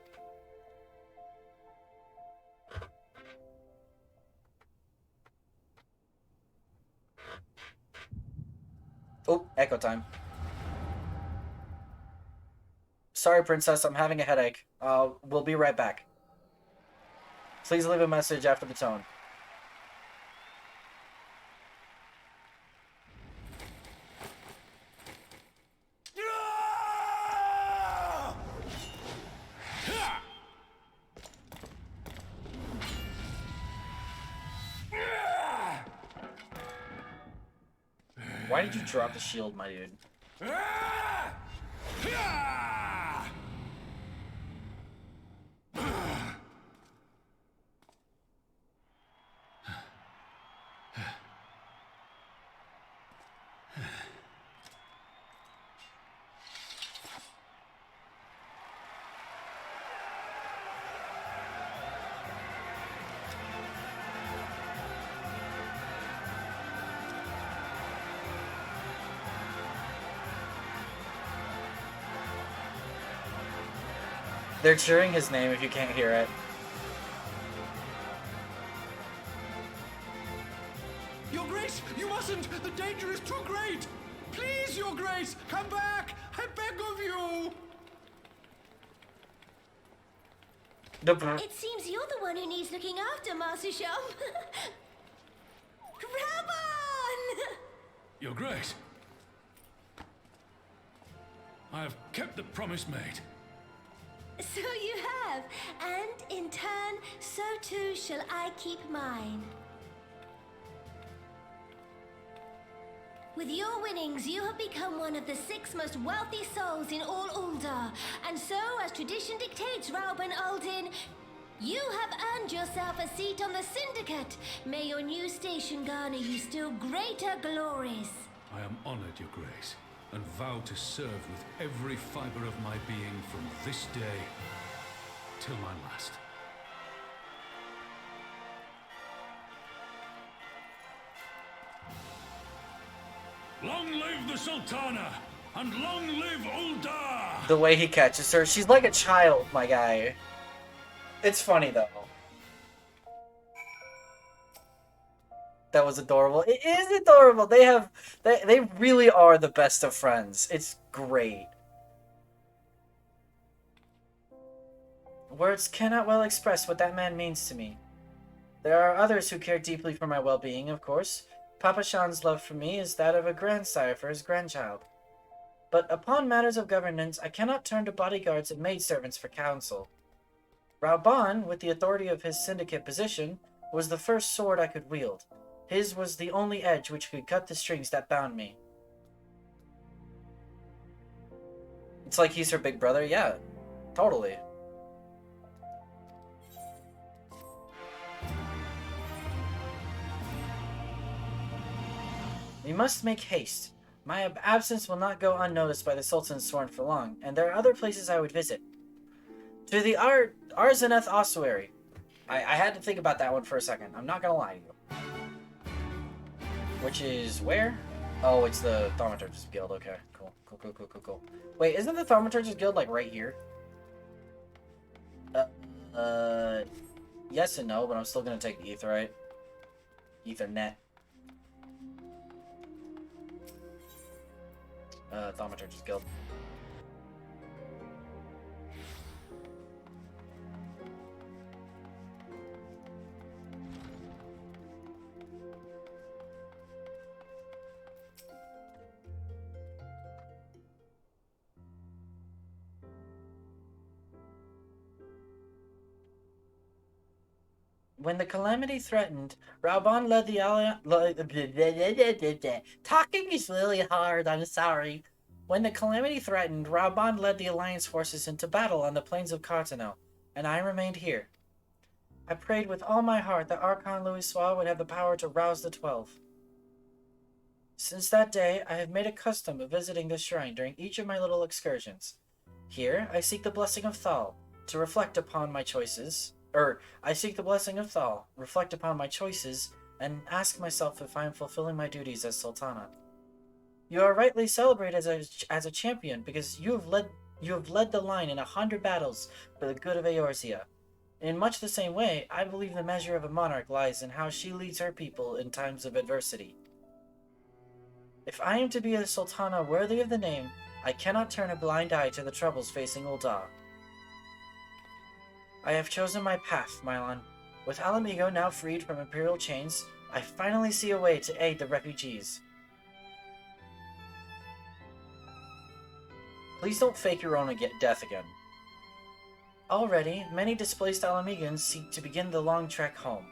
Oh, echo time. Sorry, princess, I'm having a headache. We'll be right back. Please leave a message after the tone. Why did you drop the shield, my dude? They're cheering his name if you can't hear it. Your Grace, you mustn't! The danger is too great! Please, Your Grace, come back! I beg of you! It seems you're the one who needs looking after, Master Sham. Raban! Your Grace, I have kept the promise made. So you have, and in turn, so too shall I keep mine. With your winnings, you have become one of the 6 most wealthy souls in all Uldar, and so, as tradition dictates, Rauben Aldin, you have earned yourself a seat on the Syndicate. May your new station garner you still greater glories. I am honored, Your Grace, and vow to serve with every fiber of my being from this day till my last. Long live the Sultana, and long live Uldar! The way he catches her, she's like a child, my guy. It's funny though. That was adorable. It is adorable. They really are the best of friends. It's great. Words cannot well express what that man means to me. There are others who care deeply for my well-being, of course. Papa Shan's love for me is that of a grandsire for his grandchild. But upon matters of governance, I cannot turn to bodyguards and maidservants for counsel. Rauban, with the authority of his syndicate position, was the first sword I could wield. His was the only edge which could cut the strings that bound me. It's like he's her big brother? Yeah, totally. We must make haste. My absence will not go unnoticed by the Sultan Sworn for long, and there are other places I would visit. To the Arzeneth Ossuary. I had to think about that one for a second. I'm not gonna lie to you. Which is where? Oh, it's the Thaumaturge's Guild. Okay, cool. Cool. Wait, isn't the Thaumaturge's Guild, like, right here? Yes and no, but I'm still gonna take the Aetheryte. Ethernet. Thaumaturge's Guild. When the calamity threatened, Raubon led the alliance. Talking is really hard, I'm sorry. When the calamity threatened, Raubon led the alliance forces into battle on the plains of Cartano, and I remained here. I prayed with all my heart that Archon Louis would have the power to rouse the 12. Since that day, I have made a custom of visiting this shrine during each of my little excursions. Here, I seek the blessing of Thal to reflect upon my choices. I seek the blessing of Thal, reflect upon my choices, and ask myself if I am fulfilling my duties as Sultana. You are rightly celebrated as a champion because you have led the line in 100 battles for the good of Eorzea. In much the same way, I believe the measure of a monarch lies in how she leads her people in times of adversity. If I am to be a Sultana worthy of the name, I cannot turn a blind eye to the troubles facing Ul'dah. I have chosen my path, Mylon. With Alamigo now freed from Imperial chains, I finally see a way to aid the refugees. Please don't fake your own death again. Already, many displaced Alamigans seek to begin the long trek home.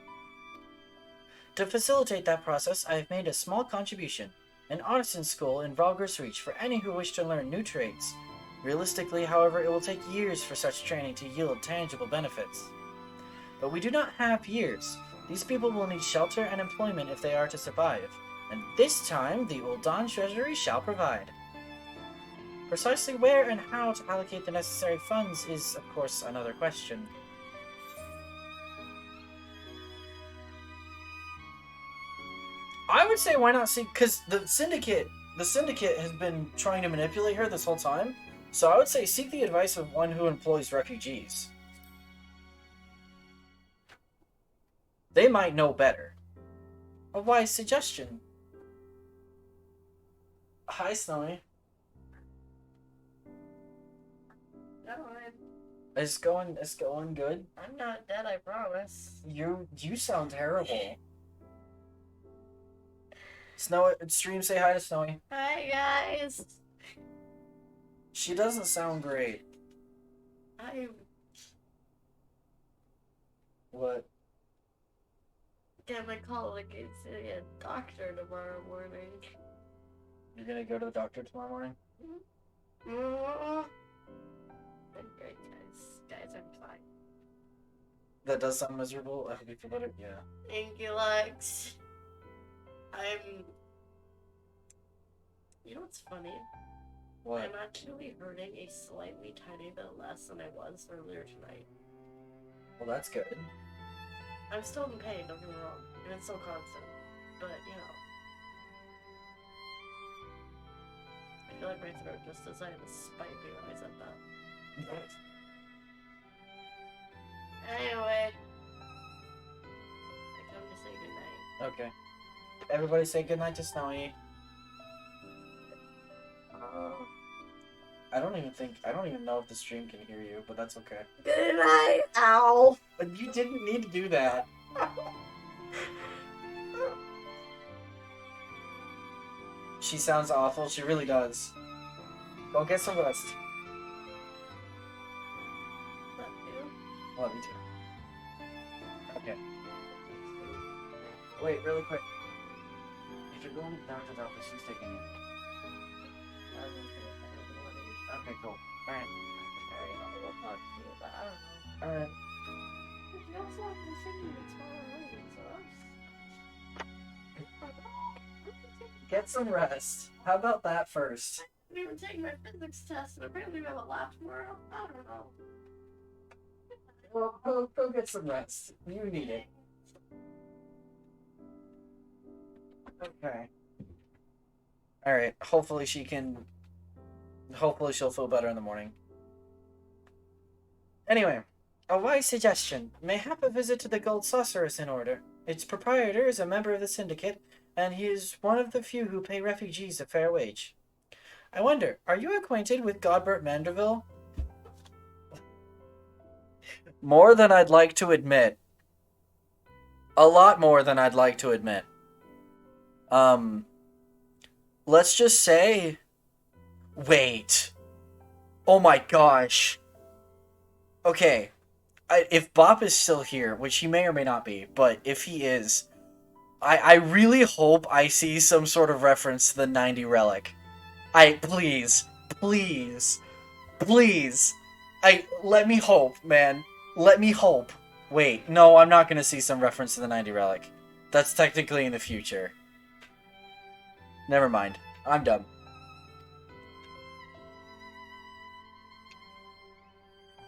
To facilitate that process, I have made a small contribution, an artisan school in Valgir's Reach for any who wish to learn new trades. Realistically, however, it will take years for such training to yield tangible benefits. But we do not have years. These people will need shelter and employment if they are to survive, and this time the Ul'dah Treasury shall provide. Precisely where and how to allocate the necessary funds is, of course, another question. I would say why not see, because the Syndicate has been trying to manipulate her this whole time. So I would say seek the advice of one who employs refugees. They might know better. A wise suggestion. Hi, Snowy. It's going good. I'm not dead, I promise. You sound terrible. Snowy, stream, say hi to Snowy. Hi, guys. She doesn't sound great. I'm What? gonna call to see a doctor tomorrow morning. You're gonna go to the doctor tomorrow morning? I'm great, guys. Guys, I'm fine. That does sound miserable. I hope you feel better. Yeah. Thank you, Lex. You know what's funny? What? I'm actually hurting a slightly tiny bit less than I was earlier tonight. Well, that's good. I'm still in pain, don't get me wrong. And it's still constant. But, you know. I feel like my throat just decided to spike me when I said that. Anyway. I come to say goodnight. Okay. Everybody say goodnight to Snowy. I don't even know if the stream can hear you, but that's okay. Good night, ow! But you didn't need to do that. She sounds awful, she really does. Go get some rest. Love you. Love you too. Okay. Wait, really quick. If you're going to the doctor's office, who's taking you? Okay, cool. Alright. We'll talk to you, but I don't know. Alright. But you also have to sing it tomorrow morning, so Get some rest. How about that first? I'm even taking my physics test, and apparently we have a lab tomorrow. I don't know. Well, go get some rest. You need it. Okay. Alright, hopefully she'll feel better in the morning. Anyway, a wise suggestion. Mayhap a visit to the Gold Saucer is in order. Its proprietor is a member of the syndicate, and he is one of the few who pay refugees a fair wage. I wonder, are you acquainted with Godbert Manderville? More than I'd like to admit. A lot more than I'd like to admit. Let's just say... Wait. Oh my gosh. Okay. If Bop is still here, which he may or may not be, but if he is, I really hope I see some sort of reference to the 90 relic. Please. Let me hope, man. Let me hope. Wait, no, I'm not gonna see some reference to the 90 relic. That's technically in the future. Never mind. I'm done.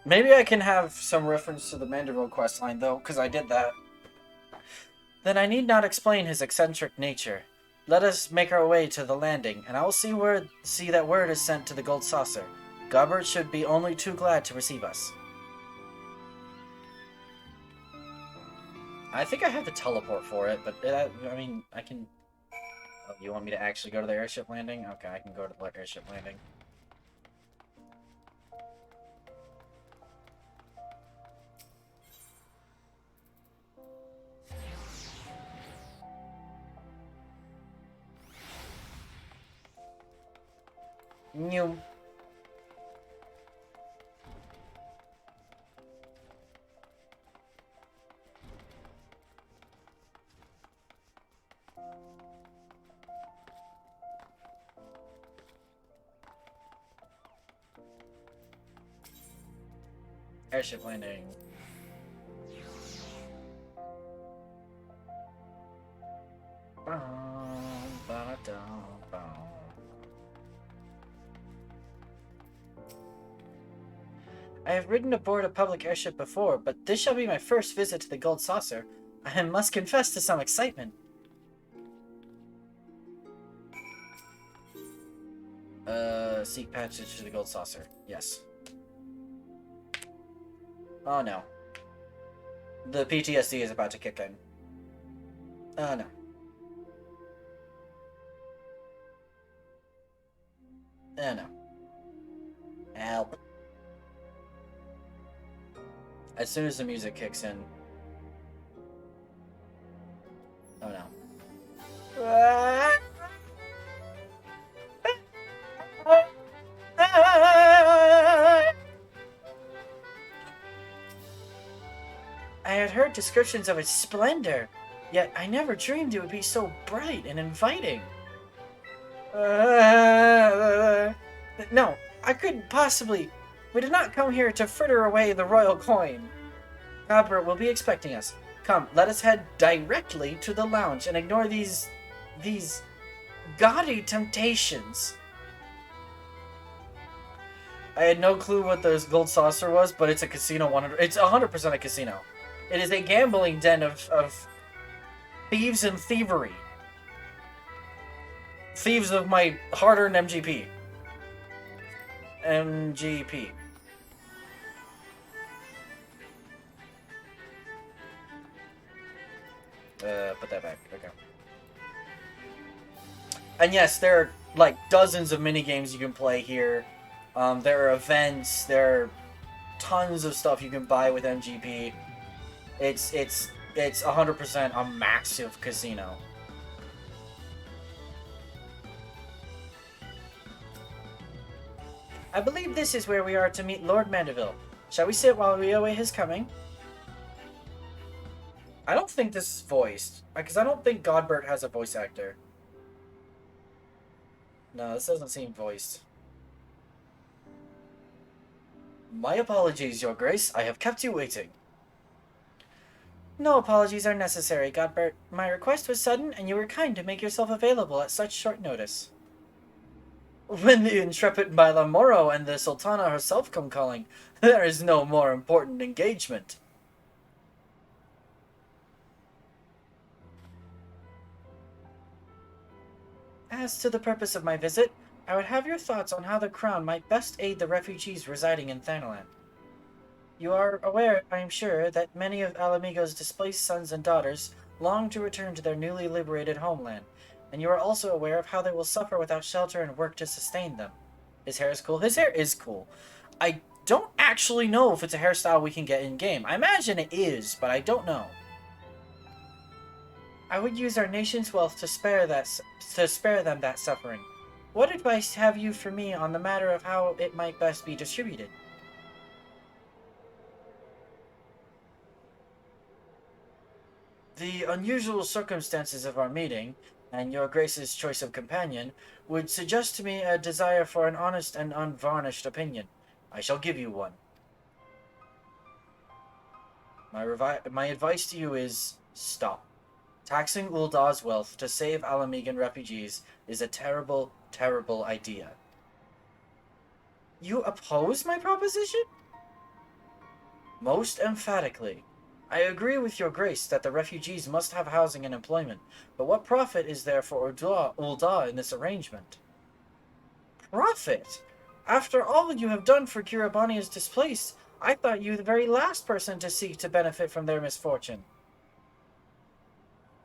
Maybe I can have some reference to the Manderville questline, though, because I did that. Then I need not explain his eccentric nature. Let us make our way to the landing, and I will see that word is sent to the Gold Saucer. Godbert should be only too glad to receive us. I think I have to teleport for it, but I mean, I can... Oh, you want me to actually go to the airship landing? Okay, I can go to the airship landing. New. Airship landing. I have ridden aboard a public airship before, but this shall be my first visit to the Gold Saucer. I must confess to some excitement. Seek passage to the Gold Saucer. Yes. Oh no. The PTSD is about to kick in. Oh no. Oh no. Help. As soon as the music kicks in. Oh no. I had heard descriptions of its splendor, yet I never dreamed it would be so bright and inviting. No, I couldn't possibly. We did not come here to fritter away the royal coin. Godbert will be expecting us. Come, let us head directly to the lounge and ignore these gaudy temptations. I had no clue what this Gold Saucer was, but it's a casino. It's 100% a casino. It is a gambling den of thieves and thievery. Thieves of my hard-earned MGP. MGP. Put that back. Okay. And yes, there are like dozens of mini games you can play here. There are events. There are tons of stuff you can buy with MGP. It's 100% a massive casino. I believe this is where we are to meet Lord Mandeville. Shall we sit while we await his coming? I don't think this is voiced, because I don't think Godbert has a voice actor. No, this doesn't seem voiced. My apologies, Your Grace. I have kept you waiting. No apologies are necessary, Godbert. My request was sudden, and you were kind to make yourself available at such short notice. When the intrepid Milo Moro and the Sultana herself come calling, There is no more important engagement. As to the purpose of my visit, I would have your thoughts on how the Crown might best aid the refugees residing in Thanalan. You are aware, I am sure, that many of Alamigo's displaced sons and daughters long to return to their newly liberated homeland, and you are also aware of how they will suffer without shelter and work to sustain them. His hair is cool. His hair is cool. I don't actually know if it's a hairstyle we can get in-game. I imagine it is, but I don't know. I would use our nation's wealth to spare them that suffering. What advice have you for me on the matter of how it might best be distributed? The unusual circumstances of our meeting, and your Grace's choice of companion, would suggest to me a desire for an honest and unvarnished opinion. I shall give you one. My advice to you is, stop. Taxing Uldah's wealth to save Alamigan refugees is a terrible, terrible idea. You oppose my proposition? Most emphatically. I agree with your Grace that the refugees must have housing and employment, but what profit is there for Uldah in this arrangement? Profit? After all you have done for Kiribani's displaced, I thought you the very last person to seek to benefit from their misfortune.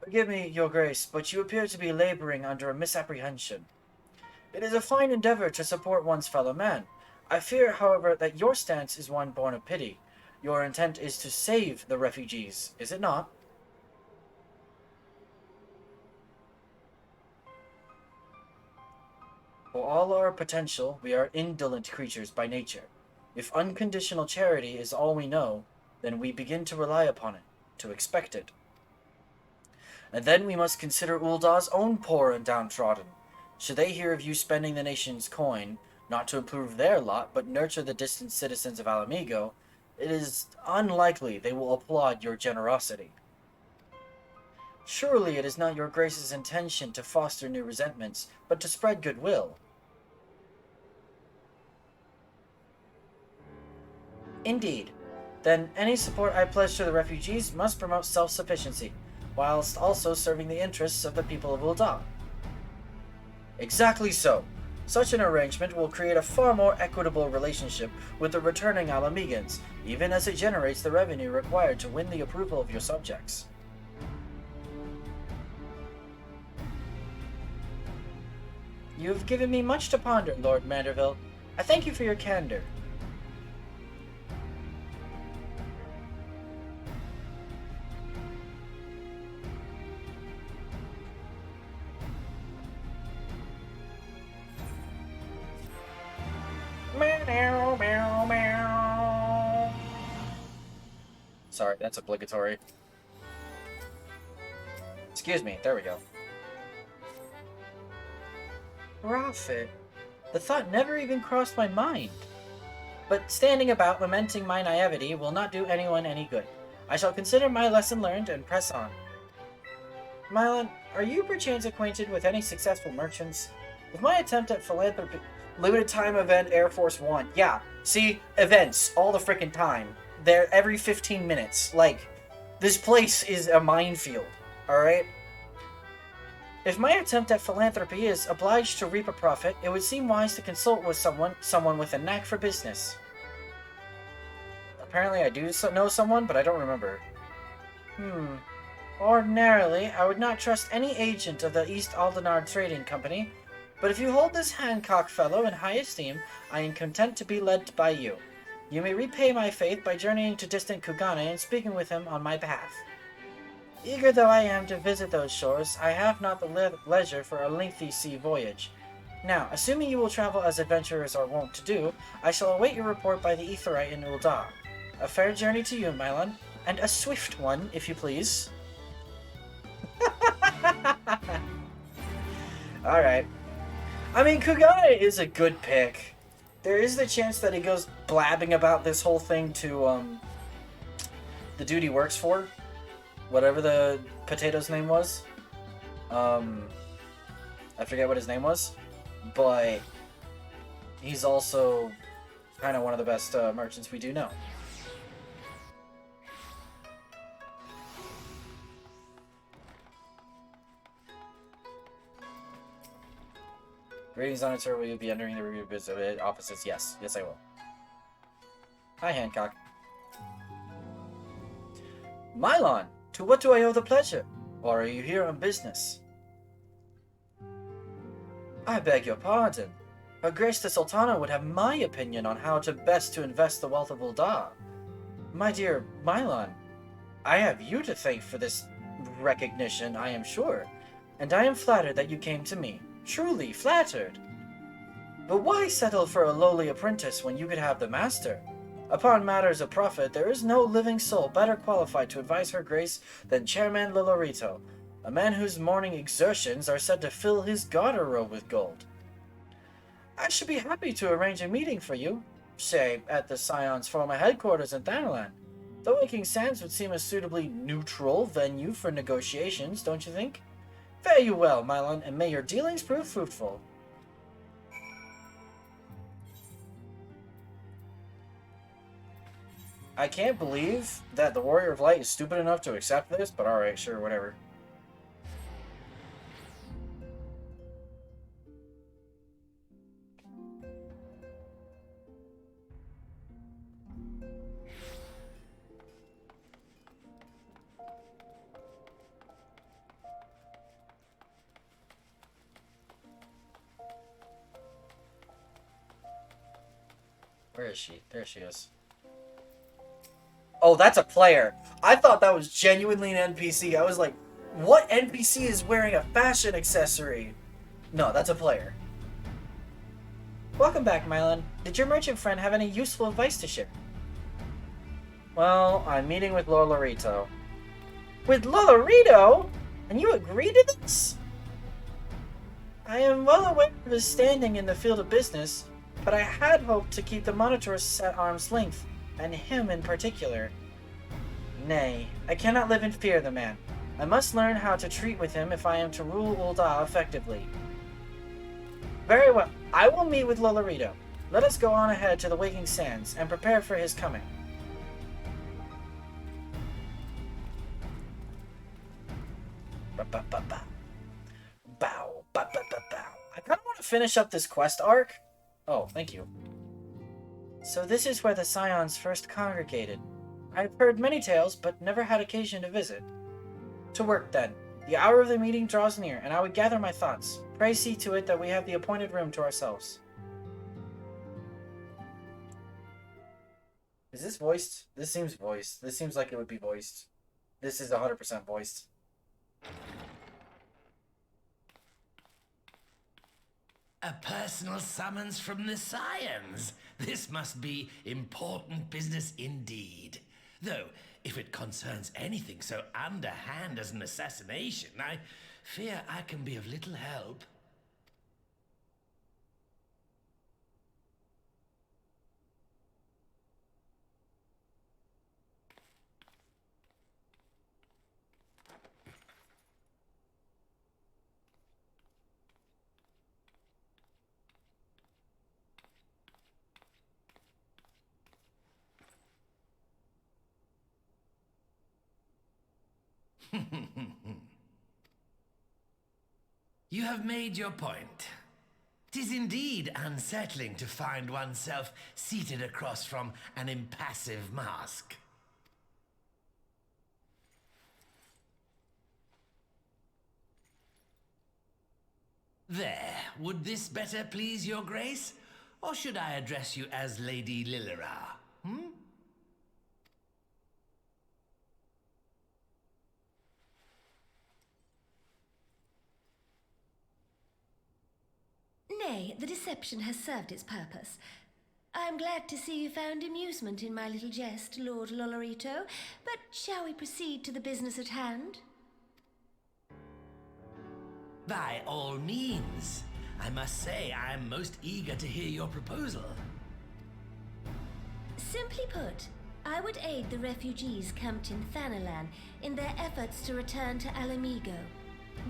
Forgive me, your Grace, but you appear to be laboring under a misapprehension. It is a fine endeavor to support one's fellow man. I fear, however, that your stance is one born of pity. Your intent is to save the refugees, is it not? For all our potential, we are indolent creatures by nature. If unconditional charity is all we know, then we begin to rely upon it, to expect it. And then we must consider Uldah's own poor and downtrodden. Should they hear of you spending the nation's coin, not to improve their lot, but nurture the distant citizens of Alamigo, it is unlikely they will applaud your generosity. Surely it is not your Grace's intention to foster new resentments, but to spread goodwill. Indeed. Then any support I pledge to the refugees must promote self-sufficiency, whilst also serving the interests of the people of Uldah. Exactly so. Such an arrangement will create a far more equitable relationship with the returning Alamigans, even as it generates the revenue required to win the approval of your subjects. You have given me much to ponder, Lord Manderville. I thank you for your candor. Sorry, that's obligatory. Excuse me, there we go. Profit? The thought never even crossed my mind. But standing about lamenting my naivety will not do anyone any good. I shall consider my lesson learned and press on. Mylon, are you perchance acquainted with any successful merchants? With my attempt at philanthropy... Limited time event Air Force One. Yeah, see? Events. All the frickin' time. They're every 15 minutes. Like, this place is a minefield. Alright? If my attempt at philanthropy is obliged to reap a profit, it would seem wise to consult with someone with a knack for business. Apparently I do know someone, but I don't remember. Ordinarily, I would not trust any agent of the East Aldenar Trading Company, but if you hold this Hancock fellow in high esteem, I am content to be led by you. You may repay my faith by journeying to distant Kugane and speaking with him on my behalf. Eager though I am to visit those shores, I have not the leisure for a lengthy sea voyage. Now, assuming you will travel as adventurers are wont to do, I shall await your report by the Aetheryte in Uldah. A fair journey to you, Mylon, and a swift one, if you please. Alright. I mean, Kugane is a good pick. There is the chance that he goes blabbing about this whole thing to, the dude he works for. Whatever the potato's name was. I forget what his name was. But he's also Kind of one of the best merchants we do know. Greetings, Auditor. Will you be entering the review offices? Yes. Yes, I will. Hi, Hancock. Mylon, to what do I owe the pleasure? Or are you here on business? I beg your pardon. Her Grace the Sultana would have my opinion on how to best to invest the wealth of Ul'dah. My dear Mylon, I have you to thank for this recognition, I am sure, and I am flattered that you came to me. Truly flattered. But why settle for a lowly apprentice when you could have the master? Upon matters of profit, there is no living soul better qualified to advise Her Grace than Chairman Lilorito, a man whose morning exertions are said to fill his garter-robe with gold. I should be happy to arrange a meeting for you, say, at the Scion's former headquarters in Thanalan. The Waking Sands would seem a suitably neutral venue for negotiations, don't you think? Fare you well, Mylon, and may your dealings prove fruitful. I can't believe that the Warrior of Light is stupid enough to accept this, but alright, sure, whatever. Where is she? There she is. Oh, that's a player. I thought that was genuinely an NPC. I was like, what NPC is wearing a fashion accessory? No, that's a player. Welcome back, Mylon. Did your merchant friend have any useful advice to share? Well, I'm meeting with Lord Lorito. With Lorito? And you agree to this? I am well aware of his standing in the field of business, but I had hoped to keep the Monitoress at arm's length, and him in particular. Nay, I cannot live in fear of the man. I must learn how to treat with him if I am to rule Ul'dah effectively. Very well, I will meet with Lolorito. Let us go on ahead to the Waking Sands and prepare for his coming. Ba-ba-ba-ba. Bow, ba-ba-ba-bow. I kind of want to finish up this quest arc. Oh, thank you. So this is where the Scions first congregated. I've heard many tales, but never had occasion to visit. To work, then. The hour of the meeting draws near, and I would gather my thoughts. Pray see to it that we have the appointed room to ourselves. Is this voiced? This seems voiced. This seems like it would be voiced. This is 100% voiced. A personal summons from the Scions. This must be important business indeed. Though, if it concerns anything so underhand as an assassination, I fear I can be of little help. You have made your point. 'Tis indeed unsettling to find oneself seated across from an impassive mask. There, would this better please your grace? Or should I address you as Lady Lilira? Nay, the deception has served its purpose. I am glad to see you found amusement in my little jest, Lord Lolorito, but shall we proceed to the business at hand? By all means. I must say I am most eager to hear your proposal. Simply put, I would aid the refugees camped in Thanalan in their efforts to return to Alamigo.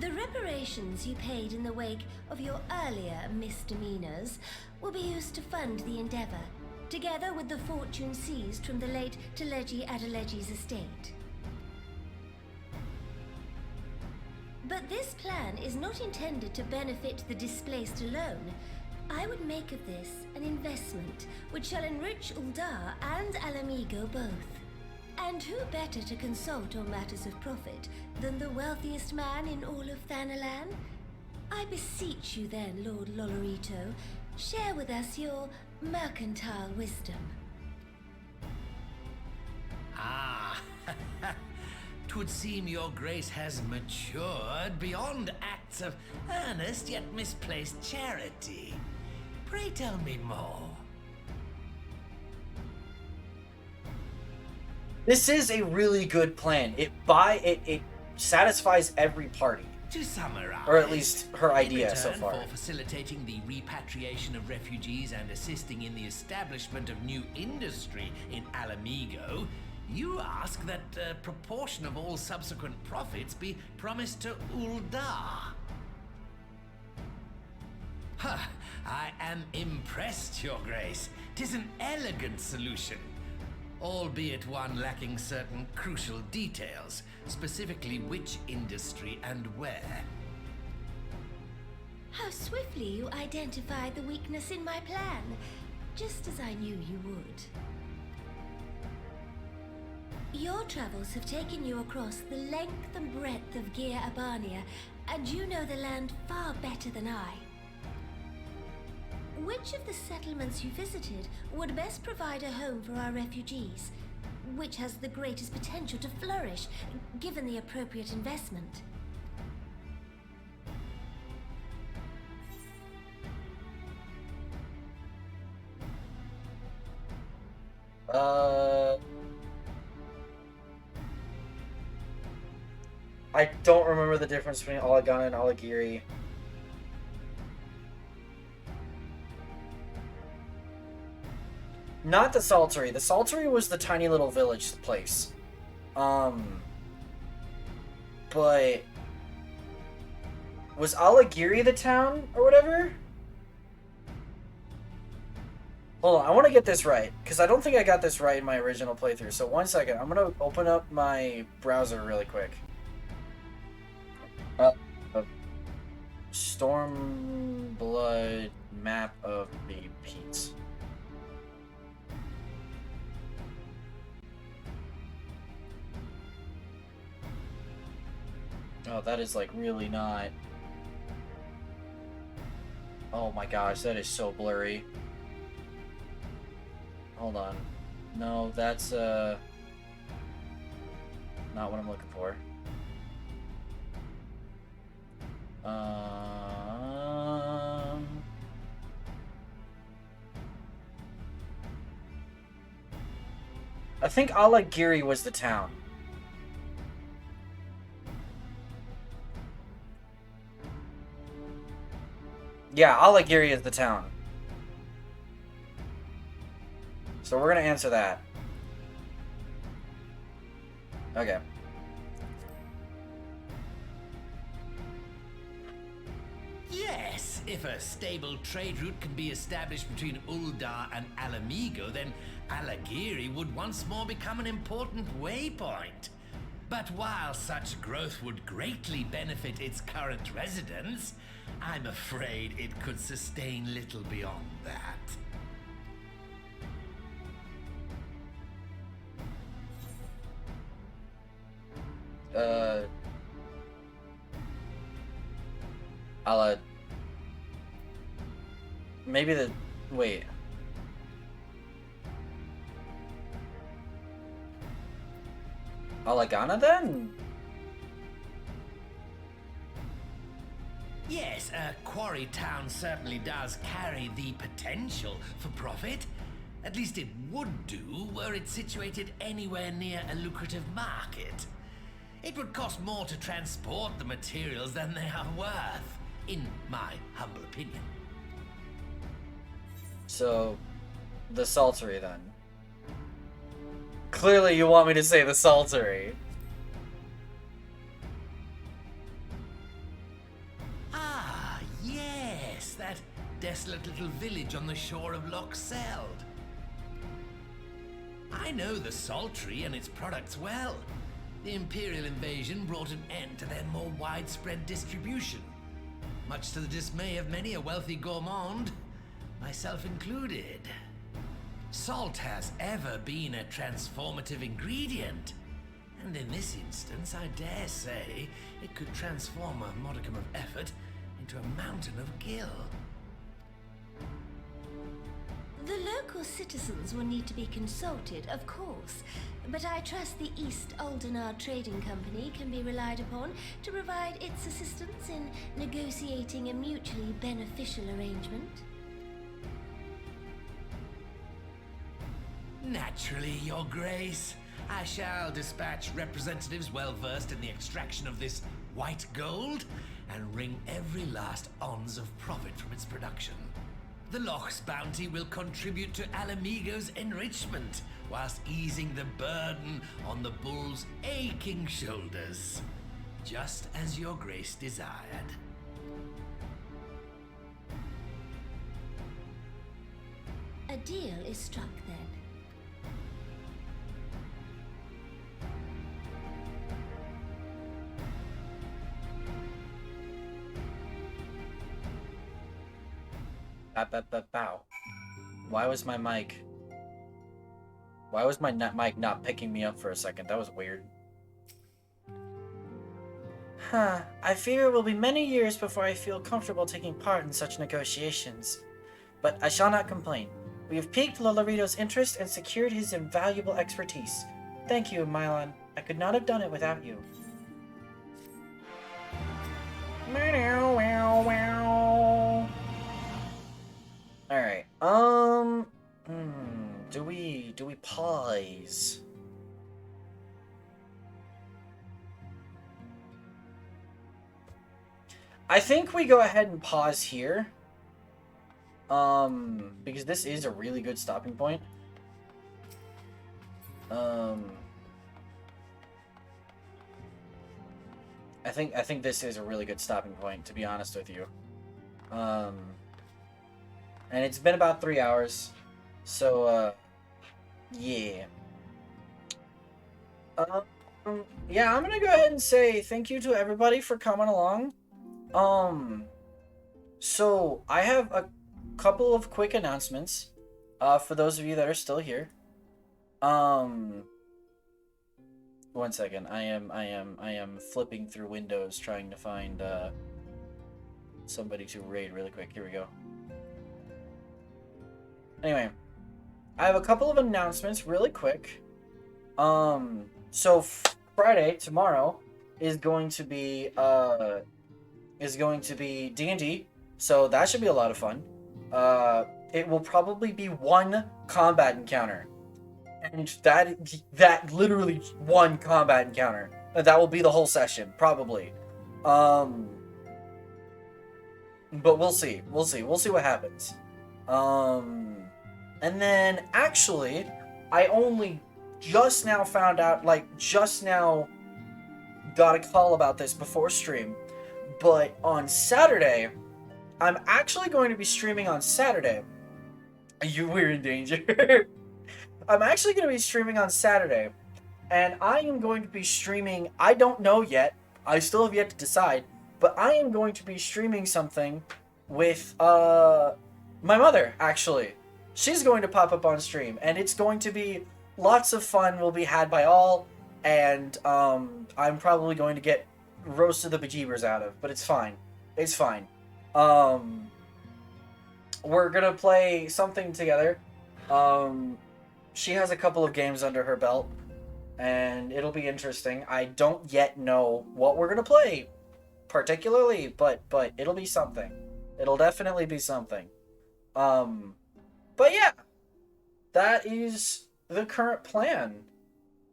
The reparations you paid in the wake of your earlier misdemeanors will be used to fund the endeavor, together with the fortune seized from the late Teleji Adeleji's estate. But this plan is not intended to benefit the displaced alone. I would make of this an investment which shall enrich Uldar and Alamigo both. And who better to consult on matters of profit than the wealthiest man in all of Thanalan? I beseech you then, Lord Lolorito, share with us your mercantile wisdom. Ah, 'twould seem your grace has matured beyond acts of earnest yet misplaced charity. Pray tell me more. This is a really good plan. It satisfies every party. To summarize, or at least her idea in so return far. for facilitating the repatriation of refugees and assisting in the establishment of new industry in Alamigo, you ask that a proportion of all subsequent profits be promised to Uldar. Huh, I am impressed, Your Grace. 'Tis an elegant solution, albeit one lacking certain crucial details, specifically which industry and where. How swiftly you identified the weakness in my plan, just as I knew you would. Your travels have taken you across the length and breadth of Gir Abania, and you know the land far better than I. Which of the settlements you visited would best provide a home for our refugees? Which has the greatest potential to flourish, given the appropriate investment? I don't remember the difference between Alagana and Alagiri. Not the Saltery. The Saltery was the tiny little village place. But was Alagiri the town or whatever? Hold on, I want to get this right, because I don't think I got this right in my original playthrough. So 1 second, I'm going to open up my browser really quick. Stormblood map of the Peats. Oh, that is like really not. Oh my gosh, that is so blurry. Hold on. No, that's not what I'm looking for. I think Alagiri was the town. Yeah, Alagiri is the town. So we're gonna answer that. Okay. Yes, if a stable trade route can be established between Uldar and Alamigo, then Alagiri would once more become an important waypoint. But while such growth would greatly benefit its current residents, I'm afraid it could sustain little beyond that. Maybe the... Wait. Alagana then? Yes, a quarry town certainly does carry the potential for profit. At least it would do were it situated anywhere near a lucrative market. It would cost more to transport the materials than they are worth, in my humble opinion. So, the Saltery then. Clearly you want me to say the Saltery. Ah, yes, that desolate little village on the shore of Loch Seld. I know the Salt Tree and its products well. The Imperial invasion brought an end to their more widespread distribution, much to the dismay of many a wealthy gourmand, myself included. Salt has ever been a transformative ingredient, and in this instance, I dare say, it could transform a modicum of effort into a mountain of gil. The local citizens will need to be consulted, of course, but I trust the East Aldenar Trading Company can be relied upon to provide its assistance in negotiating a mutually beneficial arrangement. Naturally, Your Grace. I shall dispatch representatives well-versed in the extraction of this white gold and wring every last ons of profit from its production. The Loch's bounty will contribute to Alamigo's enrichment, whilst easing the burden on the bull's aching shoulders, just as Your Grace desired. A deal is struck then. Bow. Why was my mic not picking me up for a second? That was weird. Huh. I fear it will be many years before I feel comfortable taking part in such negotiations. But I shall not complain. We have piqued Lolorito's interest and secured his invaluable expertise. Thank you, Mylon. I could not have done it without you. Alright, do we pause? I think we go ahead and pause here. Because this is a really good stopping point. I think this is a really good stopping point, to be honest with you. And it's been about 3 hours, so, yeah. Yeah, I'm gonna go ahead and say thank you to everybody for coming along. So, I have a couple of quick announcements, for those of you that are still here. One second, I am flipping through Windows trying to find, somebody to raid really quick. Here we go. Anyway, I have a couple of announcements really quick. So Friday, tomorrow, is going to be D&D, so that should be a lot of fun. It will probably be one combat encounter. And that literally one combat encounter. That will be the whole session, probably. But we'll see. We'll see what happens. And then, actually, I only just now found out, just now got a call about this before stream, but on Saturday, I'm actually going to be streaming on Saturday. We're in danger. I'm actually going to be streaming on Saturday, and I am going to be streaming, I don't know yet, I still have yet to decide, but I am going to be streaming something with, my mother, actually. She's going to pop up on stream, and it's going to be lots of fun will be had by all, and I'm probably going to get roasted the bejeebers out of, but it's fine. It's fine. We're gonna play something together. She has a couple of games under her belt, and it'll be interesting. I don't yet know what we're gonna play, particularly, but it'll be something. It'll definitely be something. But yeah, that is the current plan.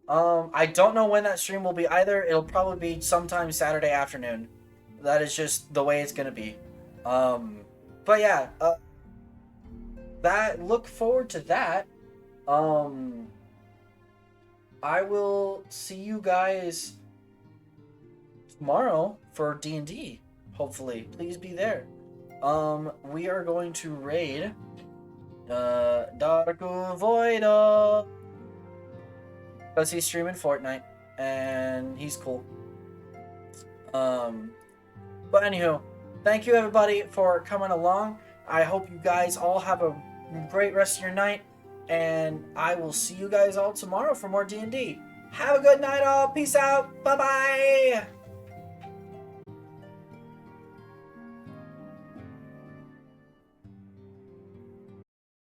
I don't know when that stream will be either. It'll probably be sometime Saturday afternoon. That is just the way it's gonna be. But yeah, look forward to that. I will see you guys tomorrow for D&D. Hopefully, please be there. We are going to raid Dark Voida. because he's streaming Fortnite, and he's cool. But anywho, thank you everybody for coming along. I hope you guys all have a great rest of your night, and I will see you guys all tomorrow for more D&D. Have a good night all. Peace out. Bye-bye.